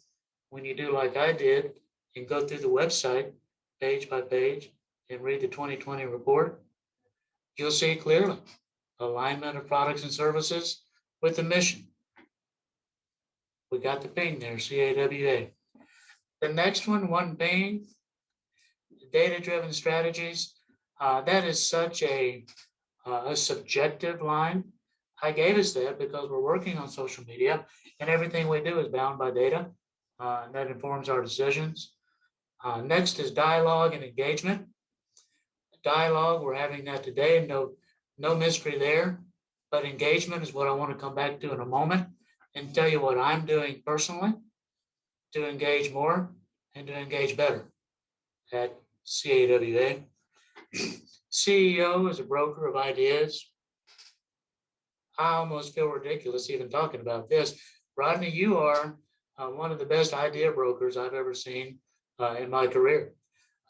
when you do like I did and go through the website page by page and read the 2020 report. You'll see clearly alignment of products and services with the mission. We got the ping there, CAWA. The next one ping, data-driven strategies. That is such a subjective line. I gave us that because we're working on social media and everything we do is bound by data. And that informs our decisions. Next is dialogue and engagement. Dialogue, we're having that today. No mystery there. But engagement is what I want to come back to in a moment and tell you what I'm doing personally to engage more and to engage better at CAWA. CEO is a broker of ideas. I almost feel ridiculous even talking about this. Rodney, you are one of the best idea brokers I've ever seen in my career.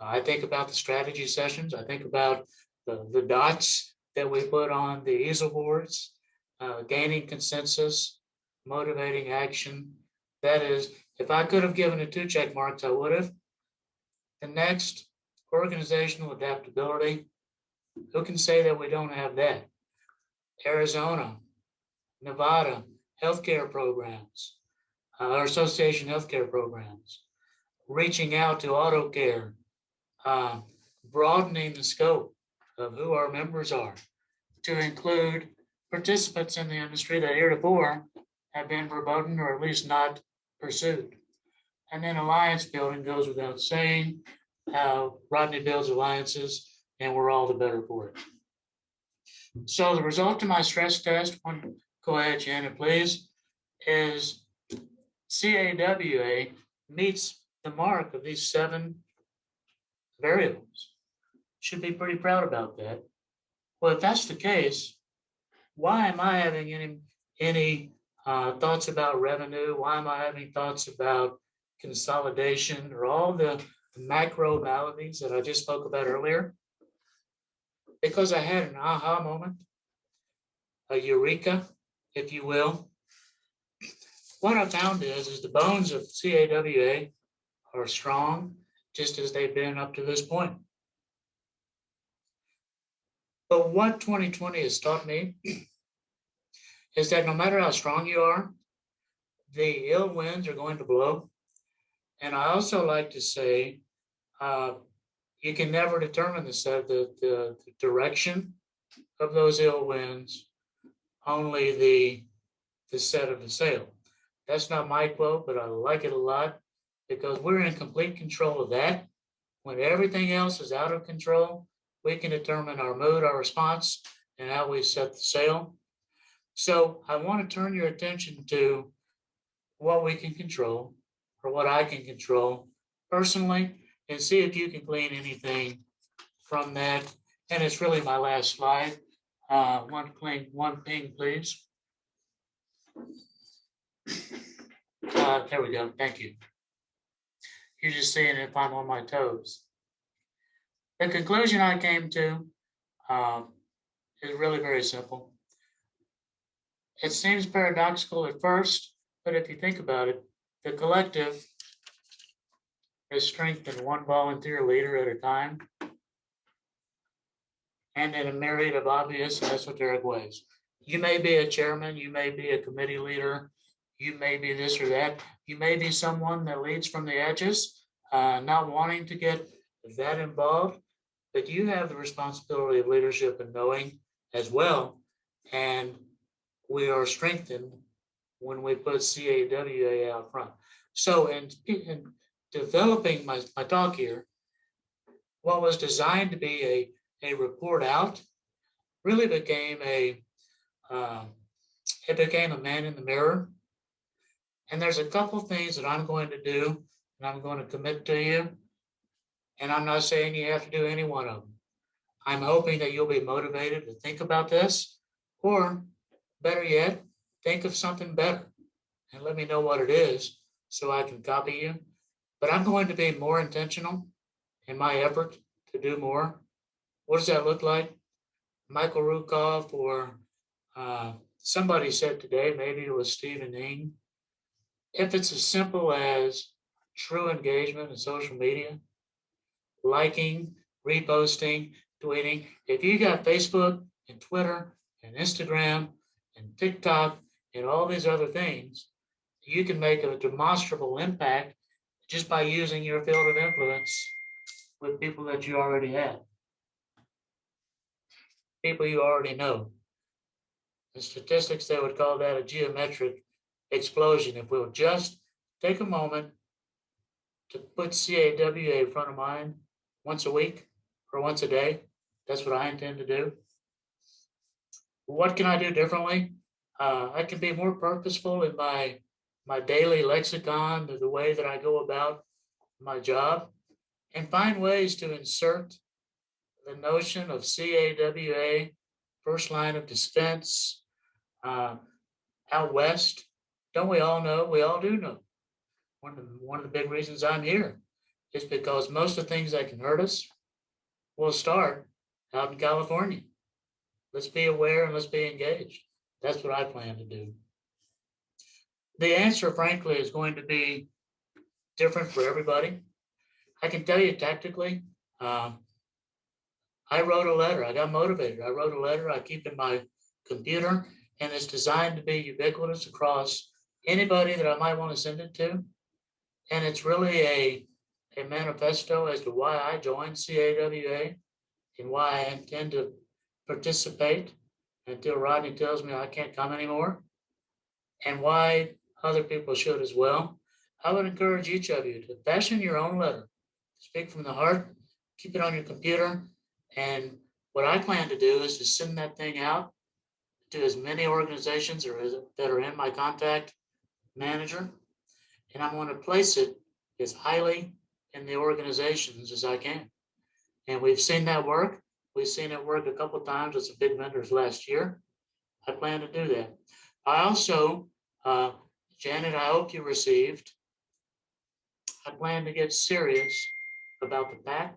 I think about the strategy sessions. I think about the dots that we put on the easel boards, gaining consensus, motivating action. That is, if I could have given it 2 check marks, I would have. The next, organizational adaptability. Who can say that we don't have that? Arizona, Nevada, healthcare programs, our association healthcare programs, reaching out to auto care, broadening the scope of who our members are to include participants in the industry that heretofore have been verboten or at least not pursued. And then alliance building goes without saying, how Rodney builds alliances and we're all the better for it. So the result of my stress test, go ahead, Janet, please, is CAWA meets the mark of these 7 variables. Should be pretty proud about that. Well, if that's the case, why am I having any thoughts about revenue? Why am I having thoughts about consolidation or all the macro maladies that I just spoke about earlier? Because I had an aha moment, a eureka, if you will. What I found is the bones of CAWA are strong, just as they've been up to this point. But what 2020 has taught me is that no matter how strong you are, the ill winds are going to blow. And I also like to say, you can never determine the direction of those ill winds, only the set of the sail. That's not my quote, but I like it a lot because we're in complete control of that. When everything else is out of control, we can determine our mood, our response, and how we set the sail. So I want to turn your attention to what we can control or what I can control personally and see if you can glean anything from that. And it's really my last slide. One ping, please. There we go. Thank you. You're just seeing if I'm on my toes. The conclusion I came to is really very simple. It seems paradoxical at first, but if you think about it, the collective is strengthened one volunteer leader at a time and in a myriad of obvious and esoteric ways. You may be a chairman, you may be a committee leader, you may be this or that, you may be someone that leads from the edges, not wanting to get that involved, but you have the responsibility of leadership and knowing as well. And we are strengthened when we put CAWA out front. So in developing my talk here, what was designed to be a report out really became it became a man in the mirror. And there's a couple things that I'm going to do and I'm going to commit to you. And I'm not saying you have to do any one of them. I'm hoping that you'll be motivated to think about this, or better yet, think of something better and let me know what it is so I can copy you. But I'm going to be more intentional in my effort to do more. What does that look like? Michael Rukoff or somebody said today, maybe it was Stephen Ng, if it's as simple as true engagement in social media, liking, reposting, tweeting. If you got Facebook and Twitter and Instagram and TikTok and all these other things, you can make a demonstrable impact just by using your field of influence with people that you already have, people you already know. In statistics, they would call that a geometric explosion. If we'll just take a moment to put CAWA front of mind once a week or once a day, that's what I intend to do. What can I do differently? I can be more purposeful in my daily lexicon, the way that I go about my job, and find ways to insert the notion of CAWA, first line of defense, out west. Don't we all know? We all do know. One of the big reasons I'm here is because most of the things that can hurt us will start out in California. Let's be aware and let's be engaged. That's what I plan to do. The answer, frankly, is going to be different for everybody. I can tell you tactically, I wrote a letter. I got motivated. I wrote a letter I keep in my computer, and it's designed to be ubiquitous across anybody that I might want to send it to. And it's really a manifesto as to why I joined CAWA and why I intend to participate until Rodney tells me I can't come anymore, and why other people should as well. I would encourage each of you to fashion your own letter, speak from the heart, keep it on your computer. And what I plan to do is to send that thing out to as many organizations that are in my contact manager. And I'm going to place it as highly in the organizations as I can. And we've seen that work. We've seen it work a couple of times with some big vendors last year. I plan to do that. I also, Janet, I hope you received, I plan to get serious about the PAC.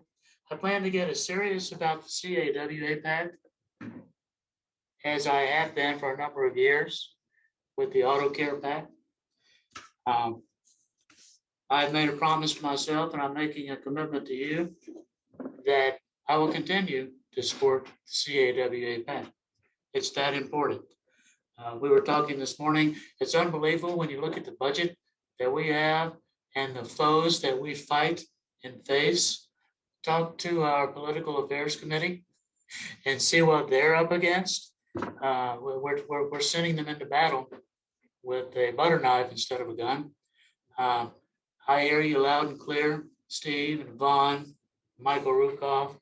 I plan to get as serious about the CAWA PAC as I have been for a number of years with the Auto Care PAC. I've made a promise to myself, and I'm making a commitment to you that I will continue to support the CAWA PAC. It's that important. We were talking this morning. It's unbelievable when you look at the budget that we have and the foes that we fight and face. Talk to our political affairs committee and see what they're up against. We're sending them into battle with a butter knife instead of a gun. I hear you loud and clear, Steve and Vaughn, Michael Rukoff.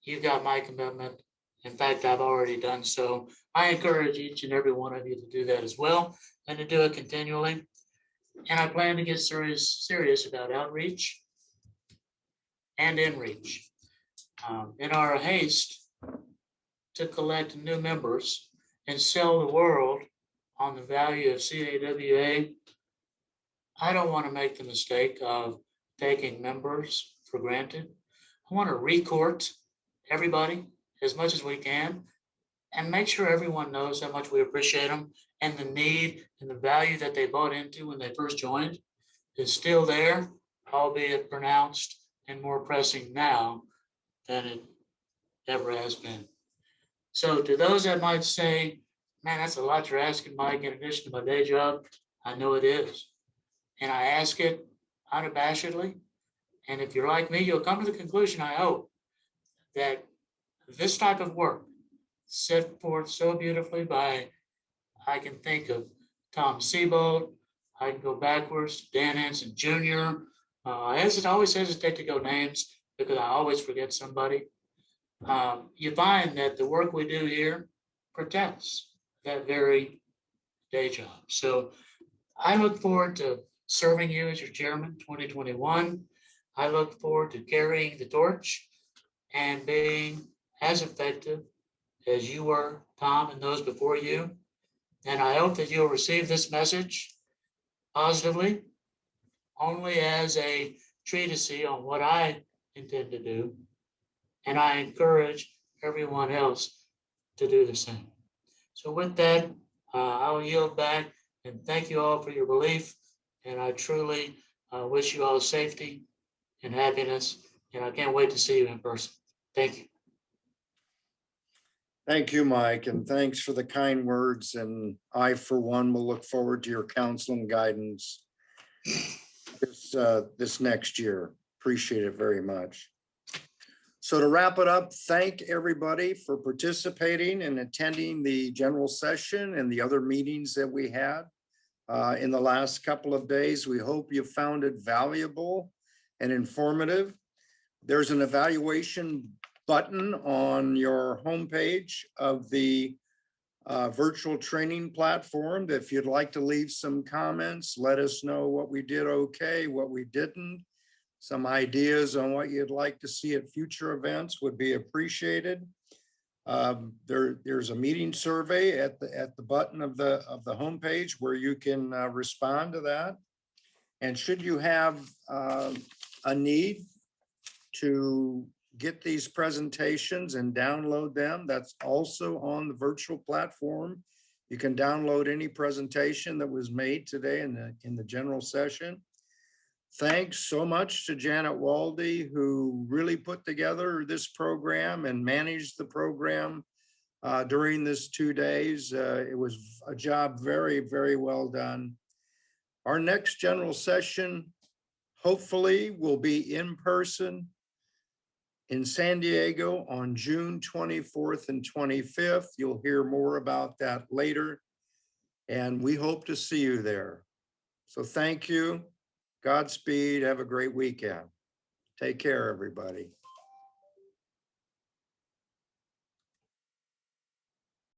You've got my commitment. In fact, I've already done so. I encourage each and every one of you to do that as well and to do it continually. And I plan to get serious about outreach and inreach. In our haste to collect new members and sell the world on the value of CAWA, I don't want to make the mistake of taking members for granted. I want to recourt everybody as much as we can and make sure everyone knows how much we appreciate them, and the need and the value that they bought into when they first joined is still there, albeit pronounced and more pressing now than it ever has been. So to those that might say, man, that's a lot you're asking, Mike, in addition to my day job, I know it is. And I ask it unabashedly. And if you're like me, you'll come to the conclusion, I hope, that this type of work set forth so beautifully by, I can think of Tom Seabold, I can go backwards to Dan Hansen Jr. I always hesitate to go names because I always forget somebody. You find that the work we do here protects that very day job. So I look forward to serving you as your chairman 2021. I look forward to carrying the torch and being as effective as you were, Tom, and those before you. And I hope that you'll receive this message positively, only as a treatise on what I intend to do. And I encourage everyone else to do the same. So with that, I'll yield back and thank you all for your belief. And I truly wish you all safety and happiness. And I can't wait to see you in person. Thank you. Thank you, Mike, and thanks for the kind words. And I, for one, will look forward to your counsel and guidance this next year. Appreciate it very much. So to wrap it up, thank everybody for participating and attending the general session and the other meetings that we had in the last couple of days. We hope you found it valuable and informative. There's an evaluation button on your homepage of the virtual training platform. If you'd like to leave some comments, let us know what we did okay, what we didn't. Some ideas on what you'd like to see at future events would be appreciated. There's a meeting survey at the button of the homepage where you can respond to that. And should you have a need to get these presentations and download them, that's also on the virtual platform. You can download any presentation that was made today in the general session. Thanks so much to Janet Waldy, who really put together this program and managed the program during this 2 days. It was a job very, very well done. Our next general session hopefully will be in person in San Diego on June 24th and 25th. You'll hear more about that later, and we hope to see you there. So thank you. Godspeed. Have a great weekend. Take care, everybody.